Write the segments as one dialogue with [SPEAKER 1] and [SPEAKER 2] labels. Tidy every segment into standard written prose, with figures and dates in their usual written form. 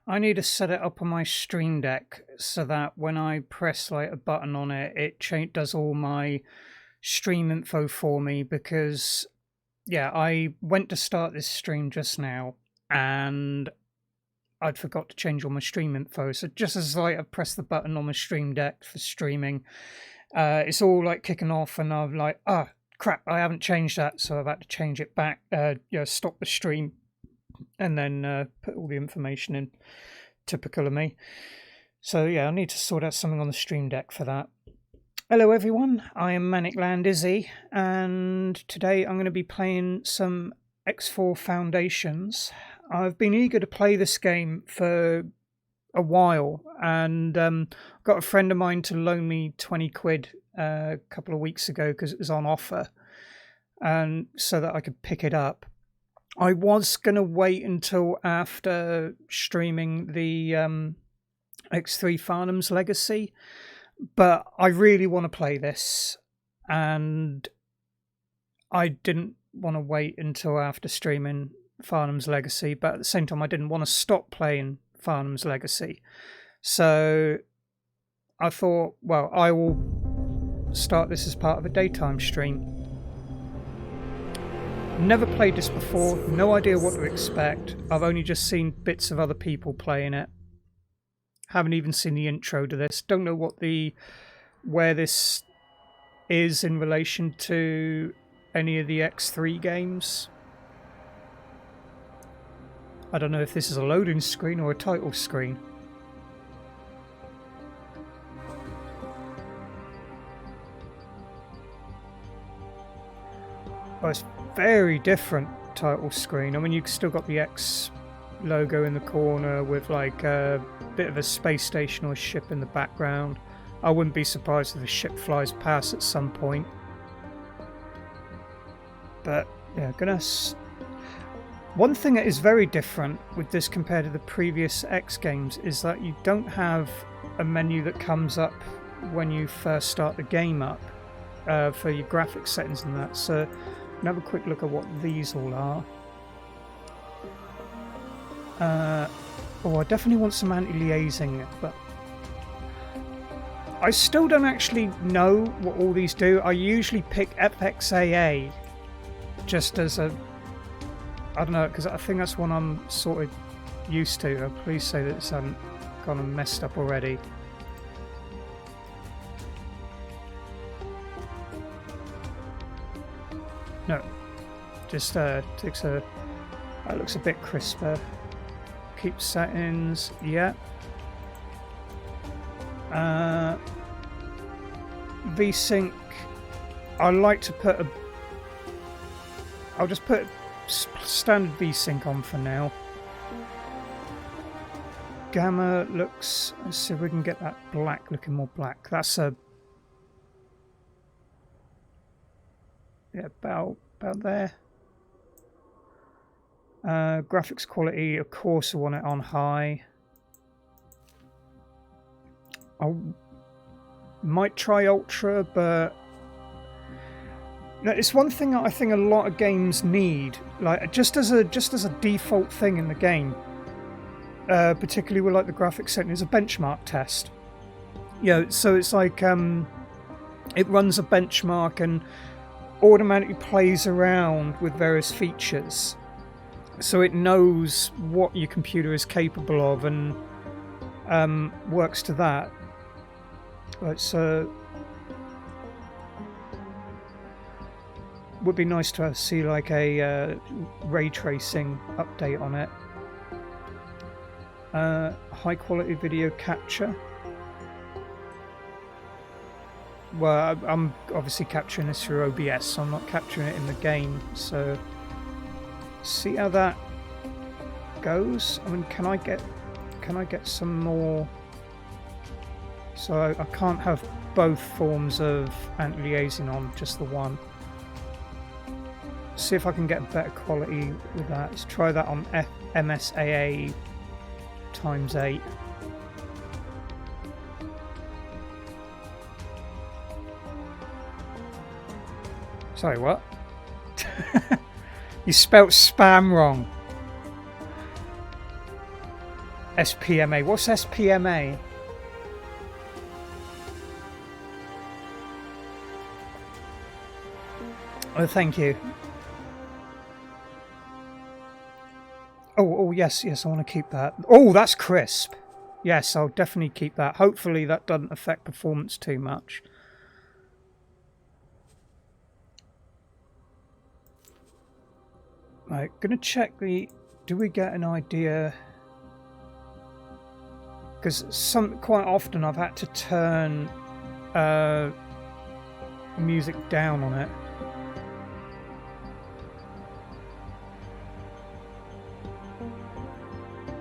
[SPEAKER 1] I need to set it up on my Stream Deck so that when I press like a button on it, it does all my stream info for me. Because yeah, I went to start this stream just now and I'd forgot to change all my stream info. So just as I press the button on my Stream Deck for streaming, it's all like kicking off, and I'm like, ah, crap, I haven't changed that, so I've had to change it back. Stop the stream, and then put all the information in. Typical of me. So yeah, I need to sort out something on the Stream Deck for that. Hello everyone, I am Manic Land Izzy, and today I'm going to be playing some X4 Foundations. I've been eager to play this game for a while, and got a friend of mine to loan me 20 quid a couple of weeks ago because it was on offer, and so that I could pick it up. I was going to wait until after streaming the X3 Farnham's Legacy, but I really want to play this, and I didn't want to wait until after streaming Farnham's Legacy, but at the same time I didn't want to stop playing Farnham's Legacy. So I thought, well, I will start this as part of a daytime stream. Never played this before, no idea what to expect. I've only just seen bits of other people playing it. Haven't even seen the intro to this. Don't know where this is in relation to any of the X3 games. I don't know if this is a loading screen or a title screen. Oh, it's very different title screen. I mean, you've still got the X logo in the corner with like a bit of a space station or a ship in the background. I wouldn't be surprised if the ship flies past at some point. But yeah, one thing that is very different with this compared to the previous X games is that you don't have a menu that comes up when you first start the game up for your graphics settings and that. So have a quick look at what these all are. I definitely want some anti-aliasing, but I still don't actually know what all these do. I usually pick FXAA just as a, I don't know, because I think that's one I'm sort of used to. Please say that this hasn't gone and messed up already. No, just takes a. That looks a bit crisper. Keep settings, yeah. VSync. I like to put a. I'll just put standard VSync on for now. Gamma looks. Let's see if we can get that black looking more black. That's a. Yeah, about there. Graphics quality, of course, I want it on high. I might try ultra, but no, it's one thing that I think a lot of games need, like just as a default thing in the game. Particularly with like the graphics setting, is a benchmark test. Yeah, so it's like it runs a benchmark and automatically plays around with various features, so it knows what your computer is capable of and works to that. Right, so would be nice to see like a ray tracing update on it. High quality video capture. Well, I'm obviously capturing this through OBS, so I'm not capturing it in the game. So, see how that goes. I mean, can I get some more? So I can't have both forms of anti-aliasing on, just the one. See if I can get better quality with that. Let's try that on MSAA ×8. Sorry, what? You spelt spam wrong. SPMA. What's SPMA? Oh, thank you. Oh, yes, I want to keep that. Oh, that's crisp. Yes, I'll definitely keep that. Hopefully that doesn't affect performance too much. Right, gonna check the... Do we get an idea? Because quite often I've had to turn music down on it.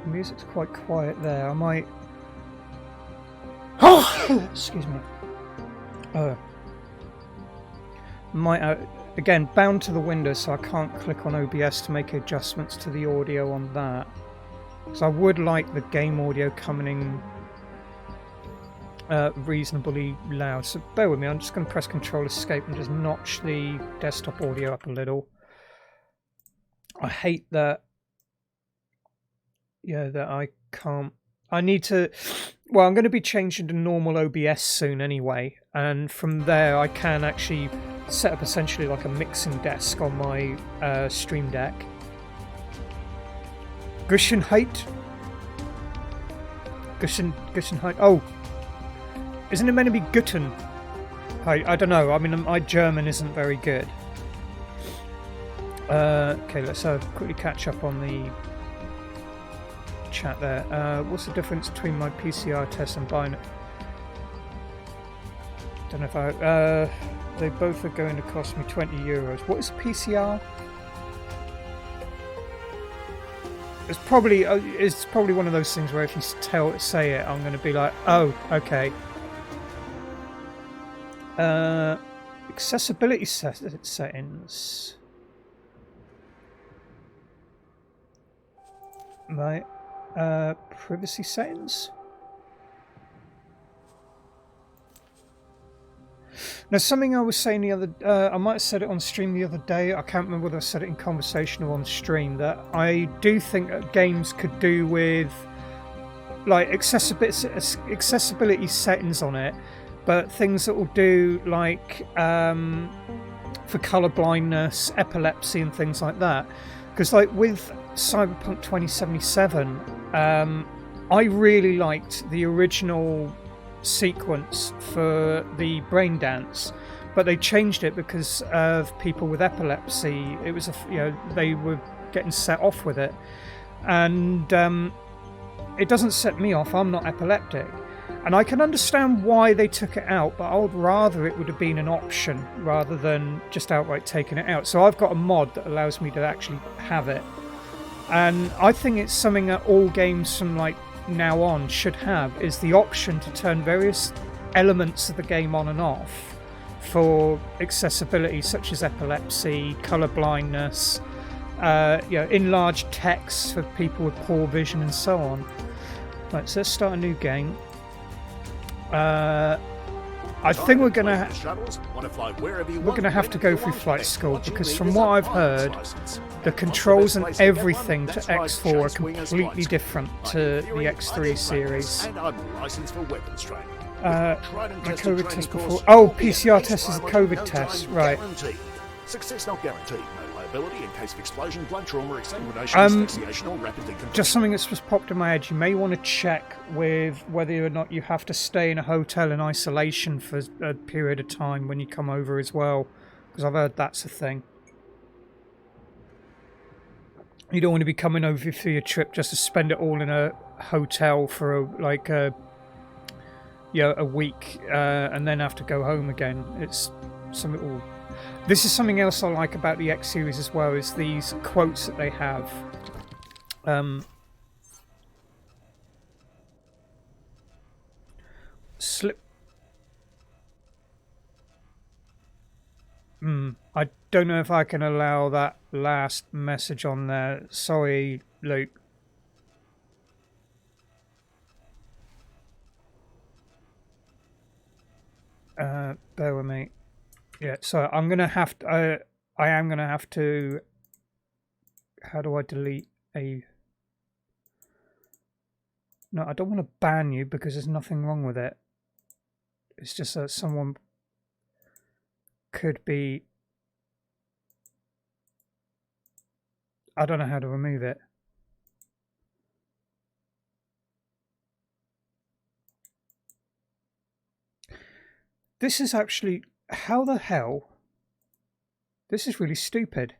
[SPEAKER 1] The music's quite quiet there. I might... Excuse me. Might... Again, bound to the window, so I can't click on OBS to make adjustments to the audio on that. Because I would like the game audio coming in reasonably loud. So bear with me, I'm just going to press Control Escape and just notch the desktop audio up a little. I hate that. Yeah, that I can't. I need to. Well, I'm going to be changing to normal OBS soon anyway, and from there I can actually set up essentially like a mixing desk on my Stream Deck. Gushenheit. Oh, isn't it meant to be Gutten? I don't know. I mean, my German isn't very good. Okay, let's quickly catch up on the chat there. What's the difference between my PCR test and binary? Don't know if I. They both are going to cost me €20. What is PCR? It's probably one of those things where if you say it, I'm going to be like, oh, okay. Accessibility settings. Right. Privacy settings. Now, something I was saying the other, I might have said it on stream the other day. I can't remember whether I said it in conversation or on stream. That I do think that games could do with like accessibility settings on it, but things that will do like for color blindness, epilepsy, and things like that. Because like with Cyberpunk 2077, I really liked the original sequence for the brain dance, but they changed it because of people with epilepsy. It was they were getting set off with it, and it doesn't set me off. I'm not epileptic, and I can understand why they took it out, but I would rather it would have been an option rather than just outright taking it out. So I've got a mod that allows me to actually have it, and I think it's something that all games from like now on should have, is the option to turn various elements of the game on and off for accessibility, such as epilepsy, color blindness, enlarged text for people with poor vision, and so on. Right, so let's start a new game. I think we're gonna have to go through flight school, because from what I've heard, the controls and everything to X4 are completely different to the X3 series. My COVID test before. Oh, PCR test is a COVID test, right?
[SPEAKER 2] Success not guaranteed. No liability in case of explosion, blood trauma, exsanguination, asphyxiation, or rapid decompression.
[SPEAKER 1] Just something that's just popped in my head. You may want to check with whether or not you have to stay in a hotel in isolation for a period of time when you come over as well, because I've heard that's a thing. You don't want to be coming over for your trip just to spend it all in a hotel for a week and then have to go home again. It's something. This is something else I like about the X series as well, is these quotes that they have. I don't know if I can allow that last message on there. Sorry, Luke. Bear with me. Yeah, so I'm gonna have to. I am gonna have to. How do I delete a? No, I don't want to ban you because there's nothing wrong with it. It's just that someone could be... I don't know how to remove it. This is actually... How the hell? This is really stupid.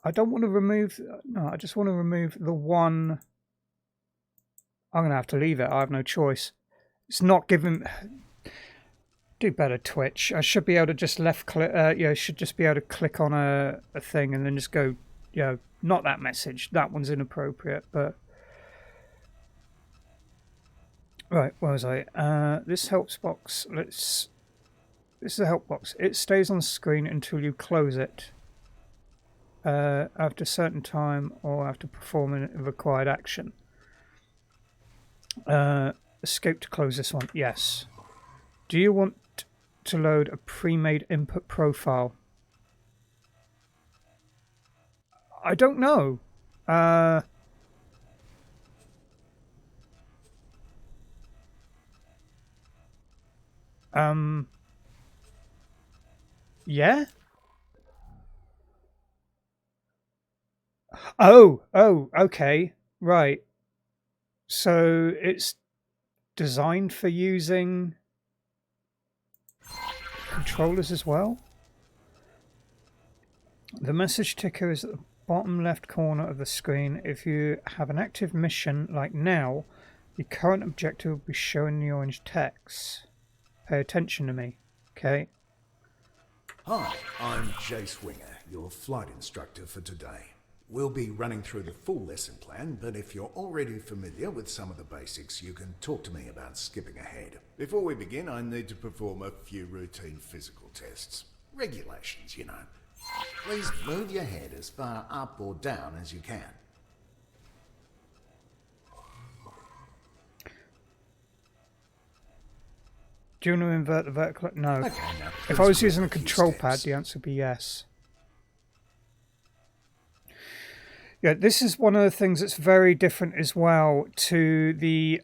[SPEAKER 1] I don't want to remove... No, I just want to remove the one... I'm going to have to leave it. I have no choice. It's not giving... Do better, Twitch. I should be able to just left click... yeah, I should just be able to click on a thing and then just go... Yeah, not that message. That one's inappropriate, but... Right, where was I? This helps box... This is a help box. It stays on screen until you close it. After a certain time or after performing a required action. Escape to close this one. Yes. Do you want to load a pre-made input profile? I don't know. Yeah? Oh, okay. Right. So it's designed for using controllers as well? The message ticker is at the bottom left corner of the screen. If you have an active mission like now, the current objective will be shown in the orange text. Pay attention to me, okay?
[SPEAKER 2] Hi, I'm Jace Winger, your flight instructor for today. We'll be running through the full lesson plan, but if you're already familiar with some of the basics, you can talk to me about skipping ahead. Before we begin, I need to perform a few routine physical tests. Regulations, you know. Please move your head as far up or down as you can.
[SPEAKER 1] Do you want to invert the vertical? No.
[SPEAKER 2] Okay, now,
[SPEAKER 1] if I was using a control pad, the answer would be yes. Yeah, this is one of the things that's very different as well to the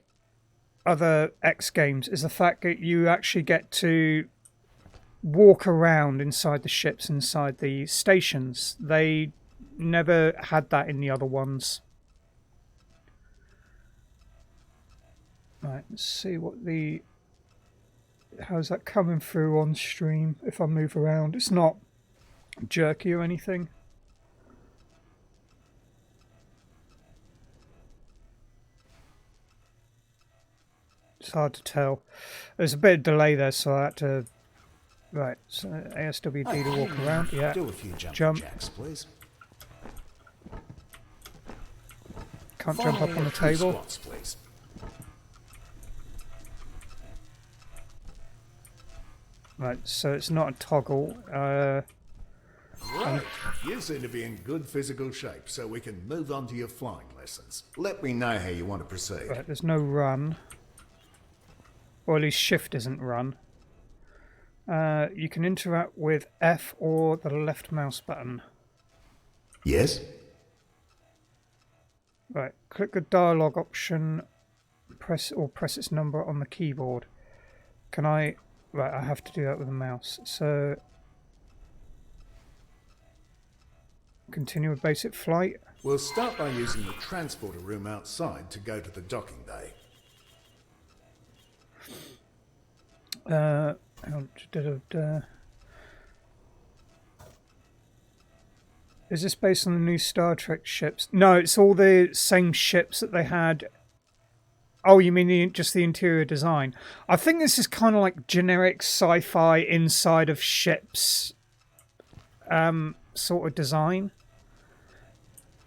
[SPEAKER 1] other X games, is the fact that you actually get to walk around inside the ships, inside the stations. They never had that in the other ones. Right, let's see what the... How's that coming through on stream if I move around? It's not jerky or anything. It's hard to tell. There's a bit of delay there, so I had to... Right, so ASWD to walk around. Yeah,
[SPEAKER 2] do a few
[SPEAKER 1] jump.
[SPEAKER 2] Jacks, please.
[SPEAKER 1] Can't jump up on the table.
[SPEAKER 2] Squats, please.
[SPEAKER 1] Right, so it's not a toggle.
[SPEAKER 2] Right, you seem to be in good physical shape, so we can move on to your flying lessons. Let me know how you want to proceed.
[SPEAKER 1] Right, there's no run. Or at least shift isn't run. You can interact with F or the left mouse button.
[SPEAKER 2] Yes?
[SPEAKER 1] Right, click the dialogue option, press its number on the keyboard. Can I... Right, I have to do that with the mouse. So... Continue with basic flight.
[SPEAKER 2] We'll start by using the transporter room outside to go to the docking bay.
[SPEAKER 1] Is this based on the new Star Trek ships? No, it's all the same ships that they had. Oh, you mean just the interior design? I think this is kind of like generic sci-fi inside of ships sort of design.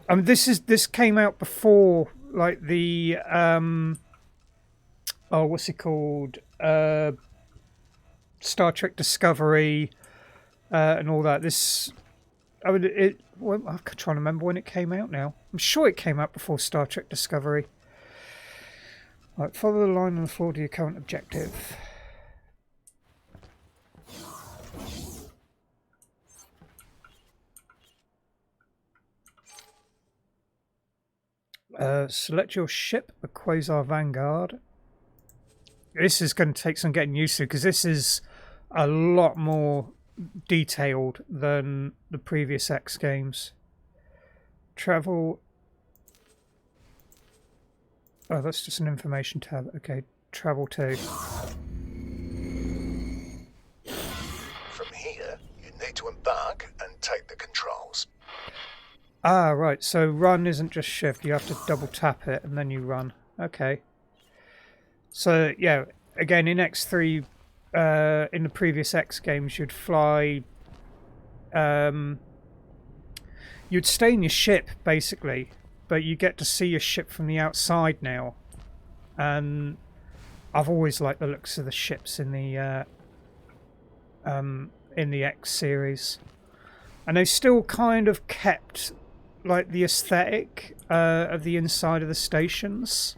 [SPEAKER 1] I mean, this came out before, like the oh, what's it called? Star Trek Discovery and all that. This, I mean, well, I'm trying to remember when it came out now. I'm sure it came out before Star Trek Discovery. Right, follow the line on the floor to your current objective. Select your ship, a Quasar Vanguard. This is going to take some getting used to because this is a lot more detailed than the previous X games. Travel. Oh, that's just an information tab. Okay, travel to.
[SPEAKER 2] From here, you need to embark and take the controls.
[SPEAKER 1] Ah, right. So run isn't just shift. You have to double tap it and then you run. Okay. So, yeah, again, in X3, in the previous X games, you'd fly... you'd stay in your ship, basically, but you get to see your ship from the outside now. And I've always liked the looks of the ships in the X series. And they've still kind of kept, like, the aesthetic of the inside of the stations.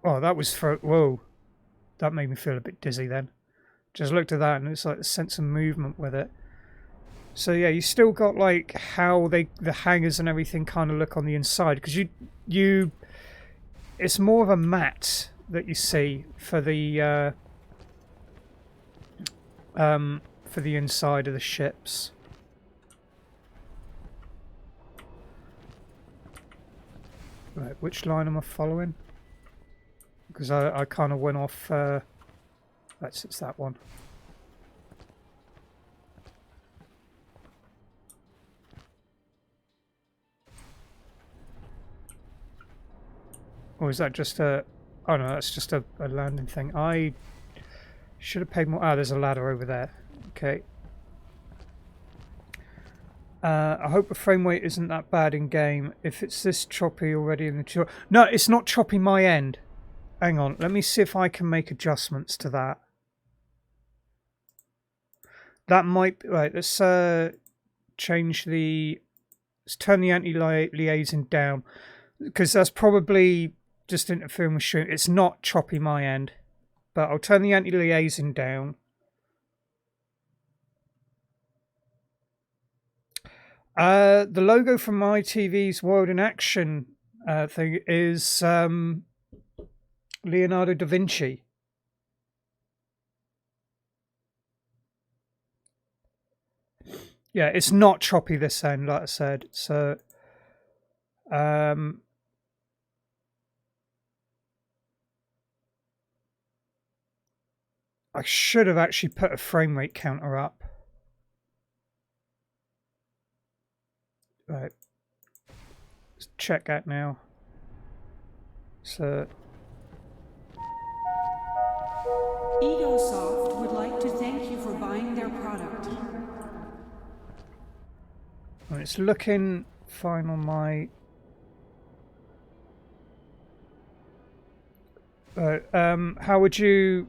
[SPEAKER 1] Oh, that was for... Whoa. That made me feel a bit dizzy then. Just looked at that and it's like a sense of movement with it. So yeah, you still got like how the hangars and everything kind of look on the inside. Because it's more of a matte that you see for the inside of the ships. Right, which line am I following? Because I kind of went off... it's that one. Or is that just a... Oh no, that's just a landing thing. I should have paid more... Ah, there's a ladder over there. Okay. I hope the frame rate isn't that bad in game. If it's this choppy already in the... No, it's not choppy my end. Hang on, let me see if I can make adjustments to that. That might be... Right, let's change the... Let's turn the anti-aliasing down. Because that's probably just interfering with shooting. It's not choppy my end. But I'll turn the anti-aliasing down. The logo from my TV's World in Action thing is... Leonardo da Vinci. Yeah, it's not choppy this end, like I said. So, I should have actually put a frame rate counter up. Right. Let's check that now. So...
[SPEAKER 3] EgoSoft would like to thank you for buying their product.
[SPEAKER 1] Well, it's looking fine on my... how would you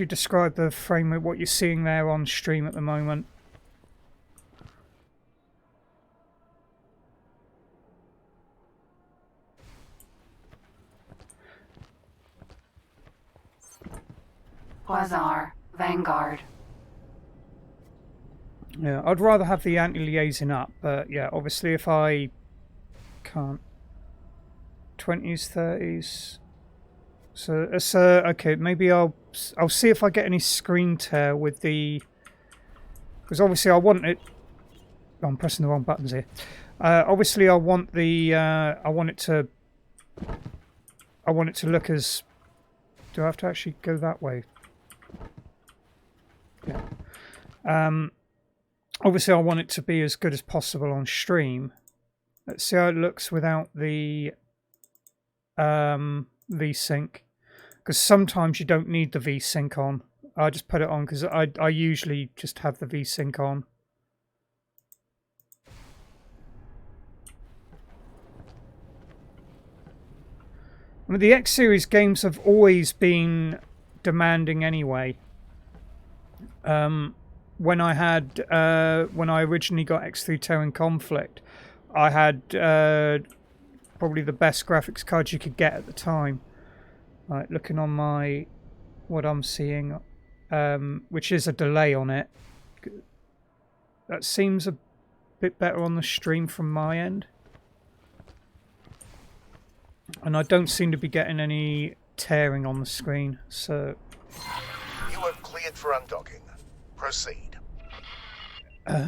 [SPEAKER 1] describe the frame rate, what you're seeing there on stream at the moment?
[SPEAKER 4] Quasar Vanguard.
[SPEAKER 1] Yeah, I'd rather have the anti-aliasing up, but yeah, obviously if I can't... 20s, 30s... So it's okay, maybe I'll see if I get any screen tear with the... Because obviously I want it... Oh, I'm pressing the wrong buttons here. Obviously I want the... I want it to look as... Do I have to actually go that way? Yeah. Obviously I want it to be as good as possible on stream. Let's see how it looks without the V-Sync. Because sometimes you don't need the V-Sync on. I just put it on because I usually just have the V-Sync on. I mean, the X-Series games have always been demanding anyway. When I originally got X3 Terran Conflict, I had probably the best graphics cards you could get at the time. Right, looking on what I'm seeing, which is a delay on it. That seems a bit better on the stream from my end. And I don't seem to be getting any tearing on the screen, so...
[SPEAKER 2] You are cleared for undocking. Proceed.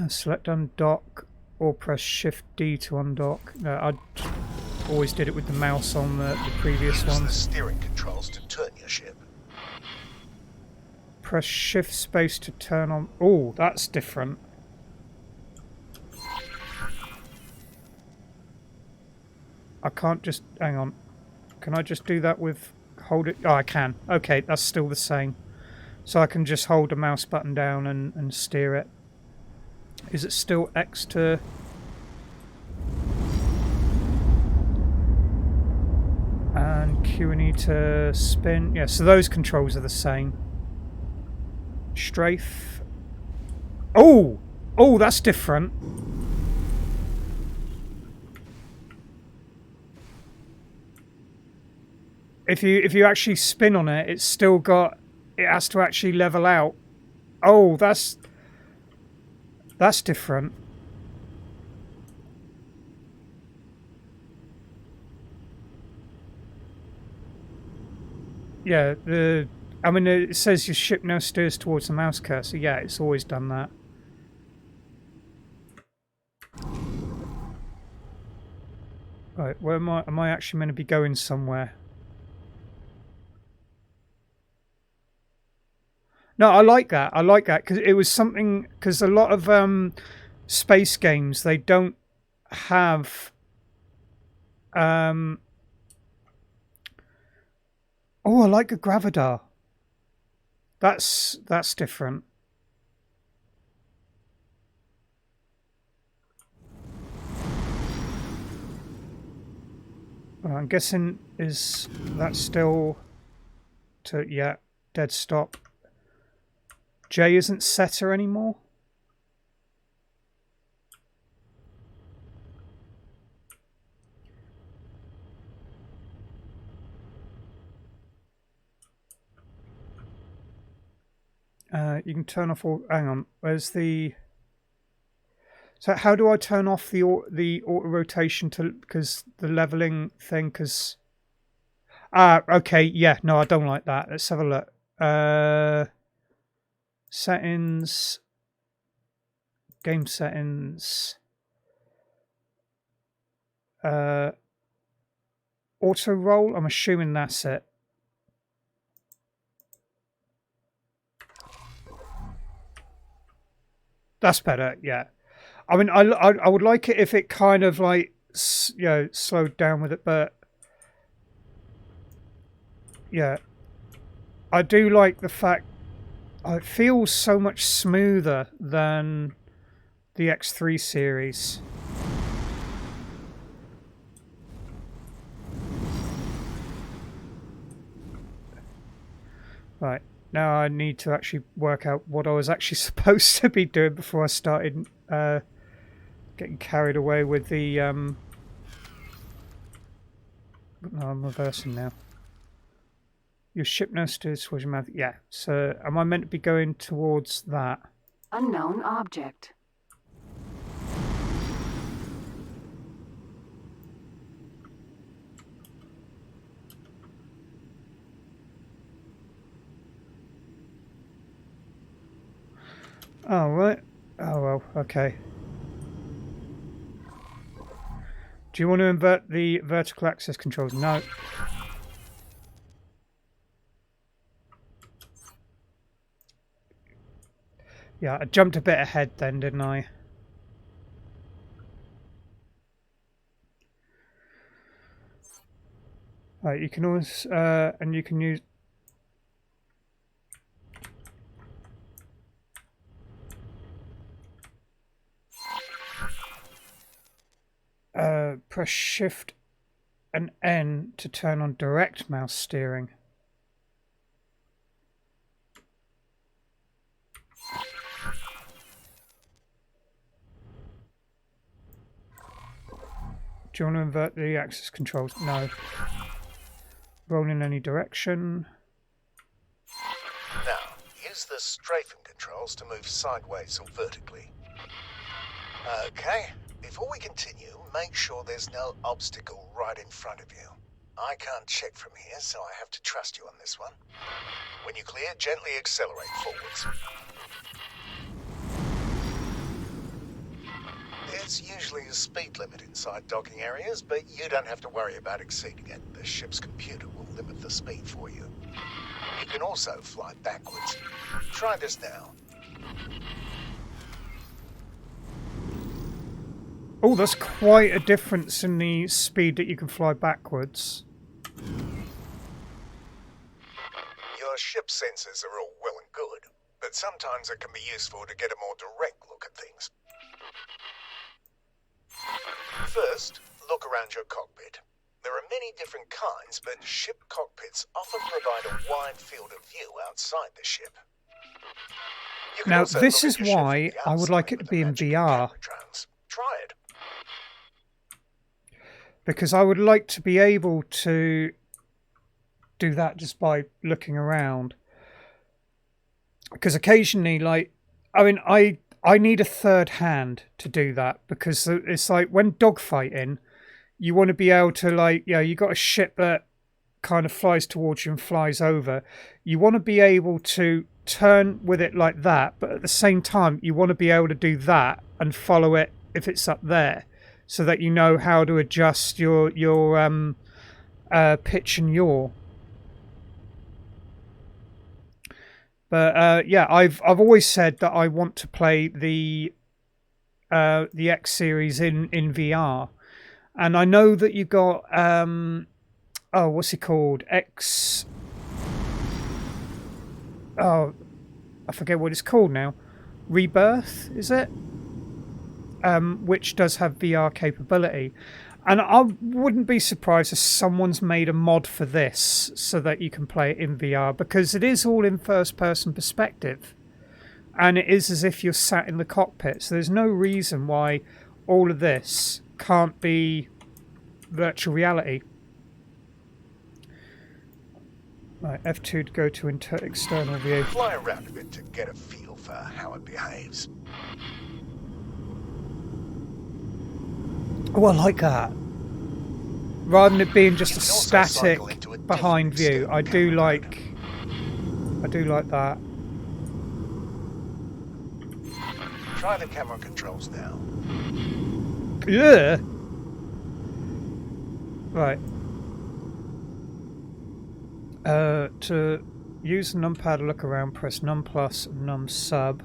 [SPEAKER 1] Select undock or press Shift D to undock. No, I always did it with the mouse on the previous
[SPEAKER 2] Use
[SPEAKER 1] ones.
[SPEAKER 2] the steering controls to turn your ship.
[SPEAKER 1] Press Shift Space to turn on... Oh, that's different. I can't just... Hang on. Can I just do that with... Hold it... Oh, I can. Okay, that's still the same. So I can just hold the mouse button down and steer it. Is it still X to... And Q and E to spin? Yeah, so those controls are the same. Strafe. Oh! Oh, that's different. If you actually spin on it, it's still got... It has to actually level out. Oh, that's different. Yeah, I mean, it says your ship now steers towards the mouse cursor. Yeah, it's always done that. Right, where am I? Am I actually meant to be going somewhere? No, I like that. I like that because it was something. Because a lot of space games, they don't have. Oh, I like a Gravidar. That's different. Well, I'm guessing is that still to yeah, dead stop. J isn't setter anymore. You can turn off all... Hang on, where's the... So how do I turn off the auto rotation to... Because the leveling thing, because... okay, yeah, no, I don't like that. Let's have a look. Settings... Game settings... auto roll, I'm assuming that's it. That's better, yeah. I mean, I would like it if it kind of like, you know, slowed down with it, but yeah, I do like the fact it feels so much smoother than the X3 series. Right. Now I need to actually work out what I was actually supposed to be doing before I started getting carried away with the... No, I'm reversing now. Your ship now steers towards your mouth. Yeah, so am I meant to be going towards that?
[SPEAKER 3] Unknown object.
[SPEAKER 1] Oh, right. Oh, well, okay. Do you want to invert the vertical axis controls? No. Yeah, I jumped a bit ahead then, didn't I? Right, you can always... and you can use... press Shift and N to turn on direct mouse steering. Do you want to invert the axis controls? No. Roll in any direction.
[SPEAKER 2] Now, use the strafing controls to move sideways or vertically. Okay, before we continue, make sure there's no obstacle right in front of you. I can't check from here, so I have to trust you on this one. When you clear, gently accelerate forwards. There's usually a speed limit inside docking areas, but you don't have to worry about exceeding it. The ship's computer will limit the speed for you. You can also fly backwards. Try this now.
[SPEAKER 1] Oh, that's quite a difference in the speed that you can fly backwards.
[SPEAKER 2] Your ship sensors are all well and good, but sometimes it can be useful to get a more direct look at things. First, look around your cockpit. There are many different kinds, but ship cockpits often provide a wide field of view outside the ship.
[SPEAKER 1] Now, this is why I would like it to be in VR.
[SPEAKER 2] Try it.
[SPEAKER 1] Because I would like to be able to do that just by looking around. Because occasionally, like, I mean, I need a third hand to do that, because it's like when dogfighting, you want to be able to, like, you got a ship that kind of flies towards you and flies over. You want to be able to turn with it like that, but at the same time, you want to be able to do that and follow it if it's up there, so that you know how to adjust your pitch and yaw. But yeah, I've always said that I want to play the X series in VR, and I know that you got oh, what's it called? X. Oh, I forget what it's called now. Rebirth, is it? Which does have VR capability. And I wouldn't be surprised if someone's made a mod for this so that you can play it in VR, because it is all in first-person perspective. And it is as if you're sat in the cockpit. So there's no reason why all of this can't be virtual reality. Right, F2 to go to external view.
[SPEAKER 2] Fly around a bit to get a feel for how it behaves.
[SPEAKER 1] Oh, I like that. Rather than it being just a static behind view, I do like that.
[SPEAKER 2] Try the camera controls now.
[SPEAKER 1] Yeah. Right. To use the numpad to look around, press num plus and num sub.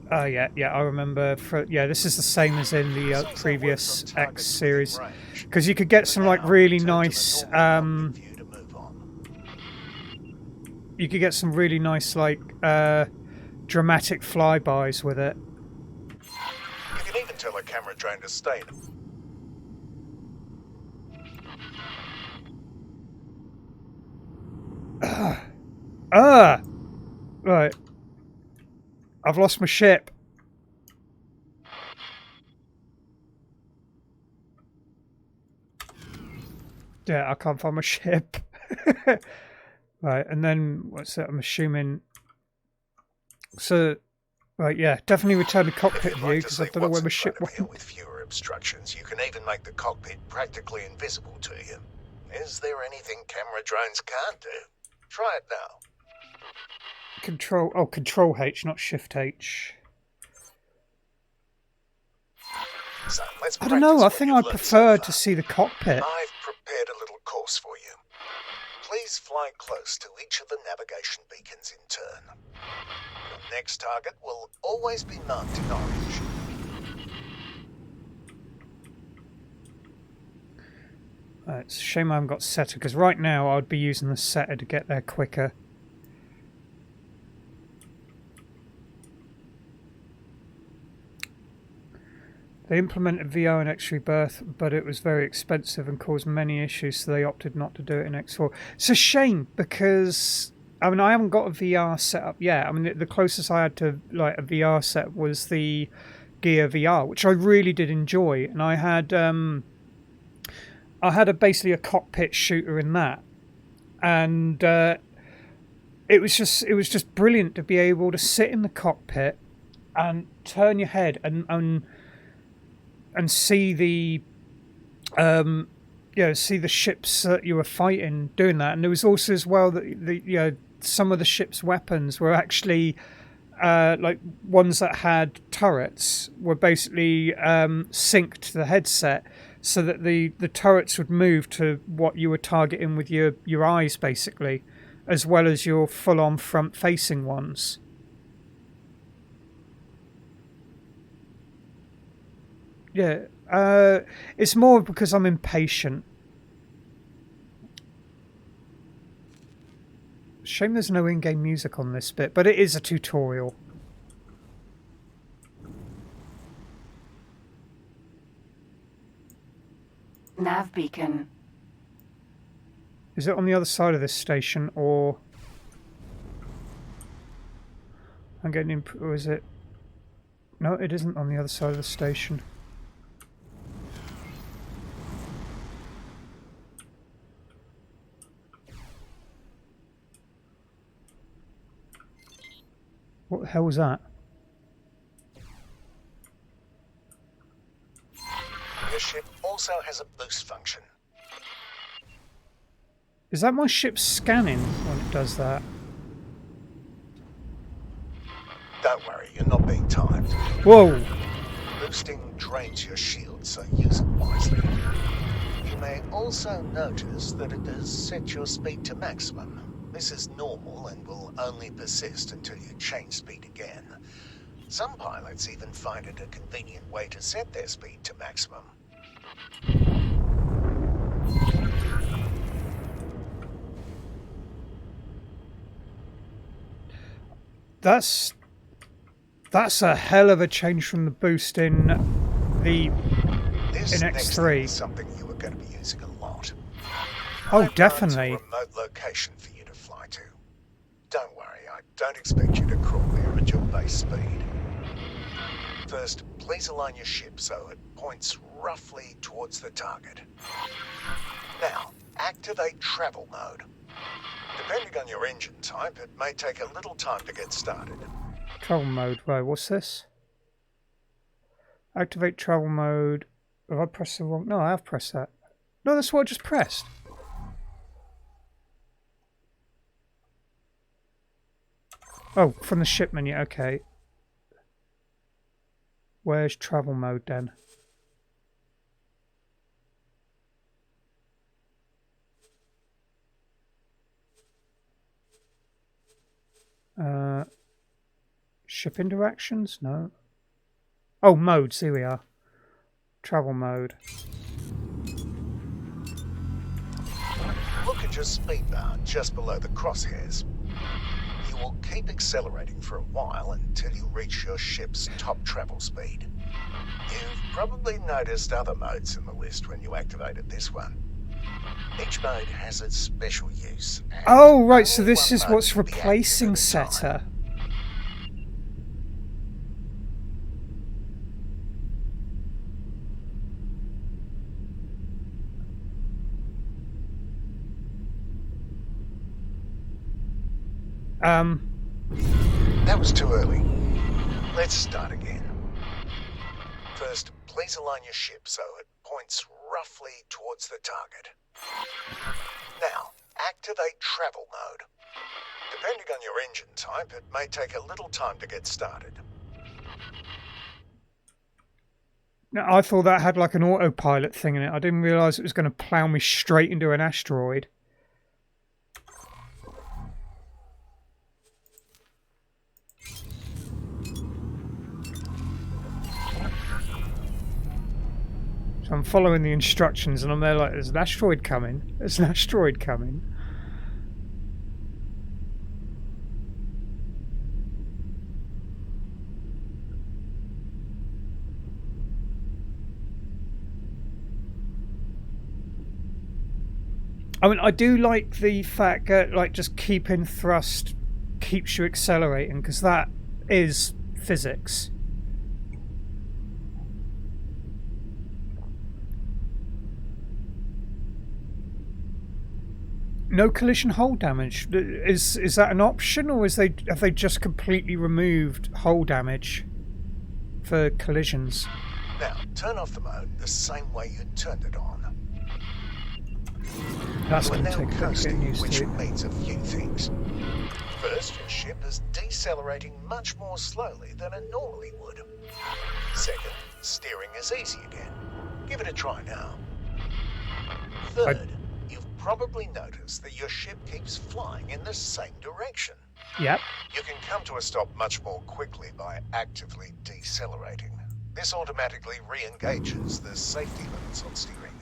[SPEAKER 1] Yeah, I remember. This is the same as in the previous X series, because you could get some like really nice. You could get some really nice like dramatic flybys with it.
[SPEAKER 2] You can even tell a camera drone to stay.
[SPEAKER 1] Right. I've lost my ship. Yeah, I can't find my ship. Right, and then what's that? I'm assuming. So, right, yeah, definitely return to cockpit view, because I don't know where my ship went.
[SPEAKER 2] With fewer obstructions, you can even make the cockpit practically invisible to you. Is there anything camera drones can't do? Try it now.
[SPEAKER 1] Control H, not Shift H.
[SPEAKER 2] So let's
[SPEAKER 1] I don't know, I think I prefer to see the cockpit.
[SPEAKER 2] I've prepared a little course for you. Please fly close to each of the navigation beacons in turn. Your next target will always be marked in orange.
[SPEAKER 1] It's a shame I haven't got setter, because right now I'd be using the setter to get there quicker. They implemented VR in X Rebirth, but it was very expensive and caused many issues, so they opted not to do it in X4. It's a shame, because I mean, I haven't got a VR setup yet. I mean, the closest I had to like a VR set was the Gear VR, which I really did enjoy, and I had basically a cockpit shooter in that, and it was just brilliant to be able to sit in the cockpit and turn your head and see the see the ships that you were fighting doing that. And there was also as well that some of the ship's weapons were actually like ones that had turrets were basically synced to the headset, so that the turrets would move to what you were targeting with your eyes, basically, as well as your full-on front-facing ones. Yeah, it's more because I'm impatient. Shame there's no in-game music on this bit, but it is a tutorial.
[SPEAKER 3] Nav beacon.
[SPEAKER 1] Is it on the other side of this station, or I'm getting in, or is it? No, it isn't on the other side of the station. What the hell was that?
[SPEAKER 2] Your ship also has a boost function.
[SPEAKER 1] Is that my ship scanning when it does that?
[SPEAKER 2] Don't worry, you're not being timed.
[SPEAKER 1] Whoa!
[SPEAKER 2] Boosting drains your shield, so use it wisely. You may also notice that it has set your speed to maximum. This is normal and will only persist until you change speed again. Some pilots even find it a convenient way to set their speed to maximum.
[SPEAKER 1] That's a hell of a change from the boost in the
[SPEAKER 2] This
[SPEAKER 1] in
[SPEAKER 2] next thing
[SPEAKER 1] X3.
[SPEAKER 2] is something you are going to be using a lot.
[SPEAKER 1] Oh,
[SPEAKER 2] I've
[SPEAKER 1] definitely.
[SPEAKER 2] marked a remote location for you to fly to. Don't worry, I don't expect you to crawl there at your base speed. First, please align your ship so it points roughly towards the target. Now, activate travel mode. Depending on your engine type, it may take a little time to get started.
[SPEAKER 1] Travel mode. Right, what's this? Activate travel mode. Have I pressed the wrong? No, I have pressed that. No, that's what I just pressed. Oh, from the ship menu. Okay. Where's travel mode then? Ship interactions? No. Oh, modes. Here we are. Travel mode.
[SPEAKER 2] Look at your speed bar just below the crosshairs. You will keep accelerating for a while until you reach your ship's top travel speed. You've probably noticed other modes in the list when you activated this one. Each mode has its special use.
[SPEAKER 1] Oh, right, so this
[SPEAKER 2] only
[SPEAKER 1] is
[SPEAKER 2] one mode
[SPEAKER 1] what's
[SPEAKER 2] can be active
[SPEAKER 1] replacing
[SPEAKER 2] at a time.
[SPEAKER 1] Setter.
[SPEAKER 2] That was too early. Let's start again. First, please align your ship so it points roughly towards the target. Now, activate travel mode. Depending on your engine type, it may take a little time to get started.
[SPEAKER 1] Now, I thought that had like an autopilot thing in it. I didn't realise it was going to plough me straight into an asteroid. So I'm following the instructions and I'm there like, there's an asteroid coming. There's an asteroid coming. I mean, I do like the fact that like just keeping thrust keeps you accelerating, because that is physics. no collision hull damage. Is that an option, or have they just completely removed hull damage for collisions?
[SPEAKER 2] Now, turn off the mode the same way you turned it on.
[SPEAKER 1] That's
[SPEAKER 2] You are
[SPEAKER 1] going to
[SPEAKER 2] now
[SPEAKER 1] take a bit of
[SPEAKER 2] coasting,
[SPEAKER 1] getting used
[SPEAKER 2] which
[SPEAKER 1] to.
[SPEAKER 2] means a few things. First, your ship is decelerating much more slowly than it normally would. Second, steering is easy again. Give it a try now. Third, you've probably noticed that your ship keeps flying in the same direction.
[SPEAKER 1] Yep.
[SPEAKER 2] You can come to a stop much more quickly by actively decelerating. This automatically re-engages the safety limits on steering.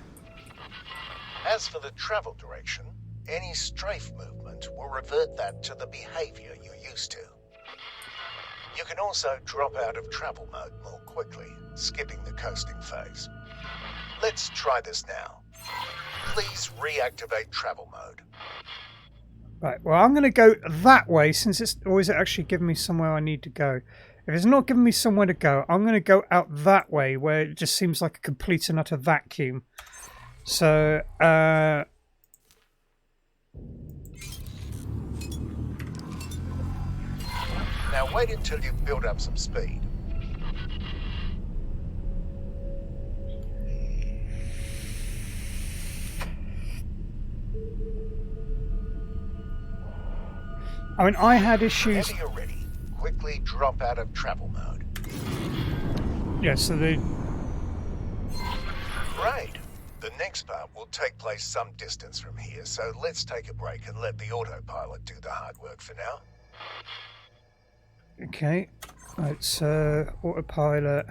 [SPEAKER 2] As for the travel direction, any strafe movement will revert that to the behavior you're used to. You can also drop out of travel mode more quickly, skipping the coasting phase. Let's try this now. Please reactivate travel mode.
[SPEAKER 1] Right, well, I'm going to go that way since it's... Or is it actually giving me somewhere I need to go? If it's not giving me somewhere to go, I'm going to go out that way where it just seems like a complete and utter vacuum. So,
[SPEAKER 2] Now wait until you've built up some speed.
[SPEAKER 1] I mean, I had issues...
[SPEAKER 2] Whenever you're ready, quickly drop out of travel mode.
[SPEAKER 1] Yeah, so the...
[SPEAKER 2] Great. The next part will take place some distance from here, so let's take a break and let the autopilot do the hard work for now.
[SPEAKER 1] Okay. Right, so autopilot...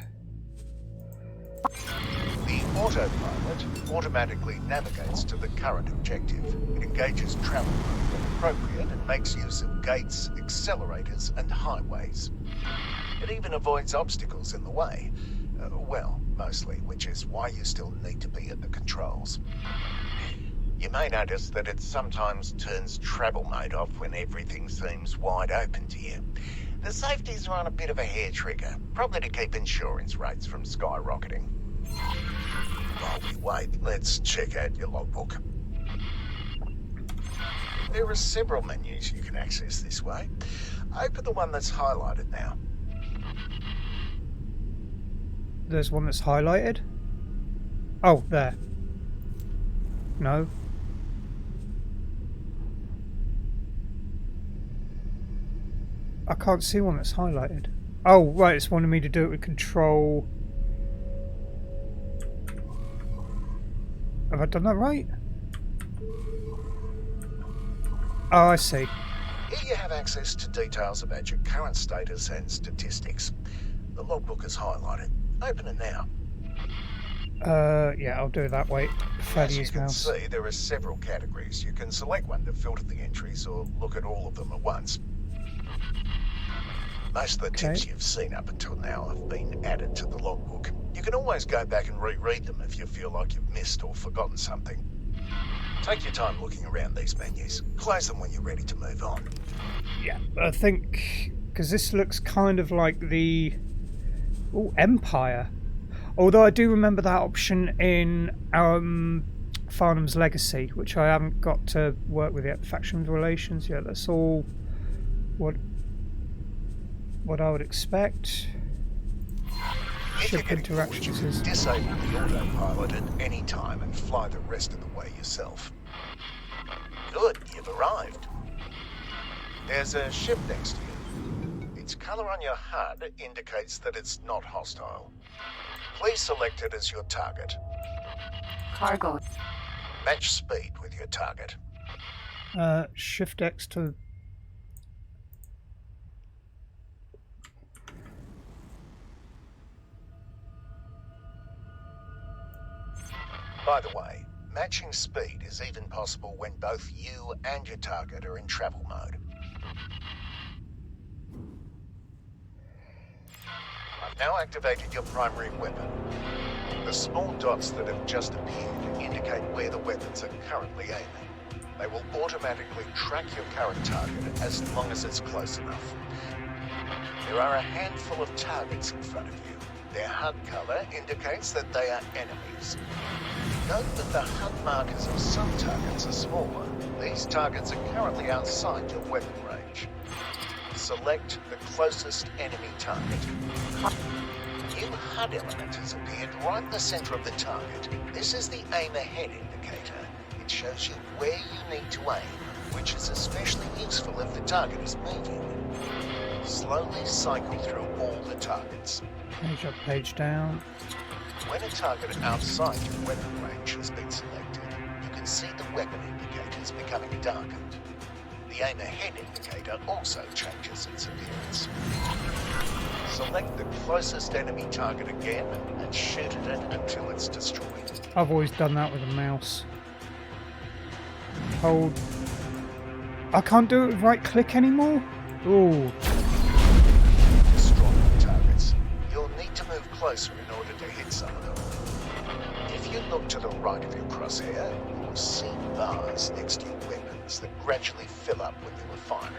[SPEAKER 2] The autopilot automatically navigates to the current objective. It engages travel mode when appropriate and makes use of gates, accelerators, and highways. It even avoids obstacles in the way. Well, mostly, which is why you still need to be at the controls. You may notice that it sometimes turns travel mode off when everything seems wide open to you. The safeties are on a bit of a hair trigger, probably to keep insurance rates from skyrocketing. While we wait, let's check out your logbook. There are several menus you can access this way. Open the one that's highlighted now.
[SPEAKER 1] There's one that's highlighted? Oh, there. No. I can't see one that's highlighted. Oh, right, it's wanting me to do it with control. Have I done that right? Oh, I see.
[SPEAKER 2] Here you have access to details about your current status and statistics. The logbook is highlighted. Open it now.
[SPEAKER 1] Yeah, I'll do it that way. Prefer to
[SPEAKER 2] As you
[SPEAKER 1] use
[SPEAKER 2] can
[SPEAKER 1] mouse.
[SPEAKER 2] see, there are several categories. You can select one to filter the entries or look at all of them at once. Most of the tips you've seen up until now have been added to the logbook. You can always go back and reread them if you feel like you've missed or forgotten something. Take your time looking around these menus. Close them when you're ready to move on.
[SPEAKER 1] Yeah, I think... Because this looks kind of like the... Oh, Empire. Although I do remember that option in Farnham's Legacy, which I haven't got to work with yet. Faction relations, yeah, that's all what I would expect.
[SPEAKER 2] If you're
[SPEAKER 1] Ship
[SPEAKER 2] getting bored, you
[SPEAKER 1] interactions
[SPEAKER 2] can
[SPEAKER 1] is...
[SPEAKER 2] disable the autopilot at any time and fly the rest of the way yourself. Good, you've arrived. There's a ship next to you. Its colour on your HUD indicates that it's not hostile. Please select it as your target.
[SPEAKER 3] Cargo.
[SPEAKER 2] Match speed with your target.
[SPEAKER 1] Shift X to...
[SPEAKER 2] By the way, matching speed is even possible when both you and your target are in travel mode. I've now activated your primary weapon. The small dots that have just appeared indicate where the weapons are currently aiming. They will automatically track your current target as long as it's close enough. There are a handful of targets in front of you. Their HUD colour indicates that they are enemies. Note that the HUD markers of some targets are smaller, These targets are currently outside your weapon range. Select the closest enemy target. A new HUD element has appeared right in the center of the target. This is the aim ahead indicator. It shows you where you need to aim, which is especially useful if the target is moving. Slowly cycle through all the targets.
[SPEAKER 1] Page up, page down.
[SPEAKER 2] When a target outside your weapon range has been selected, you can see the weapon indicators becoming darkened. The aim ahead indicator also changes its appearance. Select the closest enemy target again and shoot at it until it's destroyed.
[SPEAKER 1] I've always done that with a mouse. Hold. I can't do it with right click anymore? Ooh.
[SPEAKER 2] Destroy the targets. You'll need to move closer in order to hit some of them. If you look to the right of your crosshair, you'll see bars next to your weapons that gradually fill up when you are firing.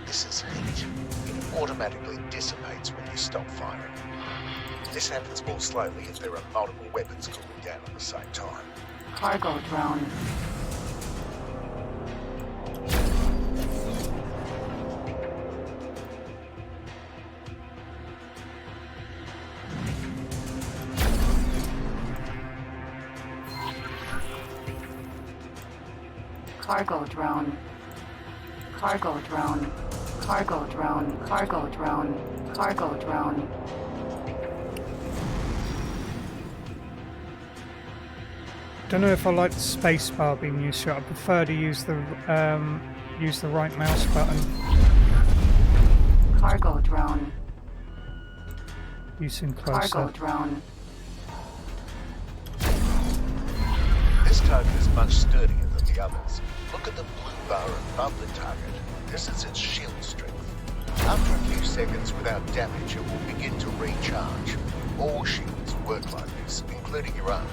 [SPEAKER 2] This is heat. It automatically dissipates when you stop firing. This happens more slowly if there are multiple weapons cooling down at the same time.
[SPEAKER 3] Cargo drone. Cargo drone. Cargo drone. Cargo drone. Cargo drone. Cargo drone.
[SPEAKER 1] Don't know if I like the space bar being used here. I prefer to use the right mouse button.
[SPEAKER 3] Cargo drone.
[SPEAKER 1] Using closer.
[SPEAKER 3] Cargo drone.
[SPEAKER 2] This target is much sturdier than the others. Look at the blue bar above the target. This is its shield strength. After a few seconds without damage, it will begin to recharge. All shields work like this, including your own.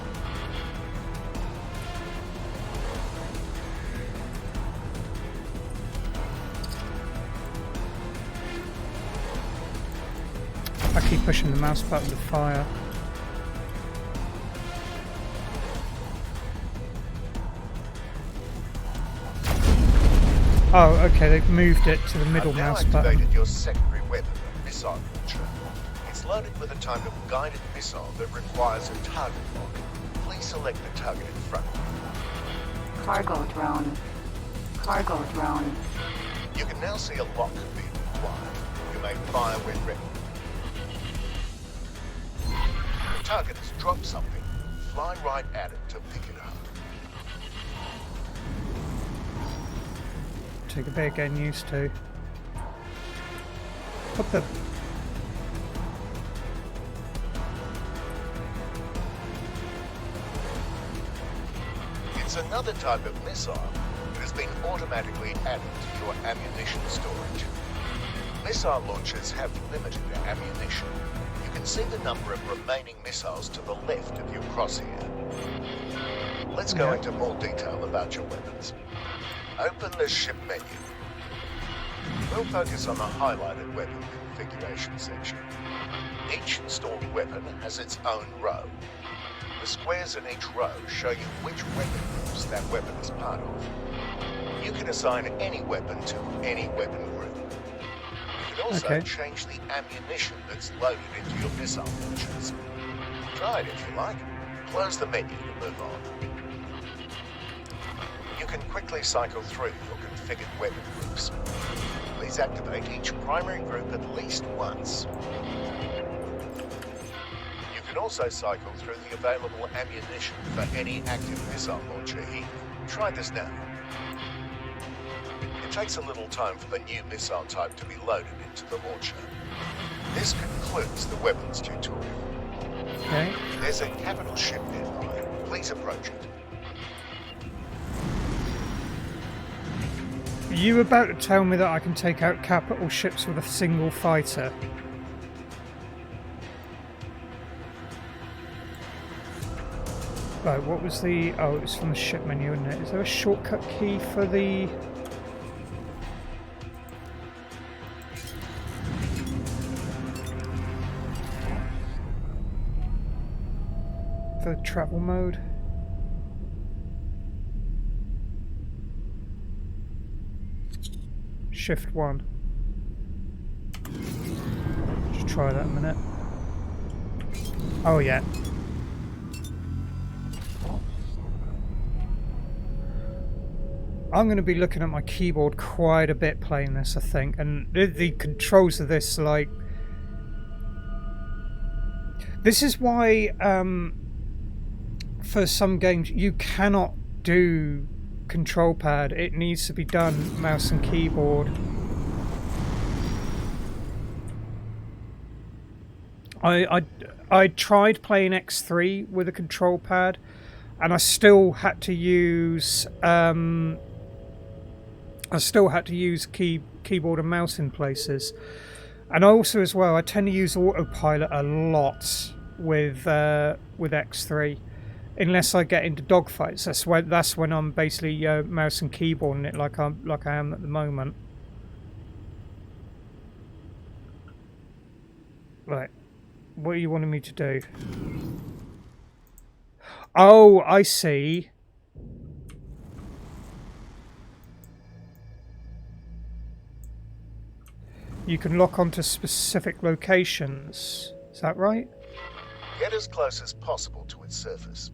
[SPEAKER 1] I keep pushing the mouse button to fire. Oh, okay, they've moved it to the middle
[SPEAKER 2] I've now
[SPEAKER 1] mouse
[SPEAKER 2] activated
[SPEAKER 1] button.
[SPEAKER 2] your secondary weapon, the missile launcher. It's loaded with a type of guided missile that requires a target lock. Please select the target in front of you.
[SPEAKER 3] Cargo drone. Cargo drone.
[SPEAKER 2] You can now see a lock being applied. You may fire when ready. The target has dropped something. Fly right at it to pick it up.
[SPEAKER 1] Take a bit of getting used to. What the?
[SPEAKER 2] It's another type of missile that has been automatically added to your ammunition storage. Missile launchers have limited ammunition. You can see the number of remaining missiles to the left of your crosshair. Let's go into more detail about your weapons. Open the ship menu. We'll focus on the highlighted weapon configuration section. Each installed weapon has its own row. The squares in each row show you which weapon groups that weapon is part of. You can assign any weapon to any weapon group. You can also change the ammunition that's loaded into your missile launchers. Try it if you like. Close the menu to move on. You can quickly cycle through your configured weapon groups. Please activate each primary group at least once. You can also cycle through the available ammunition for any active missile launcher here. Try this now. It takes a little time for the new missile type to be loaded into the launcher. This concludes the weapons tutorial.
[SPEAKER 1] Okay.
[SPEAKER 2] There's a capital ship nearby. Please approach it.
[SPEAKER 1] Are you about to tell me that I can take out capital ships with a single fighter? Right, what was the... Oh, it was from the ship menu, isn't it? Is there a shortcut key for the... for the travel mode? Shift 1. Just try that a minute. Oh yeah. I'm going to be looking at my keyboard quite a bit playing this, I think, and the controls of this, like, this is why for some games you cannot do control pad. It needs to be done mouse and keyboard. I tried playing X3 with a control pad, and I still had to use keyboard and mouse in places. And also as well, I tend to use autopilot a lot with X3, unless I get into dogfights. That's when I'm basically mouse and keyboarding it like I am at the moment. Right, what are you wanting me to do? Oh, I see. You can lock onto specific locations. Is that right?
[SPEAKER 2] Get as close as possible to its surface.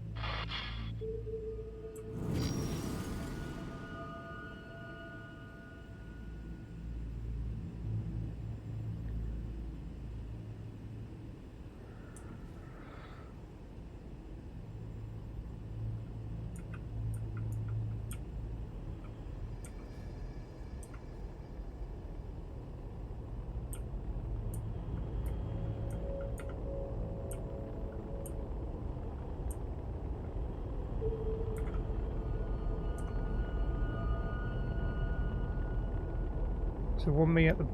[SPEAKER 1] So want me at the...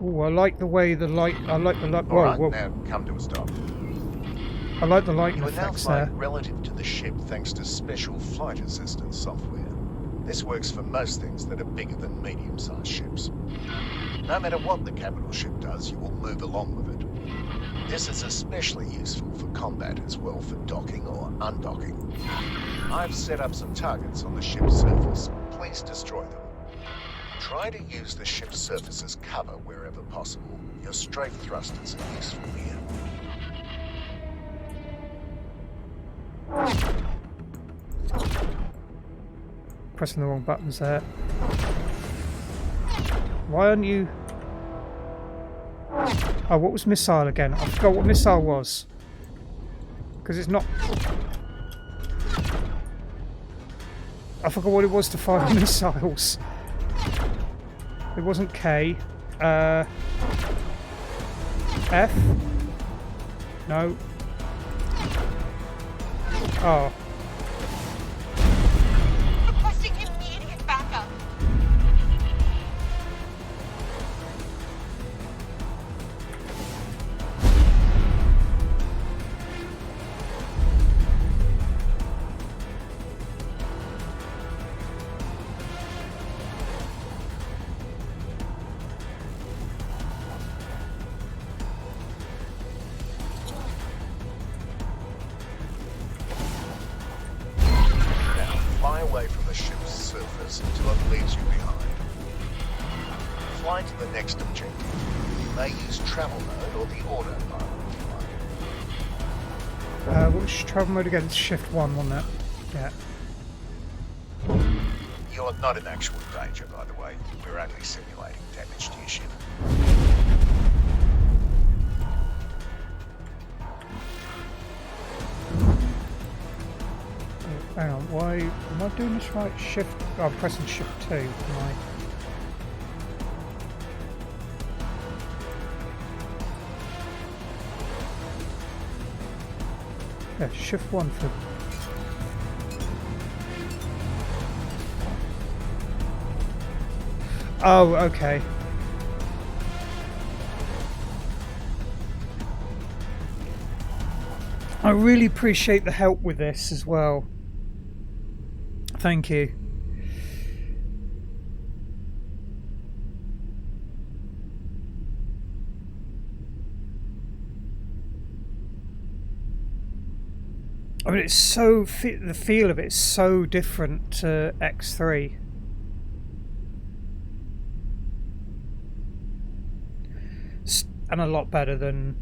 [SPEAKER 1] Oh, I like the way the light... I like the light... Whoa,
[SPEAKER 2] Alright,
[SPEAKER 1] whoa.
[SPEAKER 2] now come to a stop.
[SPEAKER 1] I like the lighting
[SPEAKER 2] You are now
[SPEAKER 1] effects
[SPEAKER 2] flying
[SPEAKER 1] there.
[SPEAKER 2] relative to the ship thanks to special flight assistance software. This works for most things that are bigger than medium-sized ships. No matter what the capital ship does, you will move along with it. This is especially useful for combat as well, for docking or undocking. I've set up some targets on the ship's surface. Please destroy them. Try to use the ship's surface as cover wherever possible. Your strafe thrusters are useful here.
[SPEAKER 1] Pressing the wrong buttons there. Why aren't you... Oh, what was missile again? I forgot what missile was. Because it's not... I forgot what it was to fire missiles. It wasn't K. F? No. Oh.
[SPEAKER 4] Requesting immediate backup.
[SPEAKER 2] Fly away from the ship's surface until it leaves you behind. Fly to the next objective. You may use travel mode or the autopilot if you like.
[SPEAKER 1] Which travel mode again? It's Shift 1, wasn't it? Yeah.
[SPEAKER 2] You're not in actual danger, by the way. We're only simulating damage to your ship.
[SPEAKER 1] Hang on, why am I doing this right? Shift... Oh, I'm pressing Shift 2. Right. Yeah, Shift 1 for... Oh, okay. I really appreciate the help with this as well. Thank you. I mean, it's so the feel of it is so different to X3. And a lot better than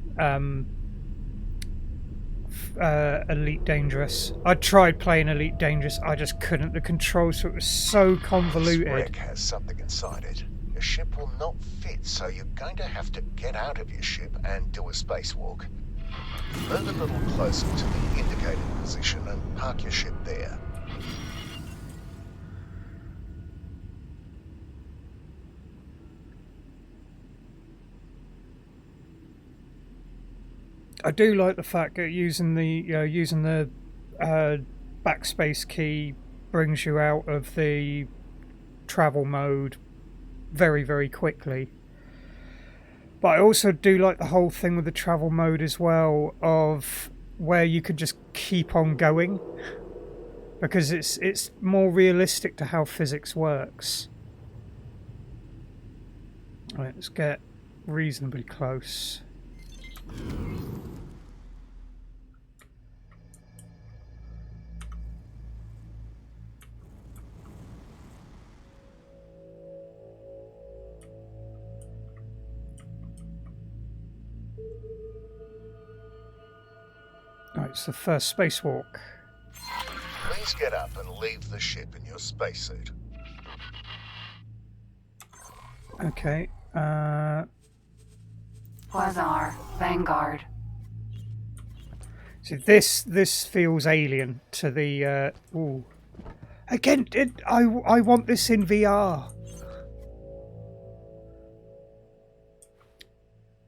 [SPEAKER 1] Elite Dangerous. I tried playing Elite Dangerous, I just couldn't. The controls for it was so convoluted.
[SPEAKER 5] This wreck has something inside it. Your ship will not fit, so you're going to have to get out of your ship and do a spacewalk. Move a little closer to the indicated position and park your ship there.
[SPEAKER 1] I do like the fact that using the backspace key brings you out of the travel mode very, very quickly. But I also do like the whole thing with the travel mode as well, of where you could just keep on going, because it's more realistic to how physics works. Right, let's get reasonably close. Right, it's the first spacewalk.
[SPEAKER 5] Please get up and leave the ship in your spacesuit.
[SPEAKER 1] Okay.
[SPEAKER 3] Quasar, Vanguard.
[SPEAKER 1] See, this feels alien to the. Ooh. Again, I want this in VR.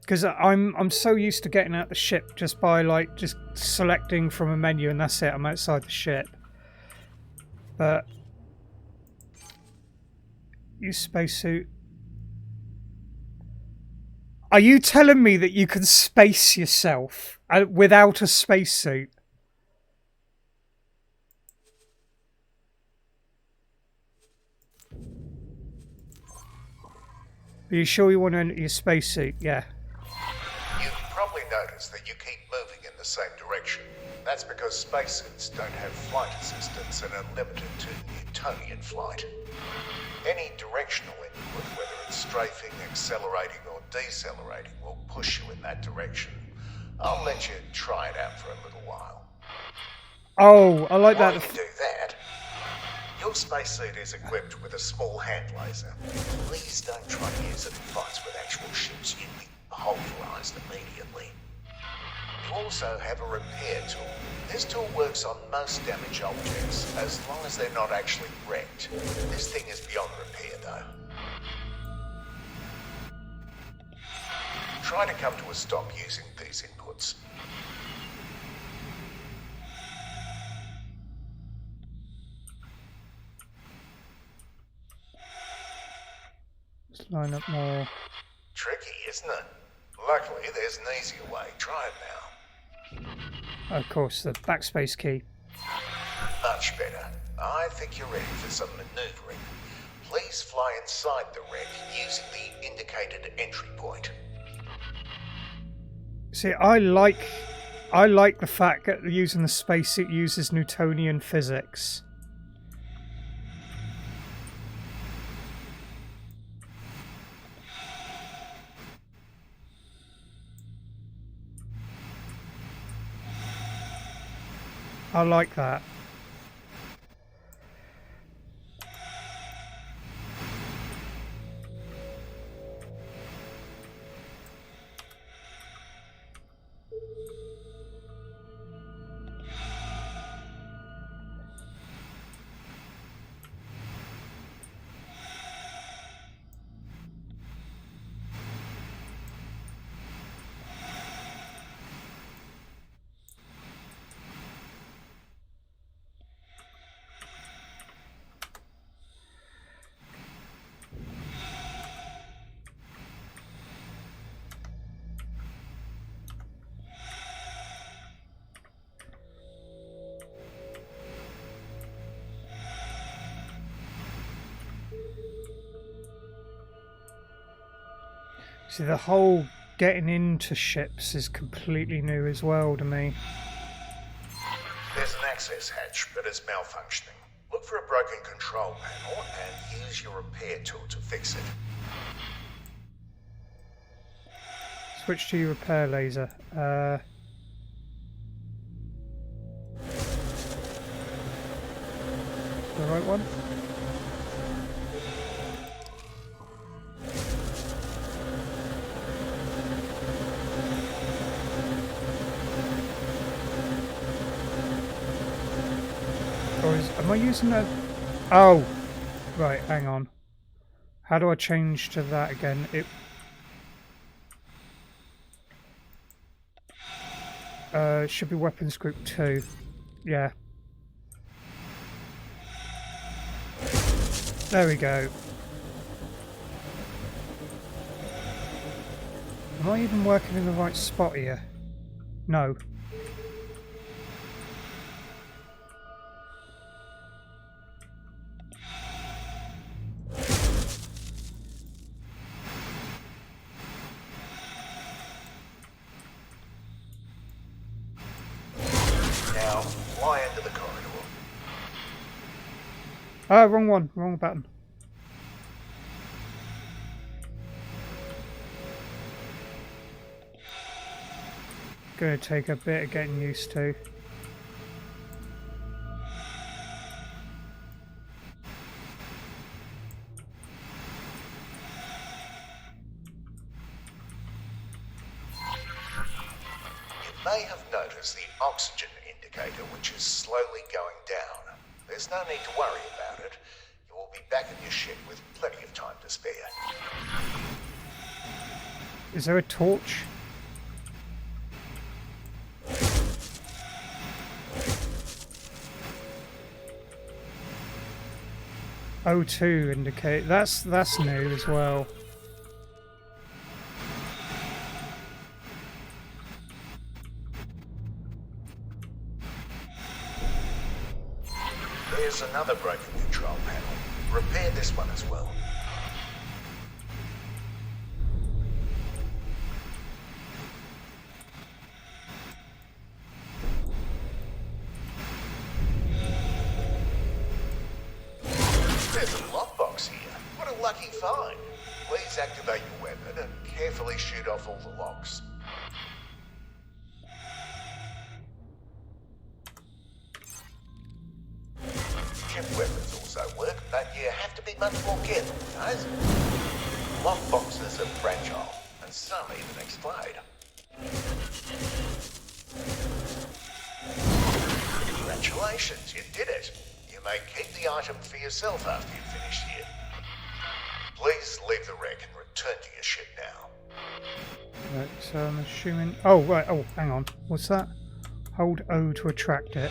[SPEAKER 1] Because I'm so used to getting out the ship just by like just selecting from a menu and that's it. I'm outside the ship. But use spacesuit. Are you telling me that you can space yourself without a spacesuit? Are you sure you want to enter your spacesuit? Yeah.
[SPEAKER 5] You've probably noticed that you keep moving in the same direction. That's because spacesuits don't have flight assistance and are limited to Newtonian flight. Any directional input, whether it's strafing, accelerating or decelerating, will push you in that direction. I'll let you try it out for a little while.
[SPEAKER 1] Oh, I like
[SPEAKER 5] While
[SPEAKER 1] that.
[SPEAKER 5] you do that, your spacesuit is equipped with a small hand laser. Please don't try to use it in fights with actual ships. You'd be pulverized immediately. You also have a repair tool. This tool works on most damaged objects, as long as they're not actually wrecked. This thing is beyond repair, though. Try to come to a stop using these inputs.
[SPEAKER 1] Let's line up more.
[SPEAKER 5] Tricky, isn't it? Luckily, there's an easier way. Try it now.
[SPEAKER 1] Of course, the backspace key.
[SPEAKER 5] Much better. I think you're ready for some maneuvering. Please fly inside the wreck using the indicated entry point.
[SPEAKER 1] See, I like the fact that using the spacesuit uses Newtonian physics. I like that. See, the whole getting into ships is completely new as well to me.
[SPEAKER 5] There's access hatch, but it's malfunctioning. Look for a broken control panel and use your repair tool to fix it.
[SPEAKER 1] Switch to your repair laser. The right one? Or am I using that? Oh! Right, hang on. How do I change to that again? It should be weapons group 2. Yeah. There we go. Am I even working in the right spot here? No.
[SPEAKER 5] Now, fly into the corridor.
[SPEAKER 1] Ah, wrong one. Wrong button. Gonna take a bit of getting used to.
[SPEAKER 5] You may have noticed the oxygen indicator, which is slowly going down. There's no need to worry about it. You will be back in your ship with plenty of time to spare.
[SPEAKER 1] Is there a torch? O2 indicate. That's new as well.
[SPEAKER 5] There's another broken control panel. Repair this one as well. There's a lockbox here. What a lucky find. Please activate your weapon and carefully shoot off all the locks. Ship weapons also work, but you have to be much more careful with those. Lockboxes are fragile, and some even explode. Congratulations, you did it. You may keep the item for yourself after you've finished here. Please leave the wreck and return to your ship now.
[SPEAKER 1] Right, so I'm assuming... Oh, right. Oh, hang on. What's that? Hold O to attract it.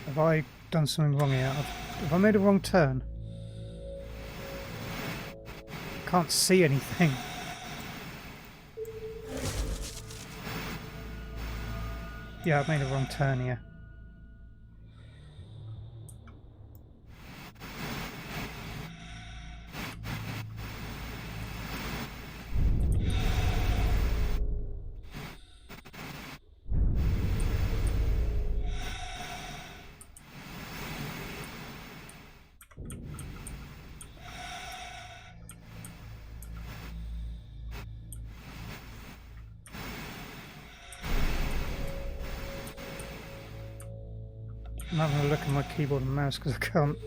[SPEAKER 1] Have I done something wrong here? Have I made a wrong turn? Can't see anything. Yeah, I've made a wrong turn here. I'm not going to look at my keyboard and mouse because I can't.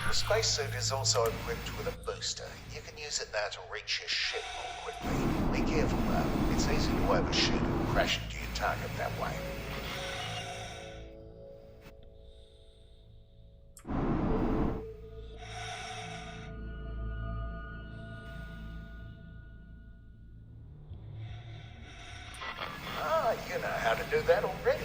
[SPEAKER 5] The spacesuit is also equipped with a booster. You can use it now to reach your ship more quickly. Be careful though, it's easy to overshoot and crash into your target that way. you know how to do that already.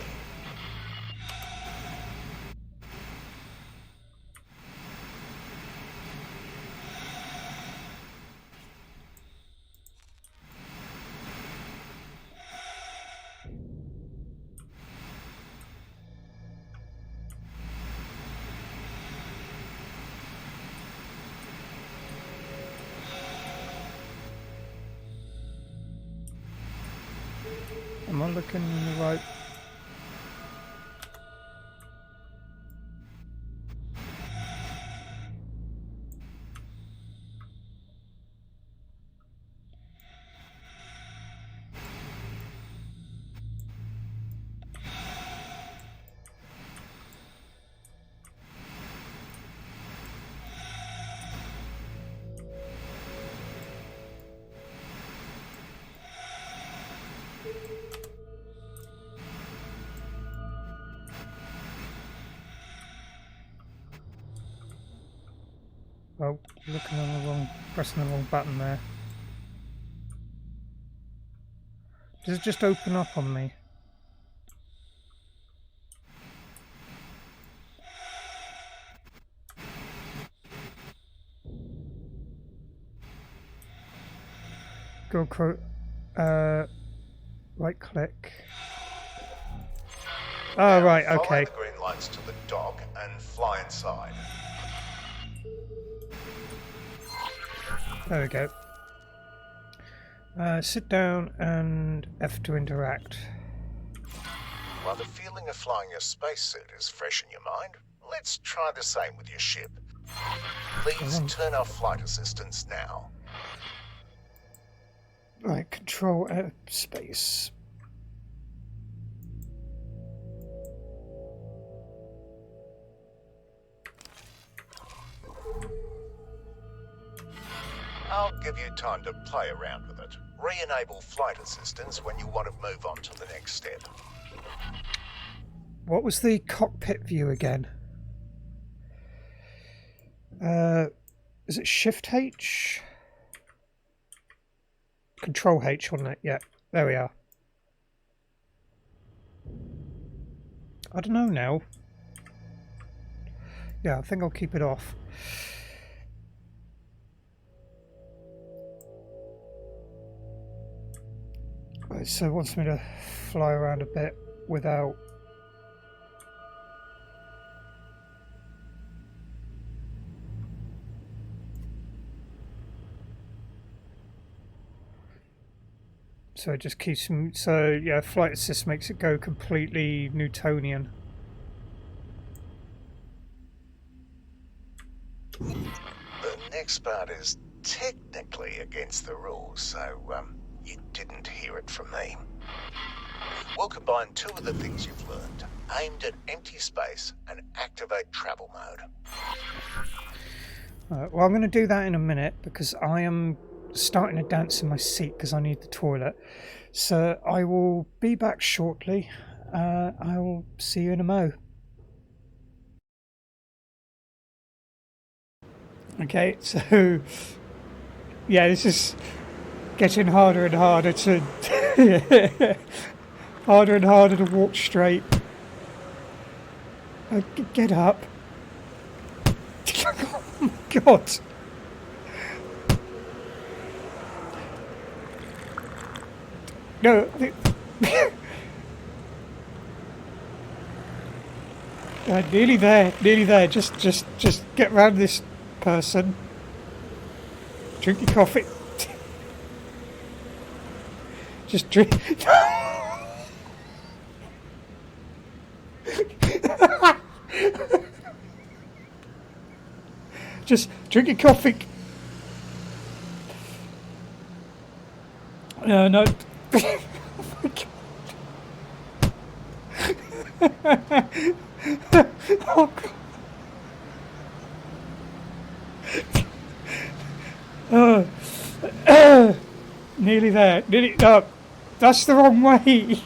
[SPEAKER 1] Am I looking in the right? Oh, looking on the wrong, pressing the wrong button there. Does it just open up on me? Go right click. Oh, right,
[SPEAKER 5] Follow
[SPEAKER 1] okay.
[SPEAKER 5] the green lights to the dock and fly inside.
[SPEAKER 1] There we go. Sit down and F to interact.
[SPEAKER 5] While the feeling of flying your spacesuit is fresh in your mind, let's try the same with your ship. Please turn off flight assistance now.
[SPEAKER 1] Right, control space.
[SPEAKER 5] I'll give you time to play around with it. Re-enable flight assistance when you want to move on to the next step.
[SPEAKER 1] What was the cockpit view again? Is it Shift H? Control H, wasn't it? Yeah, there we are. I don't know now. Yeah, I think I'll keep it off. Right, so it wants me to fly around a bit without... So it just keeps... So, yeah, flight assist makes it go completely Newtonian.
[SPEAKER 5] The next part is technically against the rules, so you didn't hear it from me. We'll combine two of the things you've learned, aimed at empty space, and activate travel mode.
[SPEAKER 1] Well, I'm going to do that in a minute because I am starting to dance in my seat because I need the toilet. So I will be back shortly. I will see you in a mo. Okay, so yeah, this is getting harder and harder to harder and harder to walk straight. Get up. Oh my god. No. Nearly there, nearly there. Just get round this person. Drink your coffee. Just drink. Just drink your coffee. No. Oh my god. Oh god. Nearly there. Nearly. No, that's the wrong way.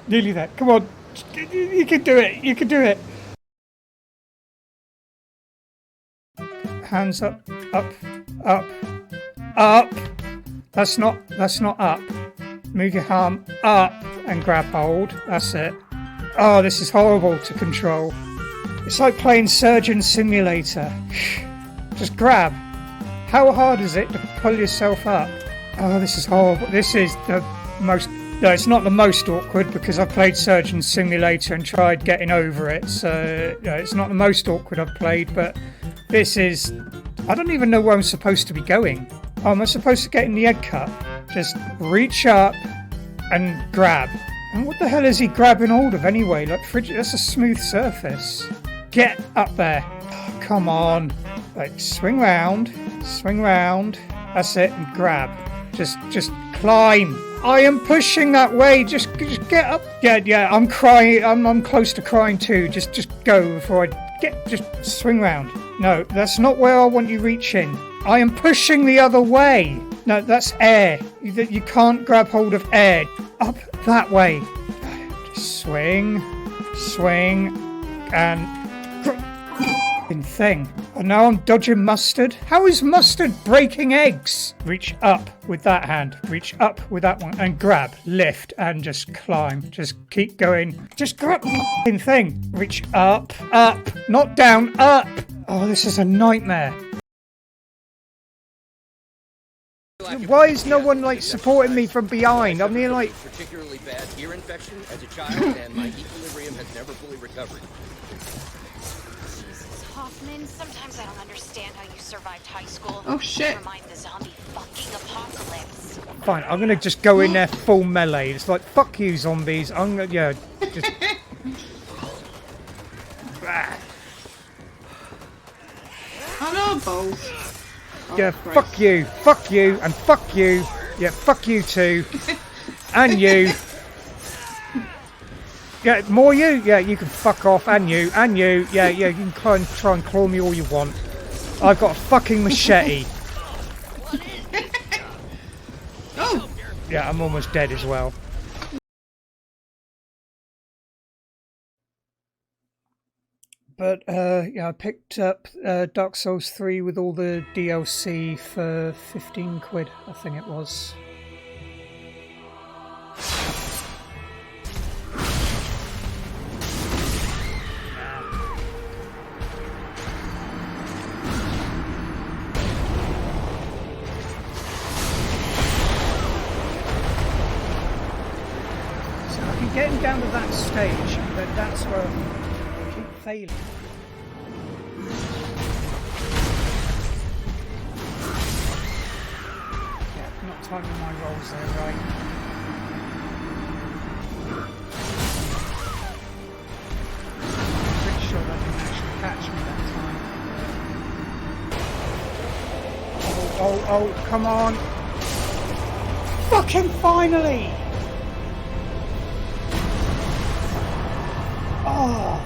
[SPEAKER 1] Nearly there. Come on. You can do it. You can do it. Hands up. Up. Up. Up. That's not up. Move your arm up and grab hold. That's it. Oh, this is horrible to control. It's like playing Surgeon Simulator. Just grab. How hard is it to pull yourself up? Oh, this is horrible. This is the most... No, it's not the most awkward because I've played Surgeon Simulator and tried getting over it. So, no, it's not the most awkward I've played, but this is... I don't even know where I'm supposed to be going. Oh, am I supposed to get in the egg cup? Just reach up and grab. And what the hell is he grabbing hold of anyway? Like, that's a smooth surface. Get up there. Oh, come on. Like, swing round. That's it, and grab. Just climb. I am pushing that way. Just get up. Yeah. I'm crying. I'm close to crying too. Just go before I get. Just swing round. No, that's not where I want you reaching. I am pushing the other way. No, that's air. You can't grab hold of air. Up that way. Just swing, and thing. And now I'm dodging mustard. How is mustard breaking eggs? Reach up with that hand. Reach up with that one and grab, lift, and just climb. Just keep going. Just grab the thing. Reach up, not down, up. Oh, this is a nightmare. Why is no one like supporting me from behind? I'm near like
[SPEAKER 6] particularly bad ear infection as a child, and my equilibrium has never fully recovered.
[SPEAKER 4] Jesus, Hoffman, sometimes I don't understand how you survived high school.
[SPEAKER 7] Oh shit.
[SPEAKER 4] Never mind the zombie fucking apocalypse.
[SPEAKER 1] fine. I'm gonna just go in there full melee. It's like fuck you, zombies. I'm gonna just.
[SPEAKER 7] I know, balls.
[SPEAKER 1] Yeah, fuck you, and fuck you. Yeah, fuck you too, and you. Yeah, more you. Yeah, you can fuck off, and you. Yeah, you can try and claw me all you want. I've got a fucking machete.
[SPEAKER 7] Oh.
[SPEAKER 1] Yeah, I'm almost dead as well. But yeah, I picked up Dark Souls 3 with all the DLC for 15 quid, I think it was. So I've been getting down to that stage, but that's where I keep failing. Not timing my rolls there, right? Pretty sure they didn't actually catch me that time. Oh, come on! Fucking finally! Oh,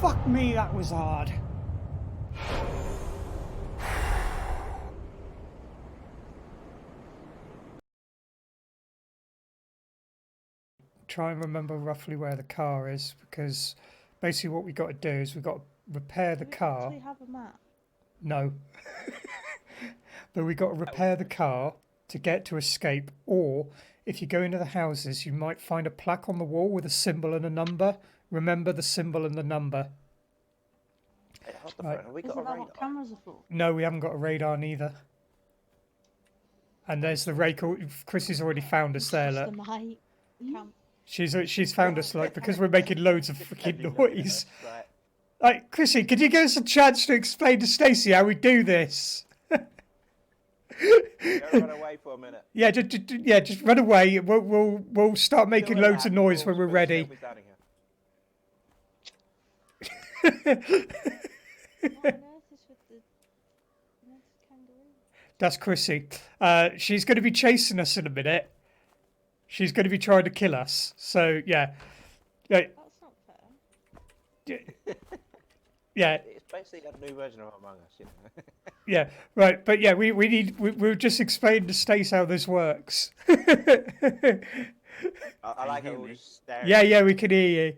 [SPEAKER 1] fuck me, that was hard. Try and remember roughly where the car is, because basically what we got to do is we've got to repair the car.
[SPEAKER 8] Do we have a map?
[SPEAKER 1] No. But we got to repair the car to get to escape, or if you go into the houses you might find a plaque on the wall with a symbol and a number. Remember the symbol and the number.
[SPEAKER 6] Hey, hold the
[SPEAKER 1] Right.
[SPEAKER 6] phone. Have we got
[SPEAKER 8] Isn't
[SPEAKER 6] a
[SPEAKER 8] that
[SPEAKER 6] radar?
[SPEAKER 8] what cameras are for?
[SPEAKER 1] No, we haven't got a radar neither. And there's the rake. Chrissy's already found us there,
[SPEAKER 8] Just
[SPEAKER 1] look.
[SPEAKER 8] the mic. Cam.
[SPEAKER 1] She's found us, like, because we're making loads of freaking noise.
[SPEAKER 6] Right.
[SPEAKER 1] Like, Chrissy, could you give us a chance to explain to Stacey how we do this?
[SPEAKER 6] Run away for a minute.
[SPEAKER 1] Yeah, just run away. We'll start making loads of noise when we're ready.
[SPEAKER 8] What on earth is with the kangaroo?
[SPEAKER 1] That's Chrissy. She's going to be chasing us in a minute. She's going to be trying to kill us. So yeah,
[SPEAKER 8] That's not fair.
[SPEAKER 1] yeah,
[SPEAKER 6] It's basically a new version of Among Us, you know.
[SPEAKER 1] yeah. Right, but yeah, we'll just explain to Stace how this works.
[SPEAKER 6] I like how we're just staring.
[SPEAKER 1] Yeah, we can hear you.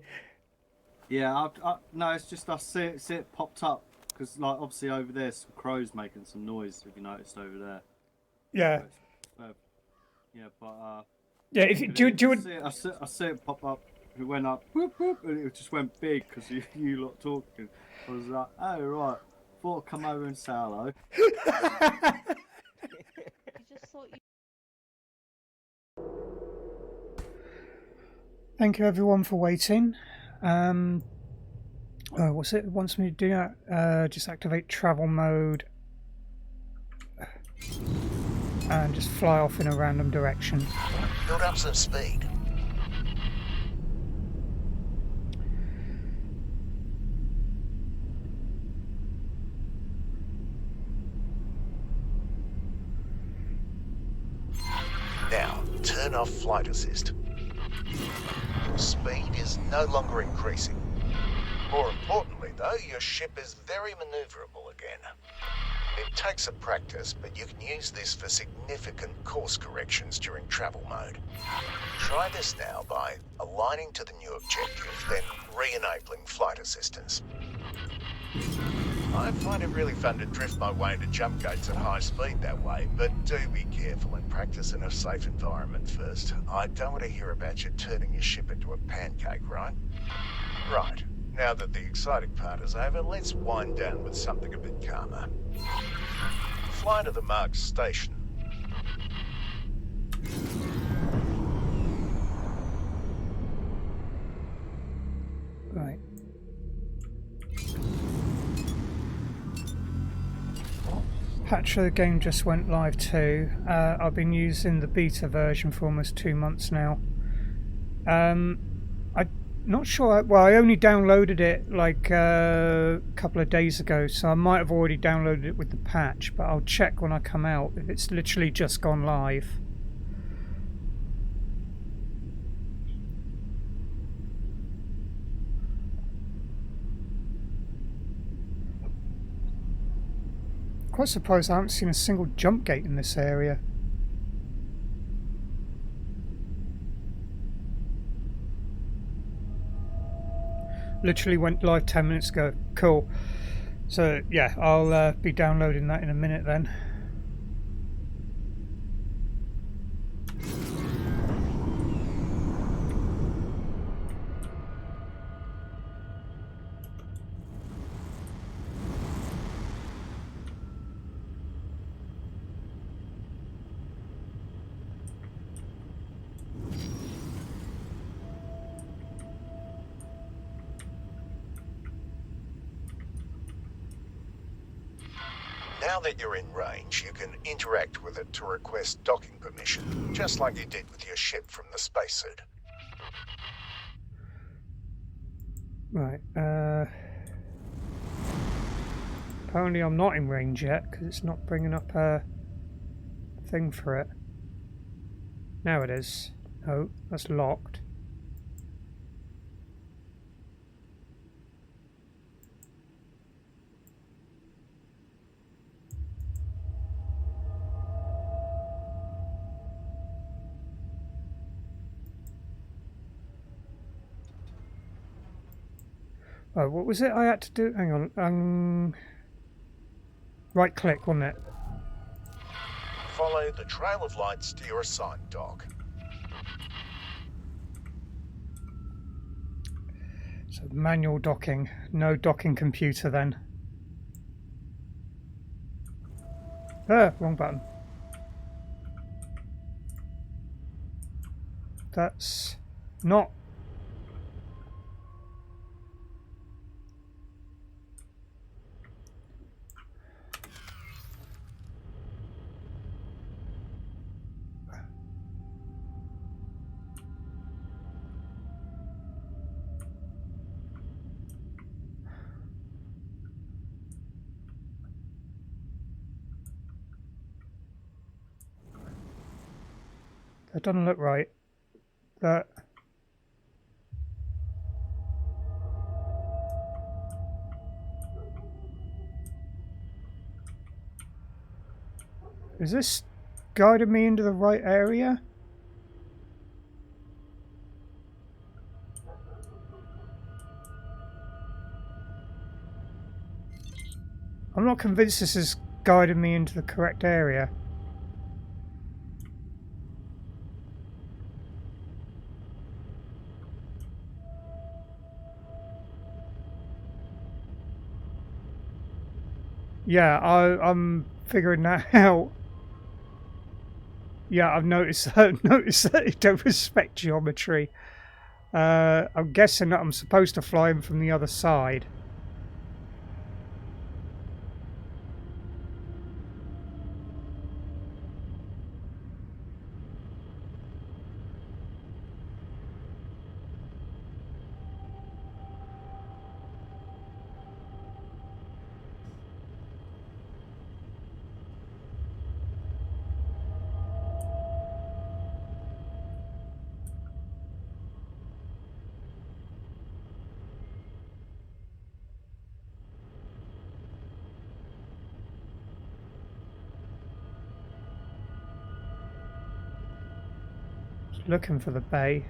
[SPEAKER 9] Yeah, no, it's just I see it popped up because, like, obviously over there, some crows making some noise. If you noticed over there.
[SPEAKER 1] Yeah.
[SPEAKER 9] Yeah, but
[SPEAKER 1] Yeah, if you
[SPEAKER 9] But
[SPEAKER 1] do,
[SPEAKER 9] it-
[SPEAKER 1] do
[SPEAKER 9] I
[SPEAKER 1] you,
[SPEAKER 9] see it, I see it pop up. It went up, whoop, whoop, and it just went big because you lot talking. I was like, oh right, thought I'd come over and say hello.
[SPEAKER 8] You just thought you.
[SPEAKER 1] thank you everyone for waiting. What's it wants me to do? That just activate travel mode and just fly off in a random direction.
[SPEAKER 5] Build up some speed. Now, turn off flight assist. Your speed is no longer increasing. More importantly, though, your ship is very maneuverable again. It takes some practice, but you can use this for significant course corrections during travel mode. Try this now by aligning to the new objective, then re-enabling flight assistance. I find it really fun to drift my way into jump gates at high speed that way, but do be careful and practice in a safe environment first. I don't want to hear about you turning your ship into a pancake, right? Right. Now that the exciting part is over, let's wind down with something a bit calmer. Fly to the marked station.
[SPEAKER 1] Right. Patch of the game just went live too. I've been using the beta version for almost 2 months now. I'm not sure. Well, I only downloaded it like a couple of days ago, so I might have already downloaded it with the patch, but I'll check when I come out if it's literally just gone live. Quite surprised I haven't seen a single jump gate in this area. Literally went live 10 minutes ago. Cool. So yeah, I'll be downloading that in a minute then.
[SPEAKER 5] Now that you're in range, you can interact with it to request docking permission, just like you did with your ship from the spacesuit.
[SPEAKER 1] Right. Apparently I'm not in range yet because it's not bringing up a thing for it. Now it is. Oh, that's locked. Oh, what was it I had to do? Hang on. Right click, wasn't it?
[SPEAKER 5] Follow the trail of lights to your assigned dock.
[SPEAKER 1] So manual docking. No docking computer then. Wrong button. That's not... That doesn't look right. That... Is this guiding me into the right area? I'm not convinced this is guiding me into the correct area. Yeah, I'm figuring that out. Yeah, I've noticed noticed that it don't respect geometry. I'm guessing that I'm supposed to fly in from the other side. Looking for the bay.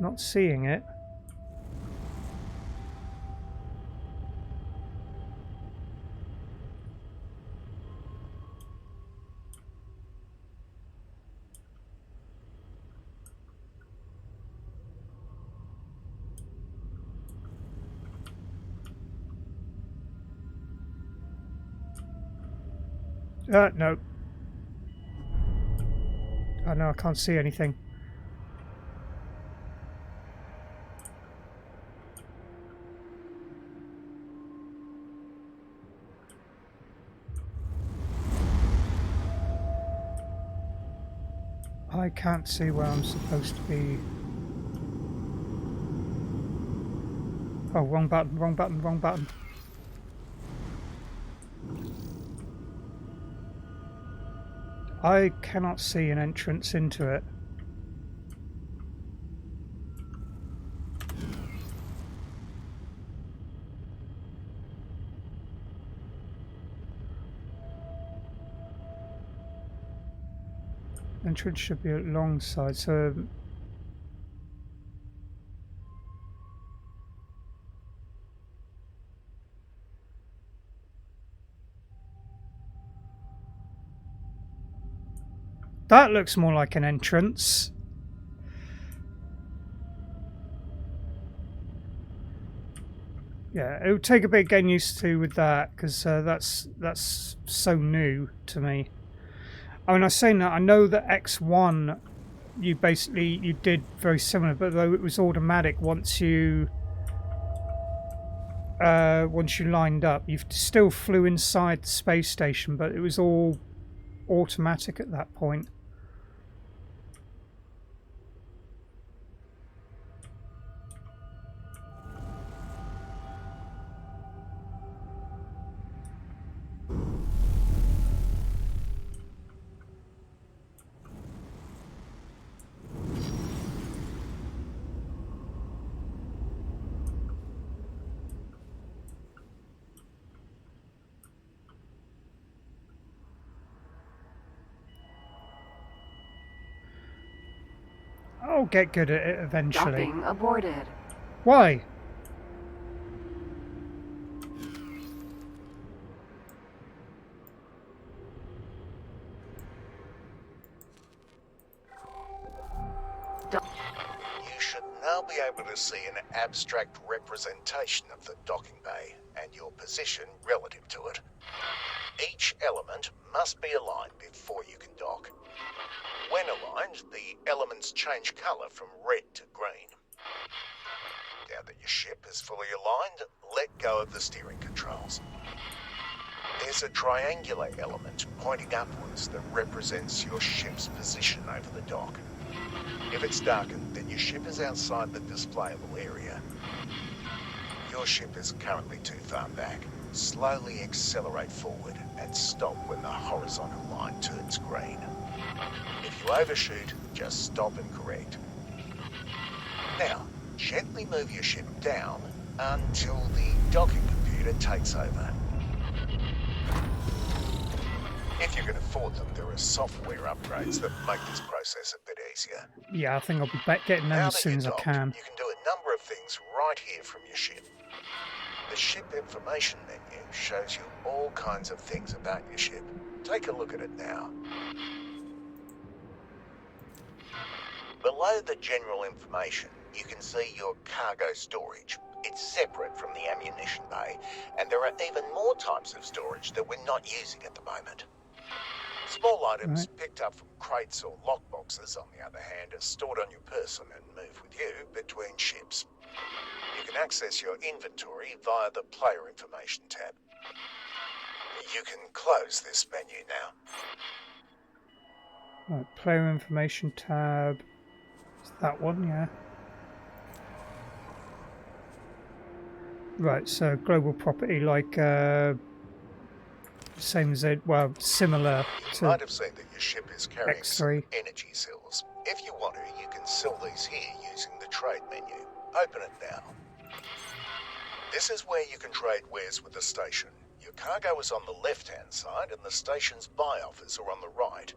[SPEAKER 1] Not seeing it. No. Oh no, I can't see anything. I can't see where I'm supposed to be. Oh, wrong button, wrong button, wrong button. I cannot see an entrance into it. Entrance should be alongside, so... That looks more like an entrance. Yeah, it would take a bit of getting used to with that, because that's so new to me. I mean, I was saying that I know that X1, you did very similar, but though it was automatic once you lined up, you still flew inside the space station, but it was all automatic at that point. I'll get good at it eventually.
[SPEAKER 3] Docking aborted.
[SPEAKER 1] Why?
[SPEAKER 5] You should now be able to see an abstract representation of the docking bay and your position relative to it. Each element must be aligned before you can dock. When aligned, the elements change colour from red to green. Now that your ship is fully aligned, let go of the steering controls. There's a triangular element pointing upwards that represents your ship's position over the dock. If it's darkened, then your ship is outside the displayable area. Your ship is currently too far back. Slowly accelerate forward and stop when the horizontal line turns green. If you overshoot, just stop and correct. Now, gently move your ship down until the docking computer takes over. If you can afford them, there are software upgrades that make this process a bit easier.
[SPEAKER 1] Yeah, I think I'll be back getting them
[SPEAKER 5] Now
[SPEAKER 1] as
[SPEAKER 5] that
[SPEAKER 1] soon
[SPEAKER 5] you're
[SPEAKER 1] as I
[SPEAKER 5] docked,
[SPEAKER 1] can.
[SPEAKER 5] you can do a number of things right here from your ship. The ship information menu shows you all kinds of things about your ship. Take a look at it now. Below the general information, you can see your cargo storage. It's separate from the ammunition bay, and there are even more types of storage that we're not using at the moment. Small items picked up from crates or lockboxes, on the other hand, are stored on your person and move with you between ships. You can access your inventory via the Player Information tab. You can close this menu now.
[SPEAKER 1] Right, Player Information tab. It's that one, yeah. Right, so global property, like same as it, well, similar
[SPEAKER 5] You
[SPEAKER 1] to
[SPEAKER 5] might have seen that your ship is carrying some
[SPEAKER 1] X3.
[SPEAKER 5] energy cells. If you want to, you can sell these here using the trade menu. Open it now. This is where you can trade wares with the station. Your cargo is on the left-hand side and the station's buy offers are on the right.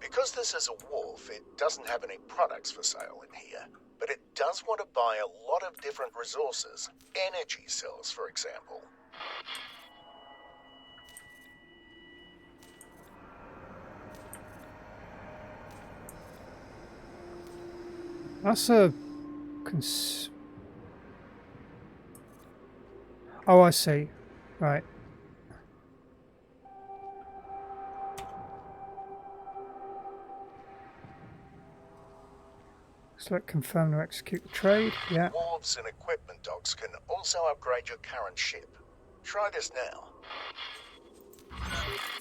[SPEAKER 5] Because this is a wharf, it doesn't have any products for sale in here, but it does want to buy a lot of different resources. Energy cells, for example.
[SPEAKER 1] That's a oh, I see. Right. Select confirm to execute the trade. Yeah.
[SPEAKER 5] Wharves and equipment docks can also upgrade your current ship. Try this now.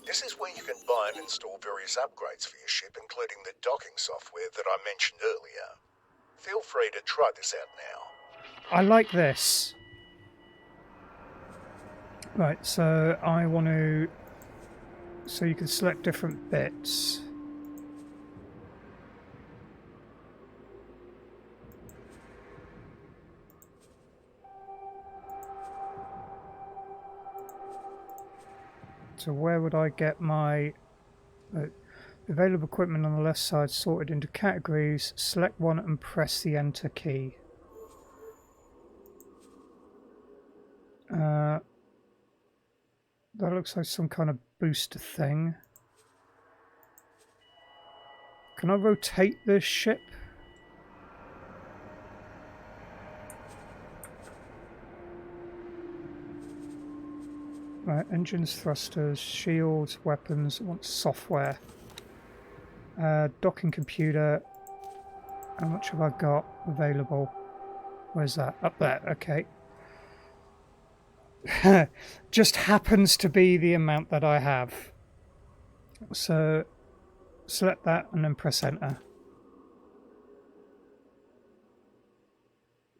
[SPEAKER 5] This is where you can buy and install various upgrades for your ship, including the docking software that I mentioned earlier. Feel free to try this out now.
[SPEAKER 1] I like this. Right, so I want to... So you can select different bits. So where would I get my... available equipment on the left side sorted into categories. Select one and press the enter key. That looks like some kind of booster thing. Can I rotate this ship? Right, engines, thrusters, shields, weapons. I want software. Docking computer. How much have I got available? Where's that? Up there, okay. Just happens to be the amount that I have. So select that and then press enter.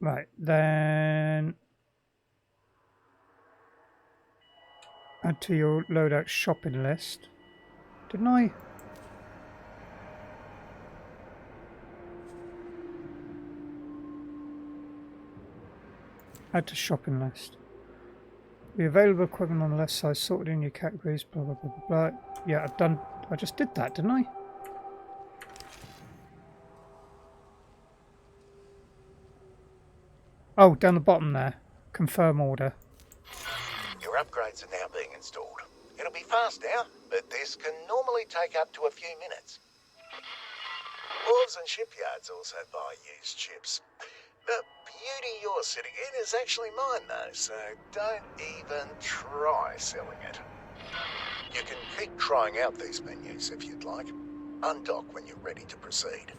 [SPEAKER 1] Right, then add to your loadout shopping list. Didn't I? Add to shopping list. The available equipment on the left side sorted in your categories, blah blah blah blah blah. Yeah, I just did that, didn't I? Oh, down the bottom there. Confirm order.
[SPEAKER 5] Your upgrades are now being installed. It'll be fast now, but this can normally take up to a few minutes. Wharves and shipyards also buy used ships. The beauty you're sitting in is actually mine though, so don't even try selling it. You can keep trying out these menus if you'd like. Undock when you're ready to proceed.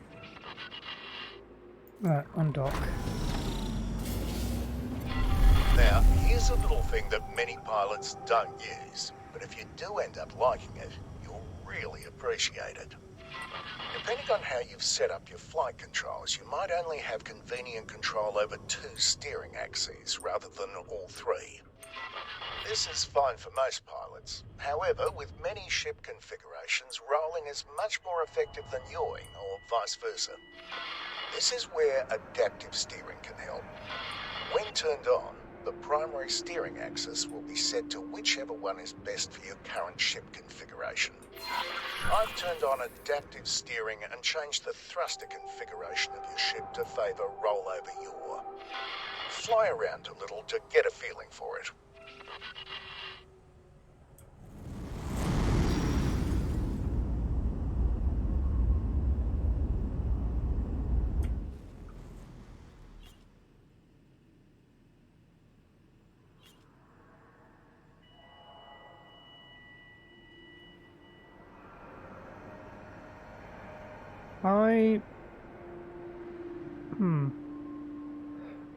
[SPEAKER 1] Right, undock.
[SPEAKER 5] Now, here's a little thing that many pilots don't use, but if you do end up liking it, you'll really appreciate it. Depending on how you've set up your flight controls, you might only have convenient control over 2 steering axes rather than all 3. This is fine for most pilots. However, with many ship configurations, rolling is much more effective than yawing, or vice versa. This is where adaptive steering can help. When turned on, the primary steering axis will be set to whichever one is best for your current ship configuration. I've turned on adaptive steering and changed the thruster configuration of your ship to favour rollover yaw. Fly around a little to get a feeling for it.
[SPEAKER 1] I...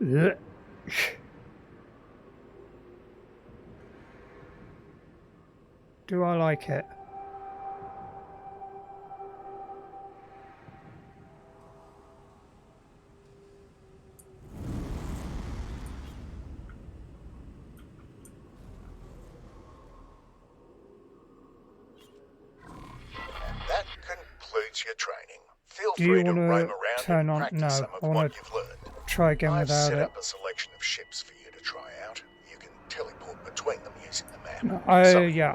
[SPEAKER 1] Ugh. Do I like it?
[SPEAKER 5] That concludes your training. Feel
[SPEAKER 1] Do you
[SPEAKER 5] free to
[SPEAKER 1] want
[SPEAKER 5] roam
[SPEAKER 1] to
[SPEAKER 5] around
[SPEAKER 1] turn
[SPEAKER 5] and
[SPEAKER 1] on?
[SPEAKER 5] practice
[SPEAKER 1] No,
[SPEAKER 5] some
[SPEAKER 1] I
[SPEAKER 5] of
[SPEAKER 1] want
[SPEAKER 5] what
[SPEAKER 1] to
[SPEAKER 5] you've learned.
[SPEAKER 1] try again
[SPEAKER 5] I've
[SPEAKER 1] without
[SPEAKER 5] set
[SPEAKER 1] it.
[SPEAKER 5] up a selection of ships for you to try out. You can teleport between them using the map.
[SPEAKER 1] No,
[SPEAKER 5] Some
[SPEAKER 1] I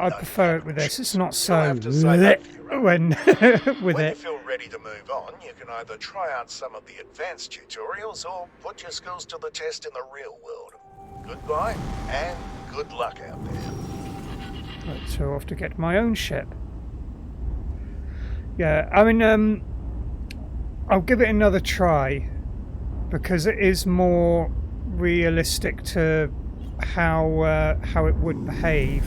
[SPEAKER 5] know
[SPEAKER 1] prefer
[SPEAKER 5] the
[SPEAKER 1] it with this.
[SPEAKER 5] ships.
[SPEAKER 1] It's not
[SPEAKER 5] You'll
[SPEAKER 1] so
[SPEAKER 5] have to save up for your own.
[SPEAKER 1] when with
[SPEAKER 5] When you
[SPEAKER 1] it.
[SPEAKER 5] feel ready to move on, you can either try out some of the advanced tutorials or put your skills to the test in the real world. Goodbye, and good luck out there.
[SPEAKER 1] Right, so off to get my own ship. Yeah, I mean, I'll give it another try because it is more realistic to how it would behave.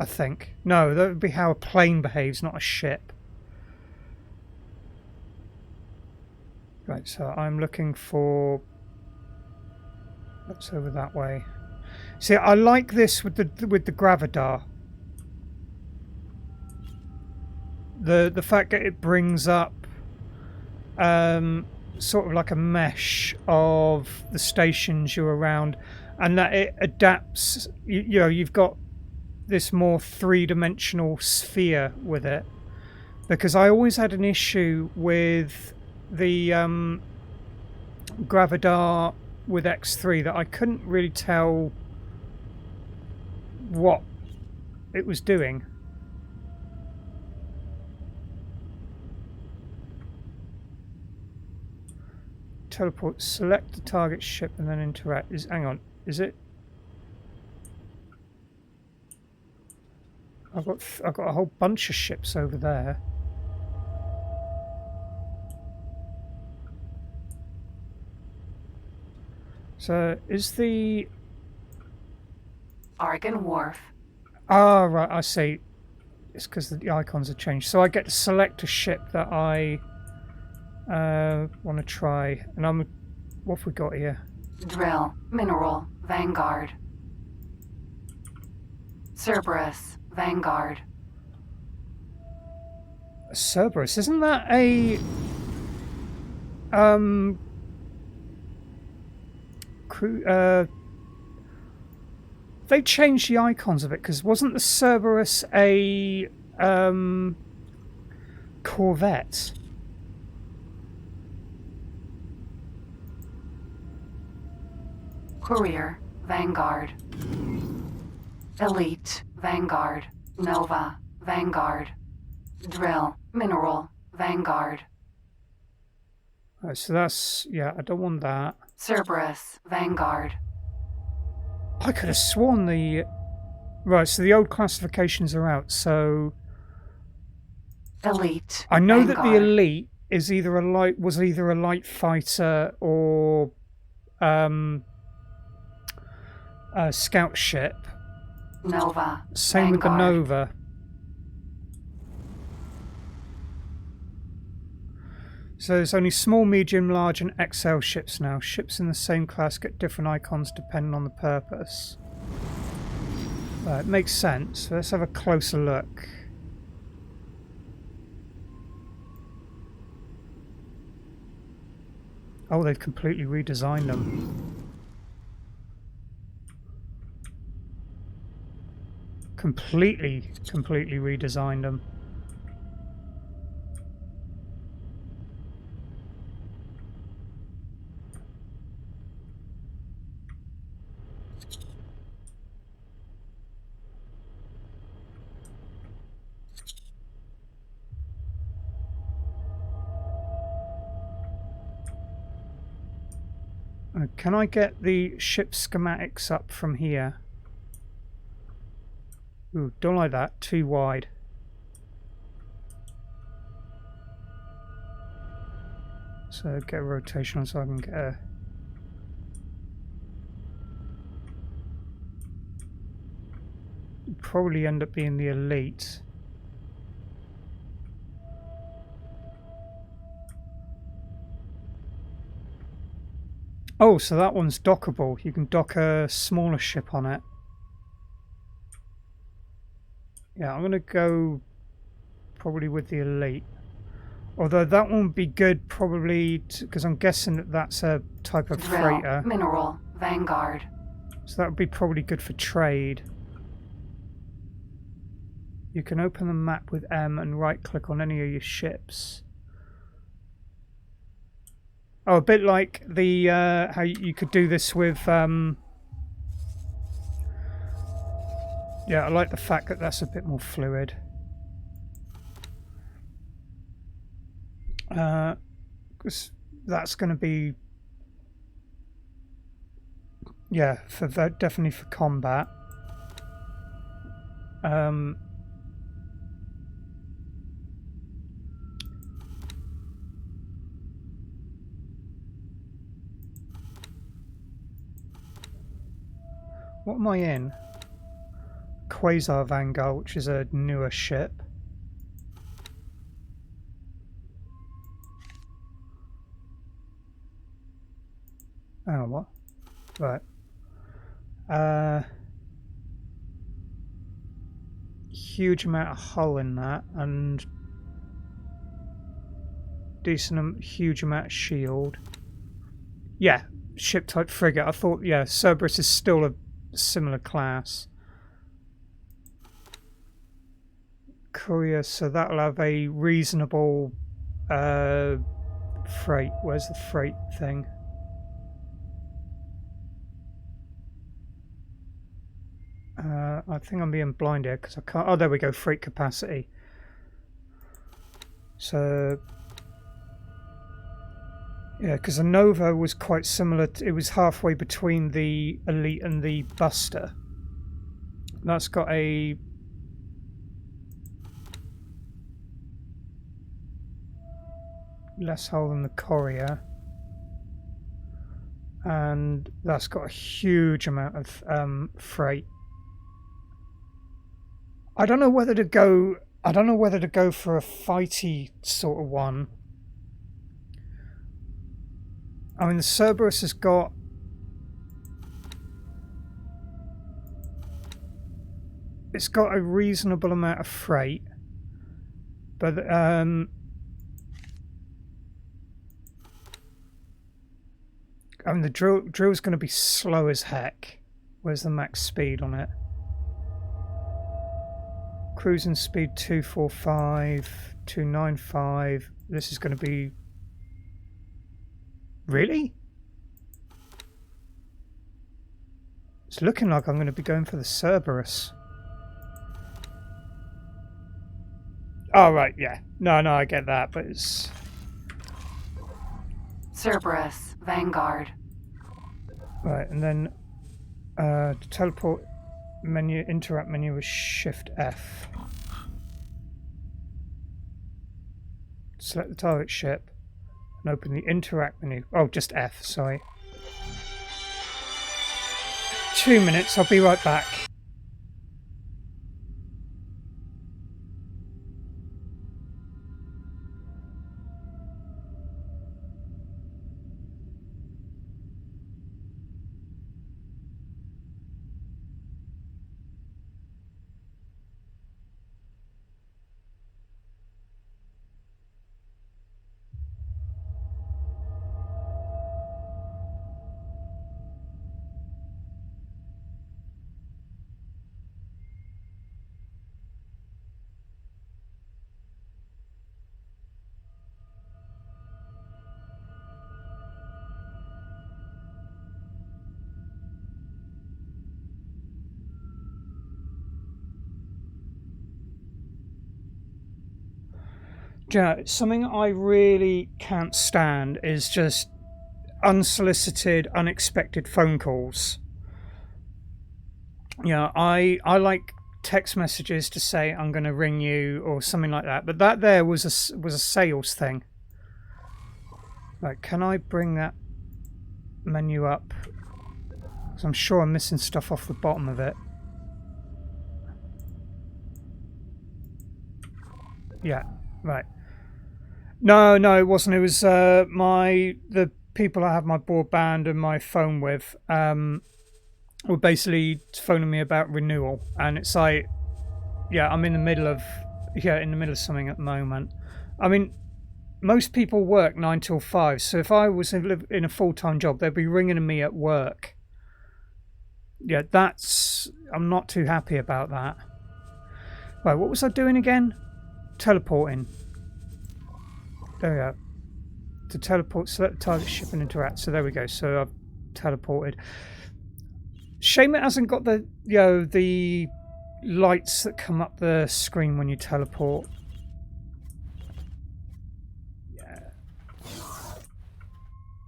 [SPEAKER 1] I think. No, that would be how a plane behaves, not a ship. Right, so I'm looking for... That's over that way. See, I like this with the Gravidar. The fact that it brings up sort of like a mesh of the stations you're around, and that it adapts. You know, you've got this more three-dimensional sphere with it. Because I always had an issue with the Gravidar with X3 that I couldn't really tell what it was doing. Teleport, select the target ship and then interact. Hang on, is it? I've got a whole bunch of ships over there. So is the
[SPEAKER 3] Argon Wharf.
[SPEAKER 1] Ah, right, I see. It's because the icons have changed. So I get to select a ship that I want to try. And what have we got here?
[SPEAKER 3] Drill. Mineral. Vanguard. Cerberus. Vanguard.
[SPEAKER 1] Cerberus. Isn't that a... they changed the icons of it, because wasn't the Cerberus a Corvette?
[SPEAKER 3] Courier. Vanguard. Elite. Vanguard. Nova. Vanguard. Drill. Mineral. Vanguard.
[SPEAKER 1] Right, so that's... yeah, I don't want that.
[SPEAKER 3] Cerberus. Vanguard.
[SPEAKER 1] I could have sworn the... Right, so the old classifications are out, so...
[SPEAKER 3] Elite.
[SPEAKER 1] I know
[SPEAKER 3] Vanguard.
[SPEAKER 1] that the Elite is either was either a light fighter or a scout ship.
[SPEAKER 3] Nova.
[SPEAKER 1] Same with the
[SPEAKER 3] Vanguard.
[SPEAKER 1] Nova. So there's only small, medium, large and XL ships now. Ships in the same class get different icons depending on the purpose. It makes sense. So let's have a closer look. Oh, they've completely redesigned them. Completely redesigned them. Can I get the ship schematics up from here? Ooh, don't like that. Too wide. So get a rotation on so I can get a... probably end up being the elite. Oh, so that one's dockable. You can dock a smaller ship on it. Yeah, I'm going to go probably with the elite. Although that one would be good probably because I'm guessing that that's a type of
[SPEAKER 3] Drill,
[SPEAKER 1] freighter.
[SPEAKER 3] mineral, Vanguard.
[SPEAKER 1] So that would be probably good for trade. You can open the map with M and right click on any of your ships. Oh, a bit like the how you could do this with yeah, I like the fact that that's a bit more fluid. Because that's going to be, yeah, for that, definitely for combat. What am I in? Quasar Vanguard, which is a newer ship. Oh, what? Right. Huge amount of hull in that, and huge amount of shield. Yeah, ship type frigate. I thought, yeah, Cerberus is still a similar class. Courier, so that'll have a reasonable freight. Where's the freight thing? I think I'm being blind here because I can't. Oh, there we go. Freight capacity. So, yeah, because the Nova was quite similar. It was halfway between the Elite and the Buster. That's got a less hull than the Courier, and that's got a huge amount of freight. I don't know whether to go for a fighty sort of one. I mean, the Cerberus has got a reasonable amount of freight, but I mean, the drill's going to be slow as heck. Where's the max speed on it? Cruising speed 245, 295. This is going to be... Really? It's looking like I'm going to be going for the Cerberus. Oh, right, yeah. No, I get that, but it's...
[SPEAKER 3] Cerberus, Vanguard.
[SPEAKER 1] Right, and then to teleport menu, interact menu with Shift F. Select the target ship and open the interact menu. Oh, just F, sorry. 2 minutes, I'll be right back. Yeah, something I really can't stand is just unsolicited, unexpected phone calls. Yeah, I like text messages to say I'm going to ring you or something like that, but that there was a sales thing. Like, can I bring that menu up? Because I'm sure I'm missing stuff off the bottom of it. Yeah, right. No, it wasn't. It was the people I have my broadband and my phone with were basically phoning me about renewal, and it's like, yeah, I'm in the middle of something at the moment. I mean, most people work 9 till 5, so if I was in a full-time job, they'd be ringing me at work. Yeah, I'm not too happy about that. Right, what was I doing again? Teleporting. There we go. To teleport, select the target, ship and interact. So there we go. So I've teleported. Shame it hasn't got the the lights that come up the screen when you teleport. Yeah.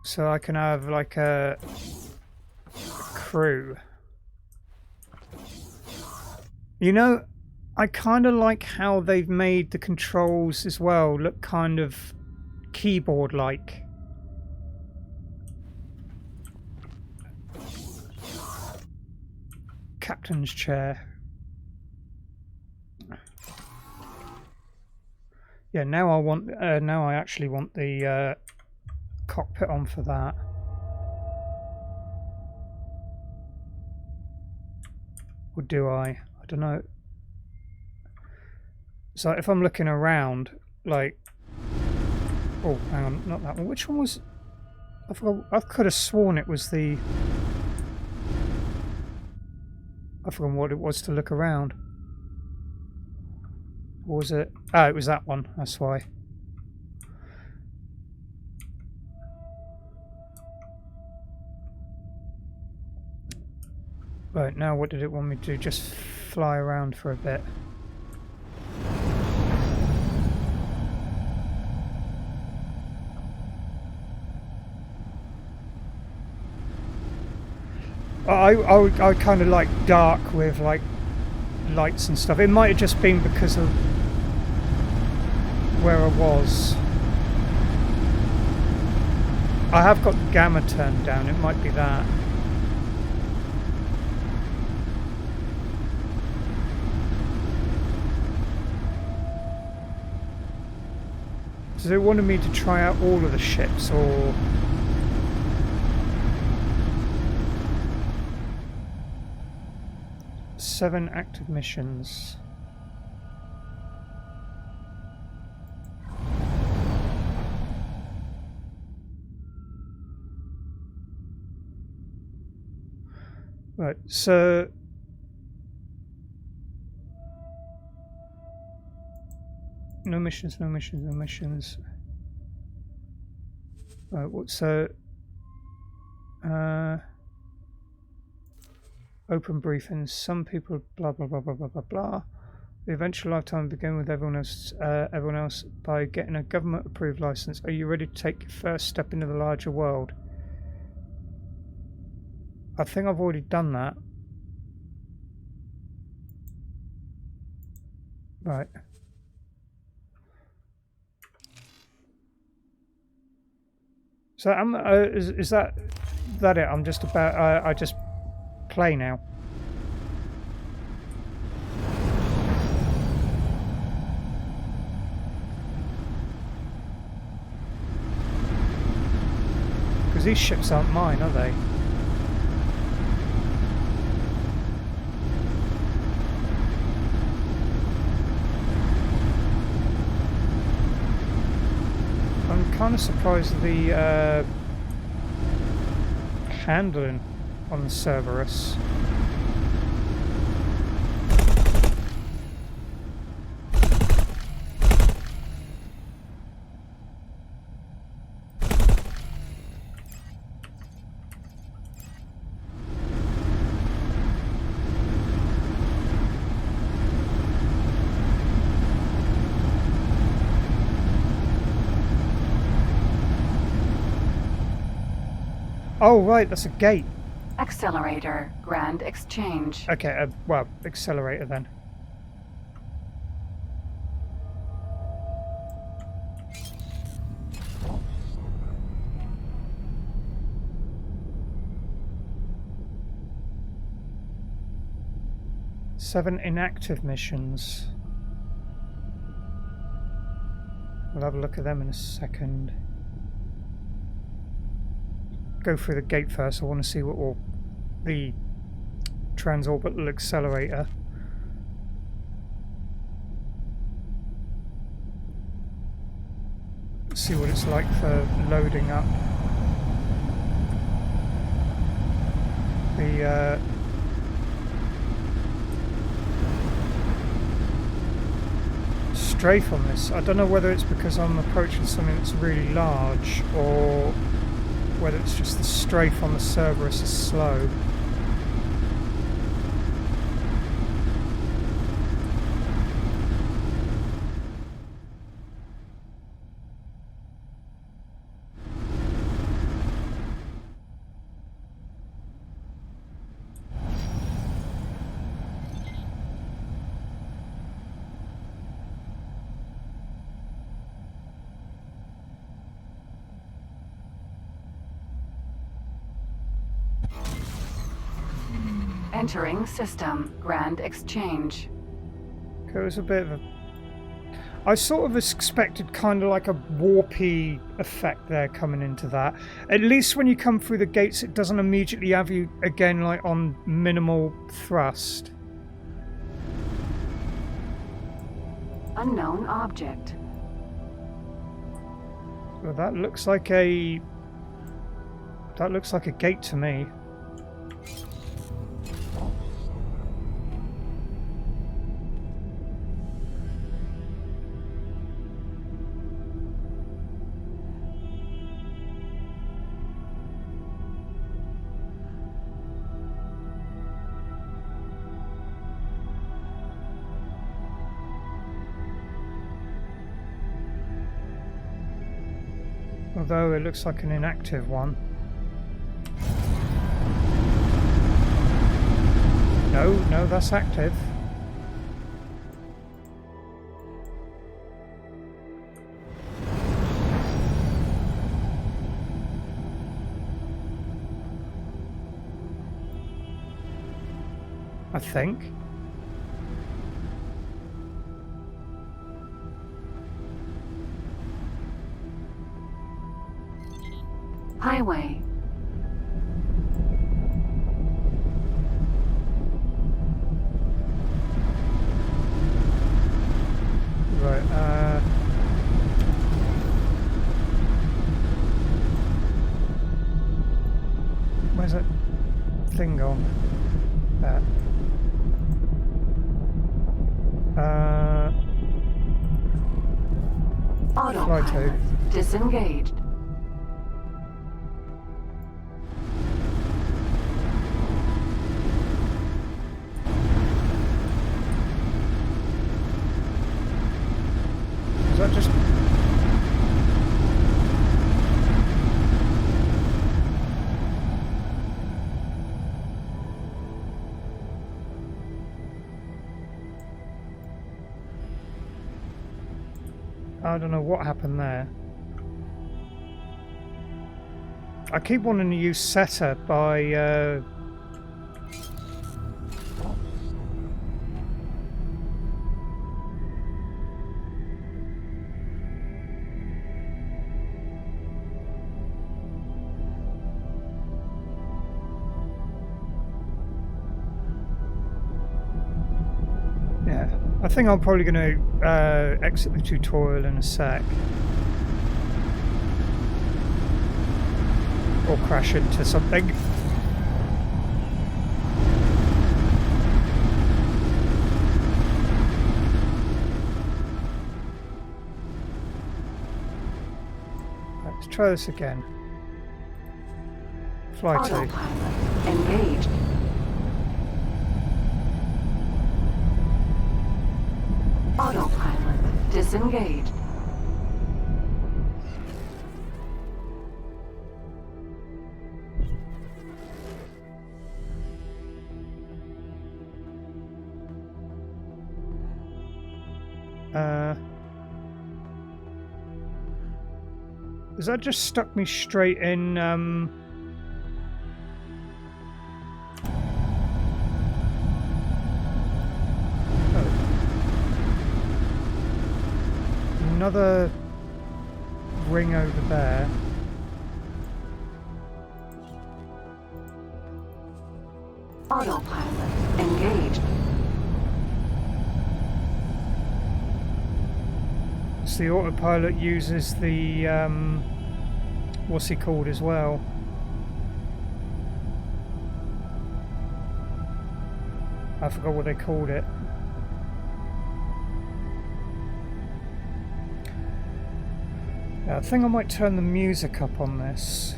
[SPEAKER 1] So I can have like a crew. You know, I kind of like how they've made the controls as well look kind of keyboard-like. Captain's chair. Yeah, now I want. Now I actually want the cockpit on for that. Or do I? I don't know. So if I'm looking around, like, oh, hang on, not that one. Which one was? I forgot. I could have sworn it was the. I forgot what it was to look around. Or was it? Oh, it was that one. That's why. Right, now what did it want me to do? Just fly around for a bit. I kind of like dark with like lights and stuff. It might have just been because of where I was. I have got the gamma turned down. It might be that. So they wanted me to try out all of the ships, or... Seven active missions. Right, so... No missions. Right, so... Open briefings. Some people blah blah blah blah blah blah blah. The eventual lifetime begin with everyone else by getting a government approved license. Are you ready to take your first step into the larger world? I think I've already done that. Right. So is that it? I'm just about I just play now. Because these ships aren't mine, are they? I'm kind of surprised the handling on the Cerberus. Oh right, that's a gate.
[SPEAKER 3] Accelerator, Grand Exchange.
[SPEAKER 1] Okay, well, accelerator then. Seven inactive missions. We'll have a look at them in a second. Go through the gate first. I want to see what will the transorbital accelerator. See what it's like for loading up the strafe on this. I don't know whether it's because I'm approaching something that's really large or whether it's just the strafe on the Cerberus is slow.
[SPEAKER 3] Entering system. Grand exchange.
[SPEAKER 1] Okay, it was a bit of a... I sort of expected kind of like a warpy effect there coming into that. At least when you come through the gates it doesn't immediately have you again like on minimal thrust.
[SPEAKER 3] Unknown object.
[SPEAKER 1] Well, that looks like a... That looks like a gate to me. Although it looks like an inactive one. No, that's active. I think.
[SPEAKER 3] Highway.
[SPEAKER 1] Right, where's that thing gone? There.
[SPEAKER 3] Autopilot. Disengaged.
[SPEAKER 1] Is that just... I don't know what happened there. I keep wanting to use Setter by yeah, I think I'm probably going to exit the tutorial in a sec. Or crash into something. Let's try this again. Fly to.
[SPEAKER 3] Autopilot. Engaged. Autopilot. Disengaged.
[SPEAKER 1] Has that just stuck me straight in, another ring over there.
[SPEAKER 3] Autopilot engaged.
[SPEAKER 1] So the autopilot uses the what's he called as well? I forgot what they called it. Yeah, I think I might turn the music up on this.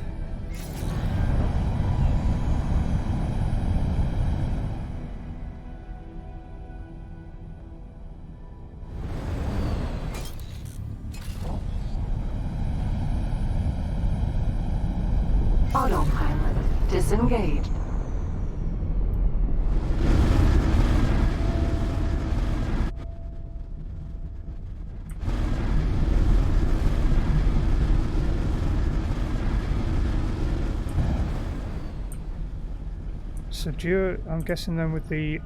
[SPEAKER 3] Autopilot disengaged.
[SPEAKER 1] So I'm guessing then with the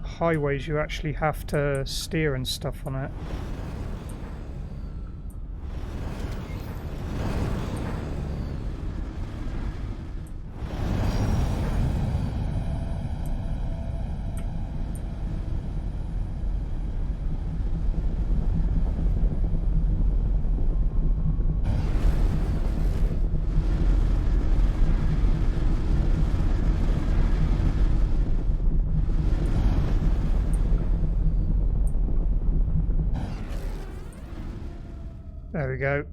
[SPEAKER 1] highways you actually have to steer and stuff on it. There we go.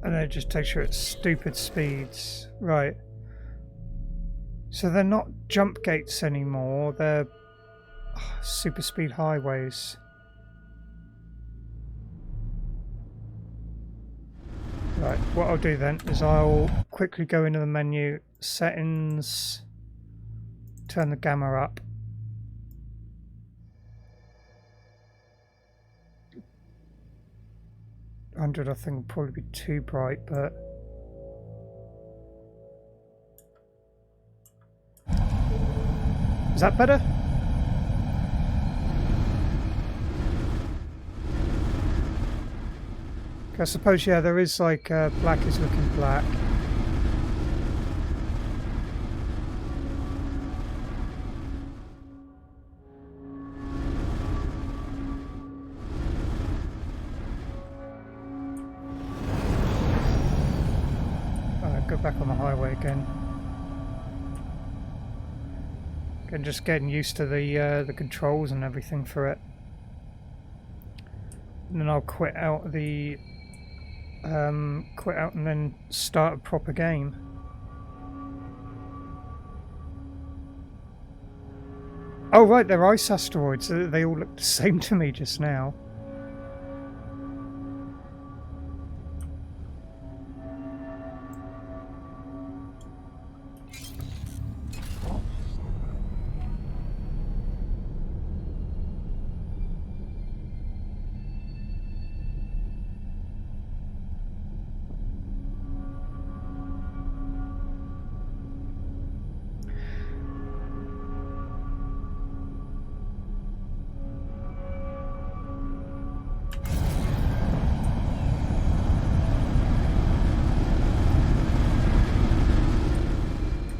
[SPEAKER 1] And then it just takes you at stupid speeds. Right. So they're not jump gates anymore, they're super speed highways. Right, what I'll do then is I'll quickly go into the menu, settings, turn the gamma up. I think will probably be too bright, but is that better? I suppose, yeah, there is like black is looking black. Go back on the highway again. Again, just getting used to the controls and everything for it. And then I'll quit out the quit out and then start a proper game. Oh right, they're ice asteroids. They all look the same to me just now.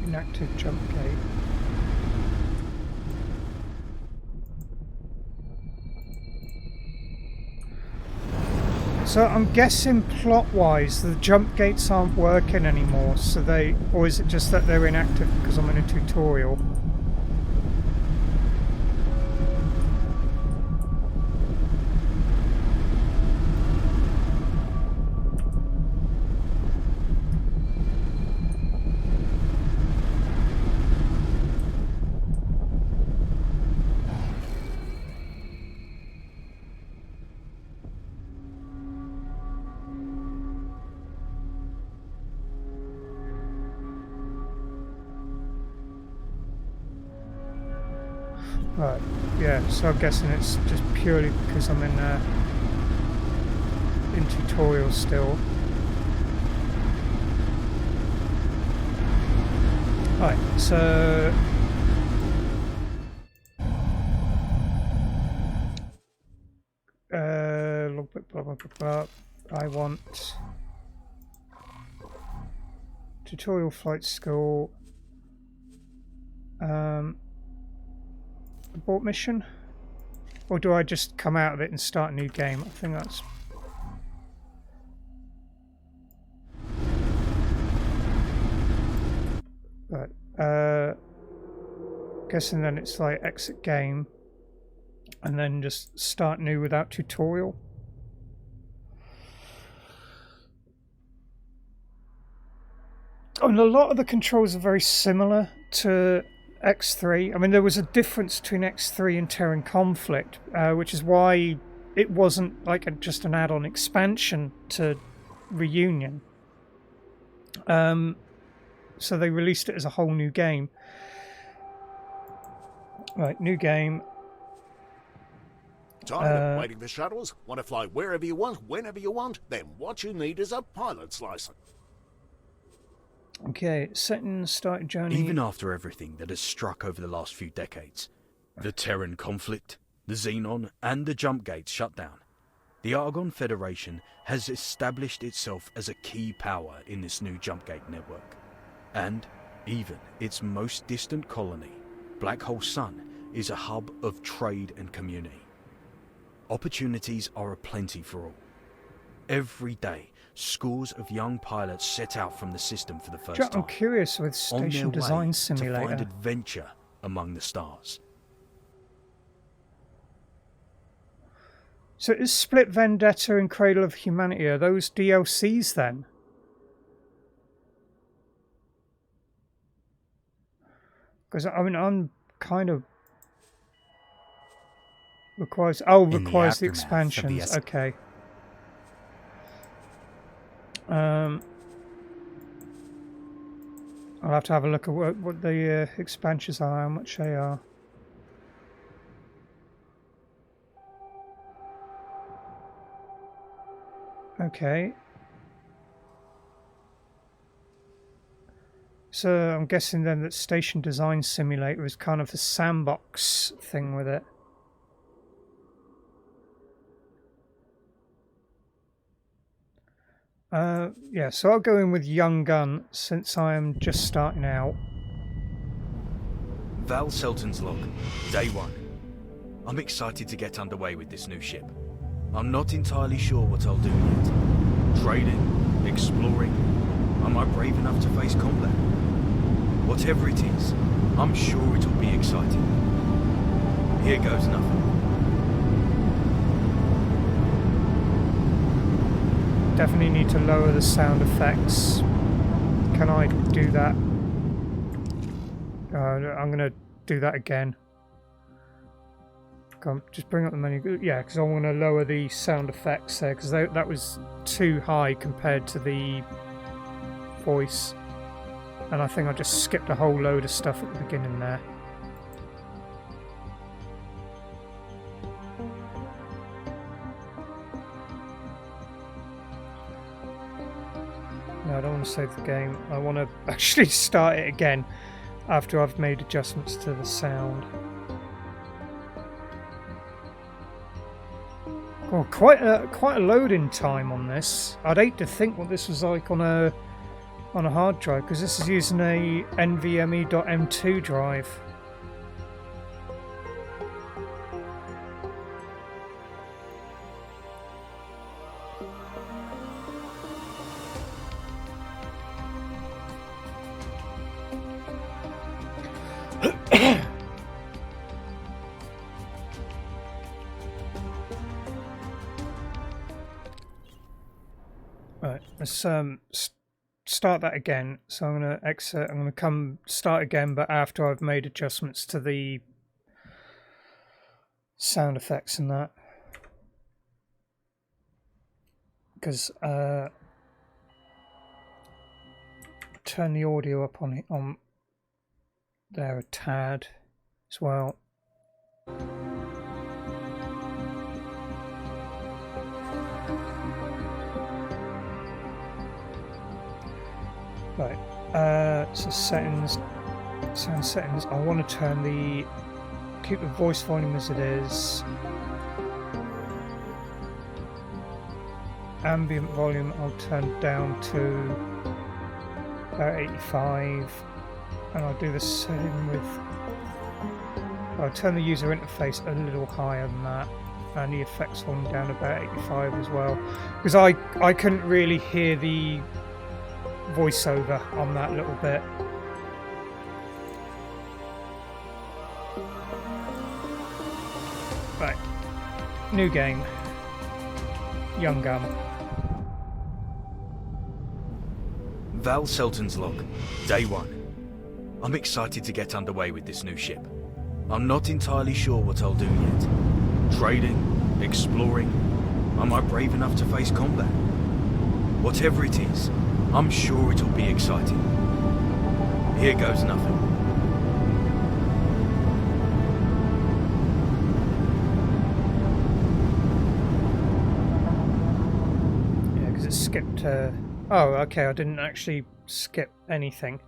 [SPEAKER 1] Inactive jump gate. So I'm guessing plot-wise the jump gates aren't working anymore, so or is it just that they're inactive because I'm in a tutorial? Right, yeah, so I'm guessing it's just purely because I'm in tutorial still. Right, so logbook, blah blah blah blah. I want tutorial flight school. Abort mission, or do I just come out of it and start a new game? I think that's. Right. Guessing then it's like exit game and then just start new without tutorial. And a lot of the controls are very similar to X3. I mean, there was a difference between X3 and Terran Conflict, which is why it wasn't like just an add-on expansion to Reunion. So they released it as a whole new game. Right, new game.
[SPEAKER 5] Tired of waiting for shuttles? Want to fly wherever you want, whenever you want? Then what you need is a pilot's license.
[SPEAKER 1] Okay, settings, start journey.
[SPEAKER 10] Even after everything that has struck over the last few decades, the Terran conflict, the Xenon, and the jump gates shut down, the Argon Federation has established itself as a key power in this new jump gate network. And even its most distant colony, Black Hole Sun, is a hub of trade and community. Opportunities are aplenty for all. Every day, scores of young pilots set out from the system for the first time.
[SPEAKER 1] I'm curious with
[SPEAKER 10] on
[SPEAKER 1] Station
[SPEAKER 10] their
[SPEAKER 1] Design
[SPEAKER 10] way
[SPEAKER 1] Simulator.
[SPEAKER 10] to find adventure among the stars.
[SPEAKER 1] So is Split Vendetta and Cradle of Humanity, are those DLCs then? Because I mean, I'm kind of requires the expansions. Okay. I'll have to have a look at what the expansions are, how much they are. Okay. So I'm guessing then that Station Design Simulator is kind of the sandbox thing with it. Yeah, so I'll go in with Young Gun since I am just starting out.
[SPEAKER 10] Val Selton's log, day 1. I'm excited to get underway with this new ship. I'm not entirely sure what I'll do yet. Trading, exploring. Am I brave enough to face combat? Whatever it is, I'm sure it'll be exciting. Here goes nothing.
[SPEAKER 1] Definitely need to lower the sound effects. Can I do that? I'm going to do that again. Come on, just bring up the menu. Yeah, because I want to lower the sound effects there, because that was too high compared to the voice. And I think I just skipped a whole load of stuff at the beginning there. No, I don't want to save the game. I want to actually start it again after I've made adjustments to the sound. Oh, quite a loading time on this. I'd hate to think what this was like on a hard drive, because this is using a NVMe.M2 drive. Right, let's start that again. So I'm going to exit. I'm going to come start again, but after I've made adjustments to the sound effects and that, because turn the audio up on it on there a tad as well. Right, so settings, Sound settings. I want to turn the... keep the voice volume as it is. Ambient volume I'll turn down to about 85, and I'll do the same with... I'll turn the user interface a little higher than that, and the effects volume down to about 85 as well, because I couldn't really hear the voiceover on that little bit. Right, new game, Young Gun.
[SPEAKER 10] Val Selton's log, day 1. I'm excited to get underway with this new ship. I'm not entirely sure what I'll do yet. Trading, exploring, am I brave enough to face combat? Whatever it is, I'm sure it'll be exciting. Here goes nothing.
[SPEAKER 1] Yeah, because it skipped... Oh, okay, I didn't actually skip anything.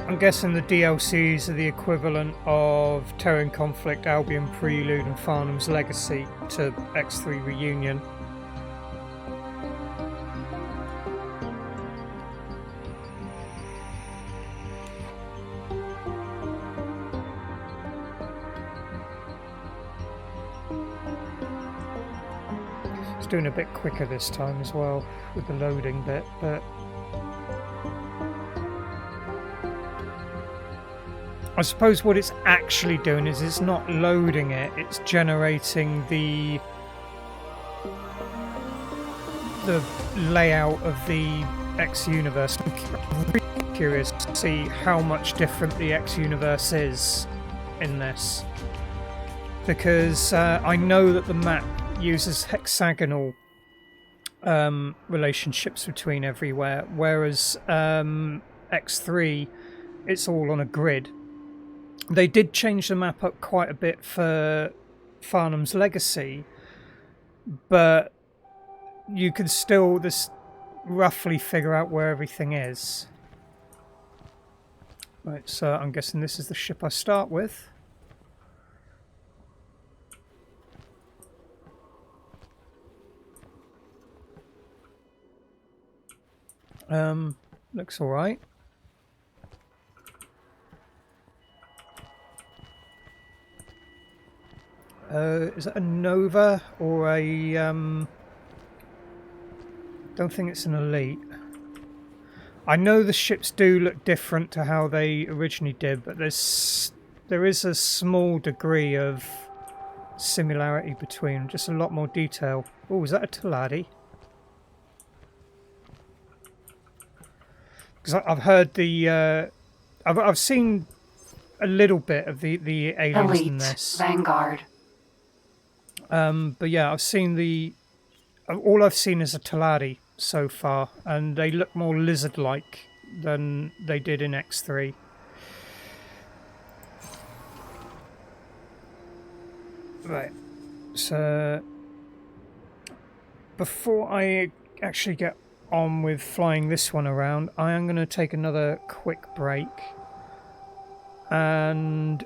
[SPEAKER 1] I'm guessing the DLCs are the equivalent of Terran Conflict, Albion Prelude and Farnham's Legacy to X3 Reunion. It's doing a bit quicker this time as well with the loading bit, but I suppose what it's actually doing is it's not loading it, it's generating the layout of the X universe. I'm really curious to see how much different the X universe is in this, because I know that the map uses hexagonal relationships between everywhere, whereas X3 it's all on a grid. They did change the map up quite a bit for Farnham's Legacy, but you can still just roughly figure out where everything is. Right, so I'm guessing this is the ship I start with. Looks alright. Is that a Nova or a don't think it's an Elite. I know the ships do look different to how they originally did, but there is a small degree of similarity between them, just a lot more detail. Oh, is that a Taladi? Because I've heard the I've seen a little bit of the aliens
[SPEAKER 3] Elite
[SPEAKER 1] in this.
[SPEAKER 3] Vanguard.
[SPEAKER 1] But yeah, I've seen all I've seen is a Taladi so far, and they look more lizard-like than they did in X3. Right, so before I actually get on with flying this one around, I am going to take another quick break, and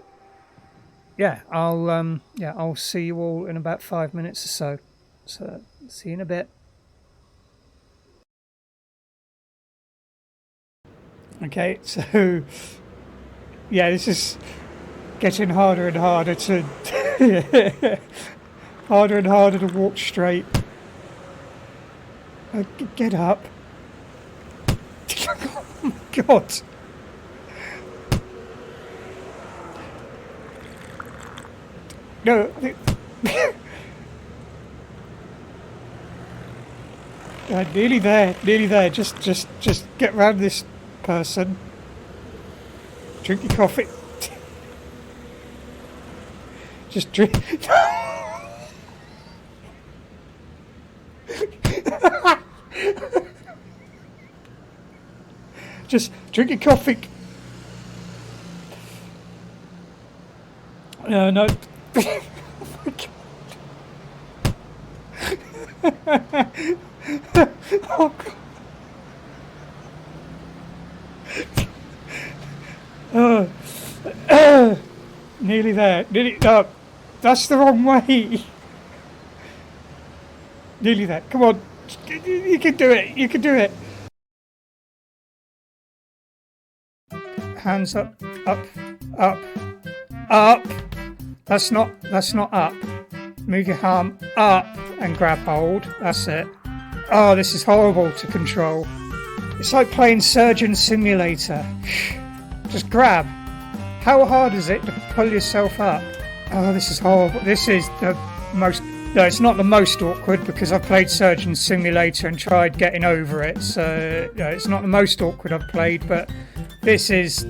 [SPEAKER 1] yeah, I'll see you all in about 5 minutes or so. So see you in a bit. Okay, so yeah, this is getting harder and harder to harder and harder to walk straight. Get up. Oh my god. No. Nearly there, nearly there. Just get round this person. Drink your coffee. Just drink. Just drink your coffee. No. Oh, God. Nearly there. Nearly. No, that's the wrong way. Nearly there. Come on. You can do it. You can do it. Hands up, up, up, up. That's not up. Move your arm up and grab hold. That's it. Oh, this is horrible to control. It's like playing Surgeon Simulator. Just grab. How hard is it to pull yourself up? Oh, this is horrible. This is the most... No, it's not the most awkward because I've played Surgeon Simulator and tried getting over it. So, no, it's not the most awkward I've played, but this is...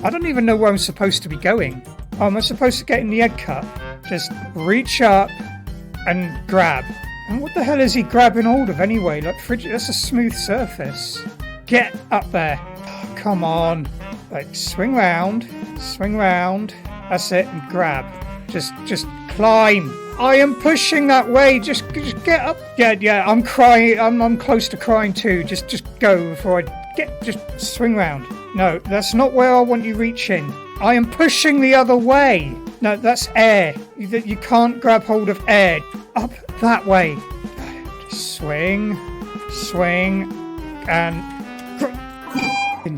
[SPEAKER 1] I don't even know where I'm supposed to be going. Oh, am I supposed to get in the egg cup? Just reach up and grab. And what the hell is he grabbing hold of anyway? Like, that's a smooth surface. Get up there. Oh, come on. Like, swing round. That's it, and grab. Just climb. I am pushing that way. Just get up. Yeah. I'm crying. I'm close to crying too. Just go before I get. Just swing round. No, that's not where I want you reaching. I am pushing the other way. No, that's air. You can't grab hold of air. Up that way. Just swing, and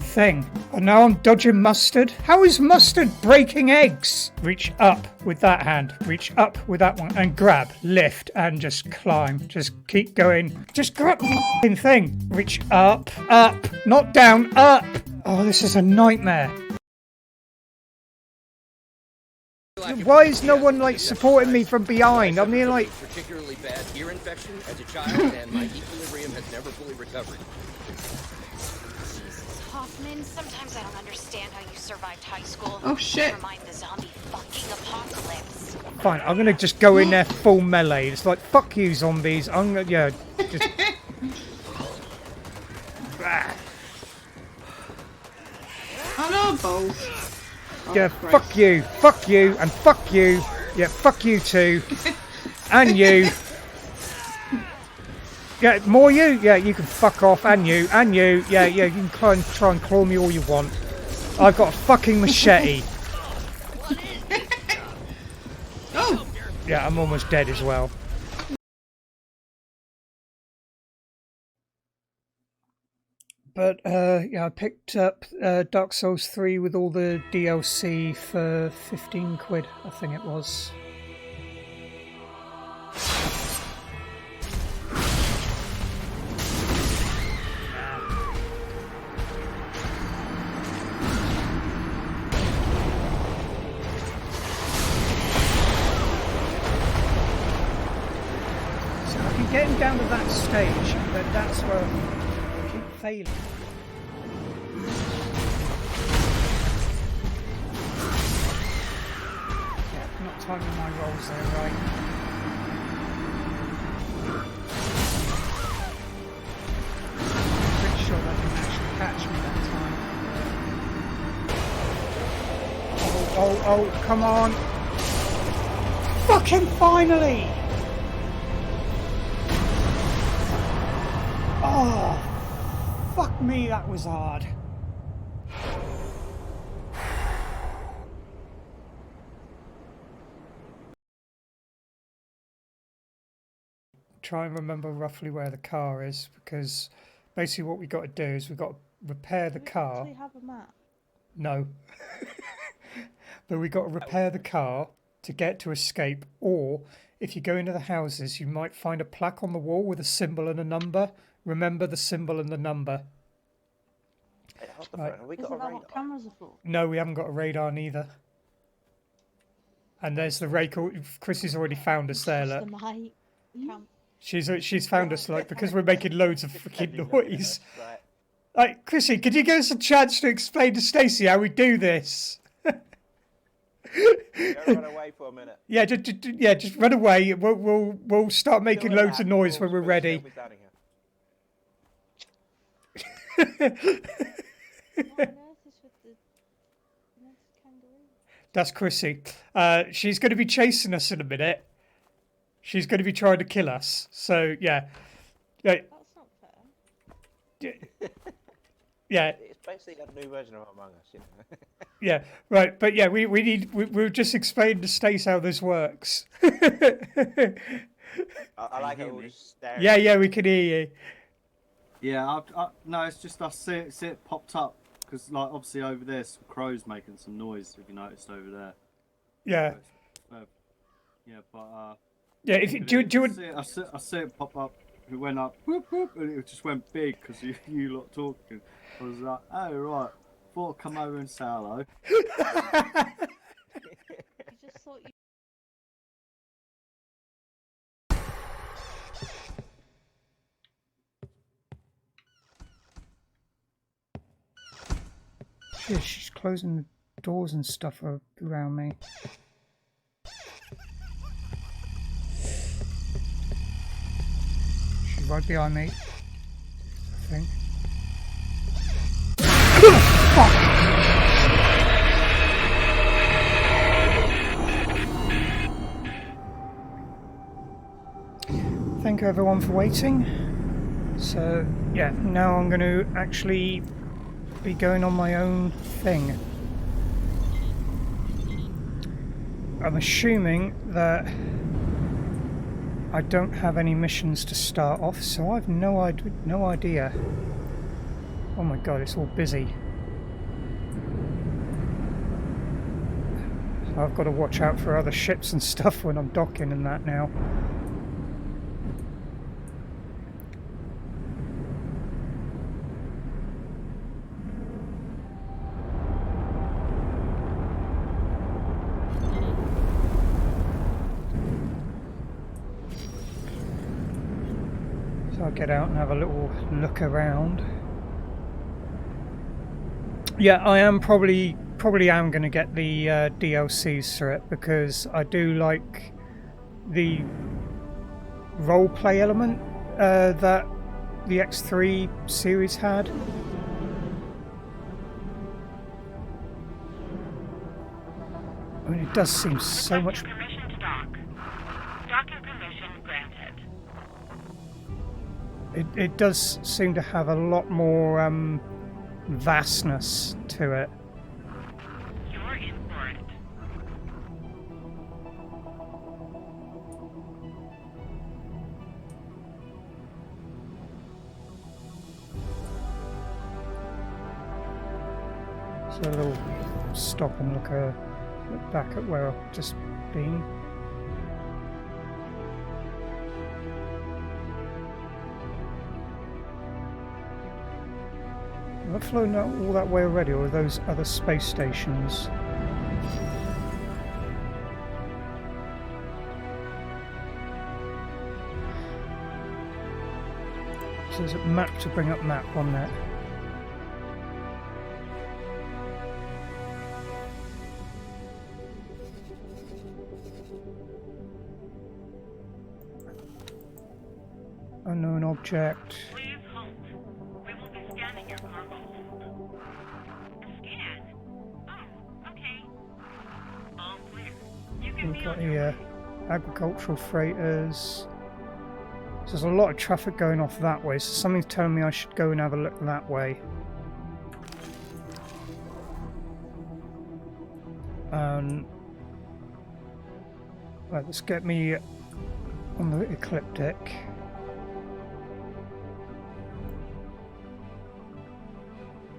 [SPEAKER 1] thing. And now I'm dodging mustard. How is mustard breaking eggs? Reach up with that hand. Reach up with that one and grab, lift, and just climb. Just keep going. Just grab the thing. Reach up, not down, up. Oh, this is a nightmare. Why is no one like supporting me from behind? I mean, like
[SPEAKER 6] particularly bad ear infection as a child, and my equilibrium has never fully recovered.
[SPEAKER 4] Hoffman, sometimes I don't understand how you survived high school.
[SPEAKER 7] Oh shit.
[SPEAKER 4] Never mind the zombie fucking apocalypse.
[SPEAKER 1] Fine, I'm gonna just go in there full melee. It's like, fuck you, zombies. I'm gonna, yeah, just.
[SPEAKER 7] Oh no, balls. Oh,
[SPEAKER 1] Yeah,
[SPEAKER 7] Christ.
[SPEAKER 1] fuck you, and fuck you. Yeah, fuck you too. And you. Yeah, more you? Yeah, you can fuck off, and you. Yeah, you can try and claw me all you want. I've got a fucking machete.
[SPEAKER 7] Oh!
[SPEAKER 1] Yeah, I'm almost dead as well. But, yeah, I picked up Dark Souls 3 with all the DLC for 15 quid, I think it was. So I can get him down to that stage, but that's where I keep failing. Yeah, not timing my rolls there right. Pretty sure that didn't actually catch me that time. Oh, come on! Fucking finally! Oh, fuck me, that was hard. Try and remember roughly where the car is, because basically what we got to do is we've got to repair the car.
[SPEAKER 8] Do we have a map?
[SPEAKER 1] No. But we got to repair the car to get to escape, or if you go into the houses you might find a plaque on the wall with a symbol and a number. Remember the symbol and the number.
[SPEAKER 11] Hey, hold the
[SPEAKER 1] Right.
[SPEAKER 11] phone. Have we
[SPEAKER 8] Isn't
[SPEAKER 11] got a
[SPEAKER 8] that
[SPEAKER 11] radar?
[SPEAKER 8] what cameras are for?
[SPEAKER 1] No, we haven't got a radar neither. And there's the rake. Chrissy's already found us there,
[SPEAKER 8] Just
[SPEAKER 1] look.
[SPEAKER 8] the mic. Cam.
[SPEAKER 1] She's found us, like, because we're making loads of freaking noise.
[SPEAKER 11] Right.
[SPEAKER 1] Like, Chrissy, could you give us a chance to explain to Stacey how we do this?
[SPEAKER 11] Don't run away for a minute.
[SPEAKER 1] Yeah, just run away. We'll start making loads of noise when we're ready.
[SPEAKER 8] What on earth is with the kangaroo?
[SPEAKER 1] That's Chrissy. She's going to be chasing us in a minute. She's going to be trying to kill us. So yeah, yeah,
[SPEAKER 8] That's not fair.
[SPEAKER 1] yeah,
[SPEAKER 11] It's basically a new version of Among Us, you know.
[SPEAKER 1] yeah. Right, but yeah, we'll just explain to Stace how this works.
[SPEAKER 11] I like how we're just staring.
[SPEAKER 1] Yeah, we can hear you.
[SPEAKER 9] Yeah, no, it's just I see it popped up because like obviously over there some crows making some noise. If you noticed over there.
[SPEAKER 1] Yeah.
[SPEAKER 9] Yeah, but
[SPEAKER 1] Yeah, if you do
[SPEAKER 9] I see it pop up. It went up, whoop whoop, and it just went big because you lot talking. I was like, oh right, thought I'd come over and say hello.
[SPEAKER 8] I just thought you.
[SPEAKER 1] Yeah, she's closing the doors and stuff around me. She's right behind me, I think. Thank you everyone for waiting. So yeah, now I'm going to actually be going on my own thing. I'm assuming that I don't have any missions to start off, so I've no idea. Oh my god, it's all busy. So I've got to watch out for other ships and stuff when I'm docking and that now. So I'll get out and have a little look around. Yeah, I am probably am going to get the DLCs for it because I do like the roleplay element that the X3 series had. I mean, it does seem so much.
[SPEAKER 12] Permission to dock. Docking permission granted.
[SPEAKER 1] It does seem to have a lot more vastness to it.
[SPEAKER 12] You're in for it.
[SPEAKER 1] So we'll stop and look back at where I've just been. Have I flown all that way already, or are those other space stations? So there's a map to bring up map on that. Unknown object.
[SPEAKER 12] Please halt. We will be scanning your cargo hold. Scan? Oh, okay. All clear. You can
[SPEAKER 1] We've
[SPEAKER 12] be
[SPEAKER 1] got
[SPEAKER 12] on your
[SPEAKER 1] here agricultural freighters. So there's a lot of traffic going off that way, so something's telling me I should go and have a look that way. Right, let's get me on the ecliptic.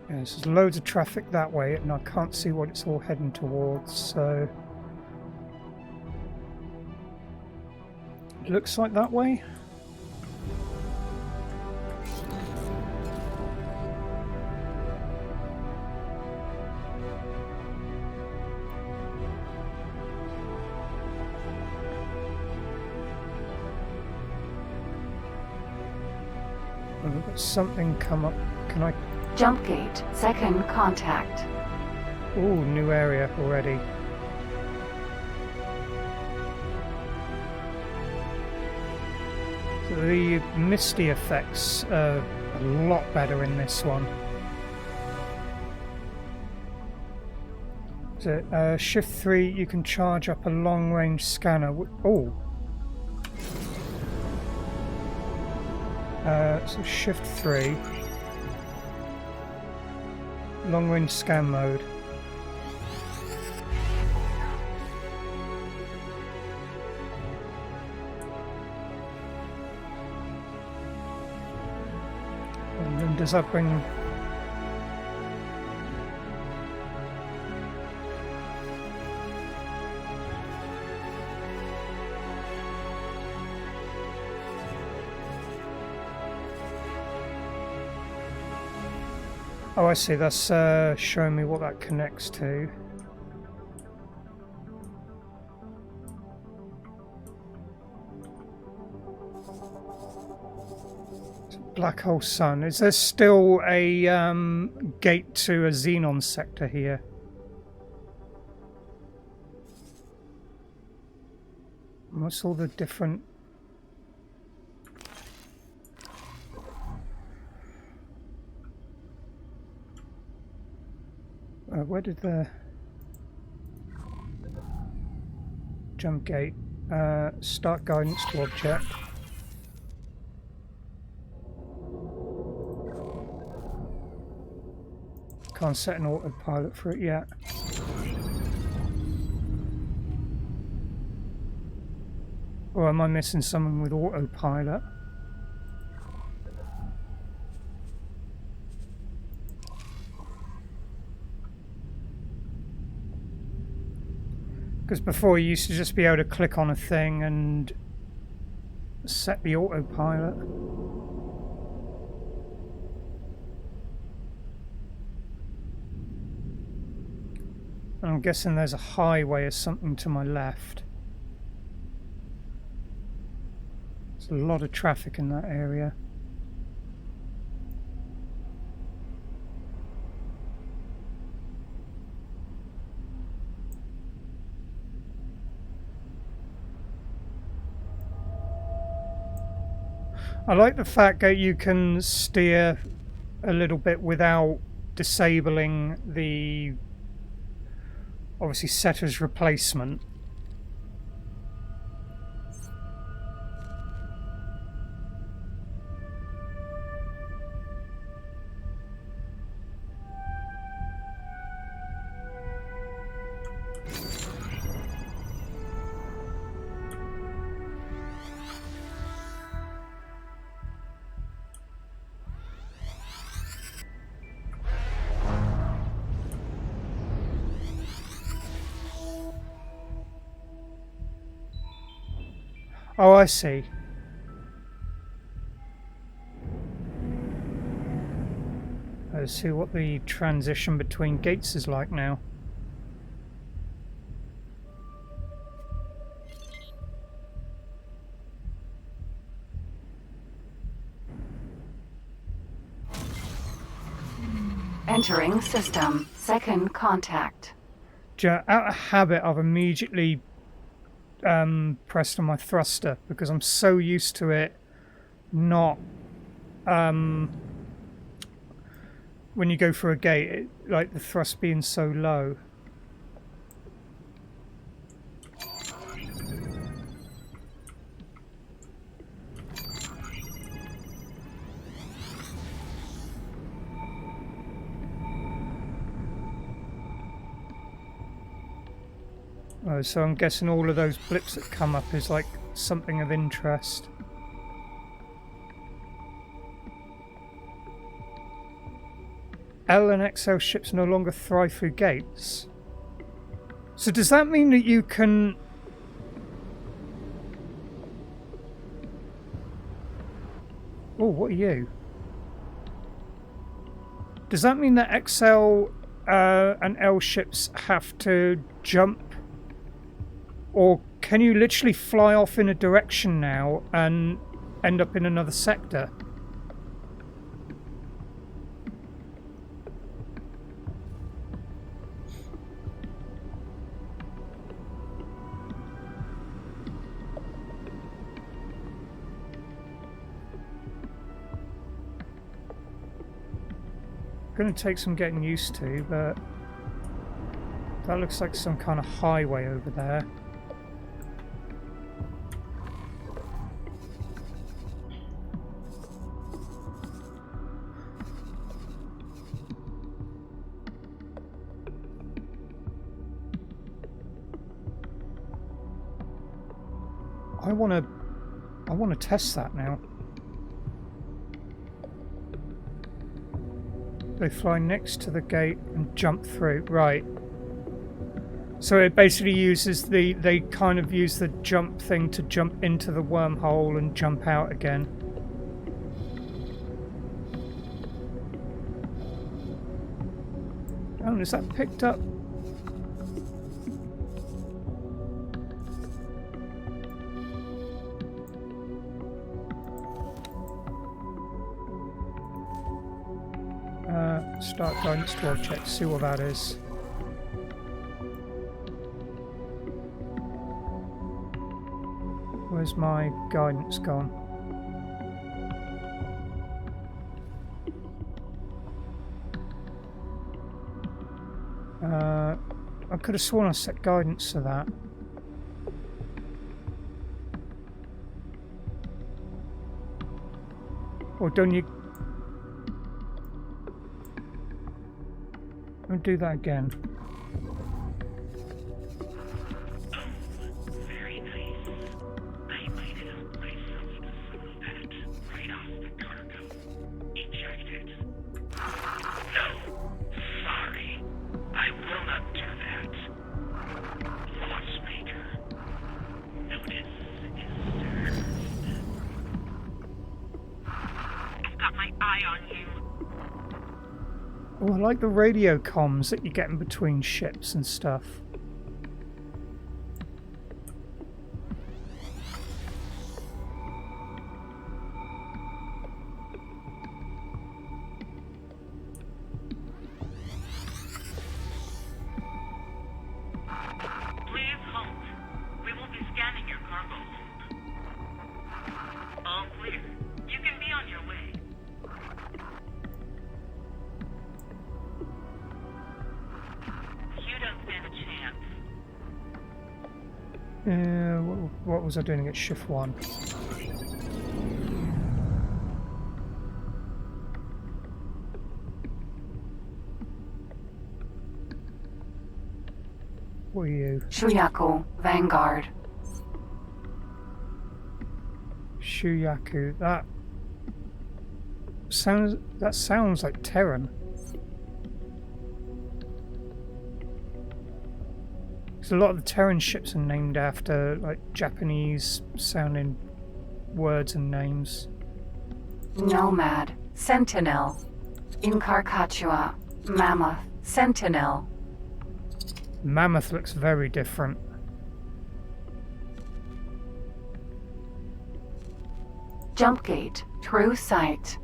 [SPEAKER 1] Yeah, there's loads of traffic that way, and I can't see what it's all heading towards, so... It looks like that way. Oh, we've got something come up. Can I...
[SPEAKER 3] Jump gate, second contact.
[SPEAKER 1] Ooh, new area already. So the misty effects are a lot better in this one. So shift 3, you can charge up a long-range scanner. Oh, So shift 3. Long range scan mode. And then does that bring... Oh, I see. That's showing me what that connects to. Black hole sun. Is there still a gate to a xenon sector here? What's all the different... where did the jump gate? Start guidance to object. Can't set an autopilot for it yet. Or am I missing something with autopilot? Because before you used to just be able to click on a thing and set the autopilot. And I'm guessing there's a highway or something to my left. There's a lot of traffic in that area. I like the fact that you can steer a little bit without disabling the obviously setter's replacement. Oh, I see. Let's see what the transition between gates is like now.
[SPEAKER 3] Entering system. Second contact.
[SPEAKER 1] Out of habit, I've immediately pressed on my thruster because I'm so used to it not when you go through a gate, like the thrust being so low. Oh, so I'm guessing all of those blips that come up is like something of interest. L and XL ships no longer thrive through gates. So does that mean that you can... Oh, what are you? Does that mean that XL and L ships have to jump? Or can you literally fly off in a direction now and end up in another sector? Going to take some getting used to, but that looks like some kind of highway over there. wanna test that now. They fly next to the gate and jump through. Right. So it basically uses they kind of use the jump thing to jump into the wormhole and jump out again. Oh, is that picked up? Start guidance 12 check, see what that is. Where's my guidance gone? I could have sworn I set guidance to that. Or don't you... I'll do that again.
[SPEAKER 12] Very nice. I might help myself to some of that right off the cargo. Ejected. No, sorry. I will not do that. Watchmaker. Notice is served. I've got my eye on you.
[SPEAKER 1] Oh, I like the radio comms that you get in between ships and stuff.
[SPEAKER 12] Please hold. We will be scanning your cargo hold. All clear. You can be on your way. You don't stand a chance.
[SPEAKER 1] What was I doing at shift 1? What are you?
[SPEAKER 3] Shuyaku, Vanguard.
[SPEAKER 1] Shuyaku. That sounds like Terran. Because a lot of the Terran ships are named after like Japanese sounding words and names.
[SPEAKER 3] Nomad, Sentinel. Incarcachua, Mammoth, Sentinel.
[SPEAKER 1] Mammoth looks very different.
[SPEAKER 3] Jumpgate, True Sight.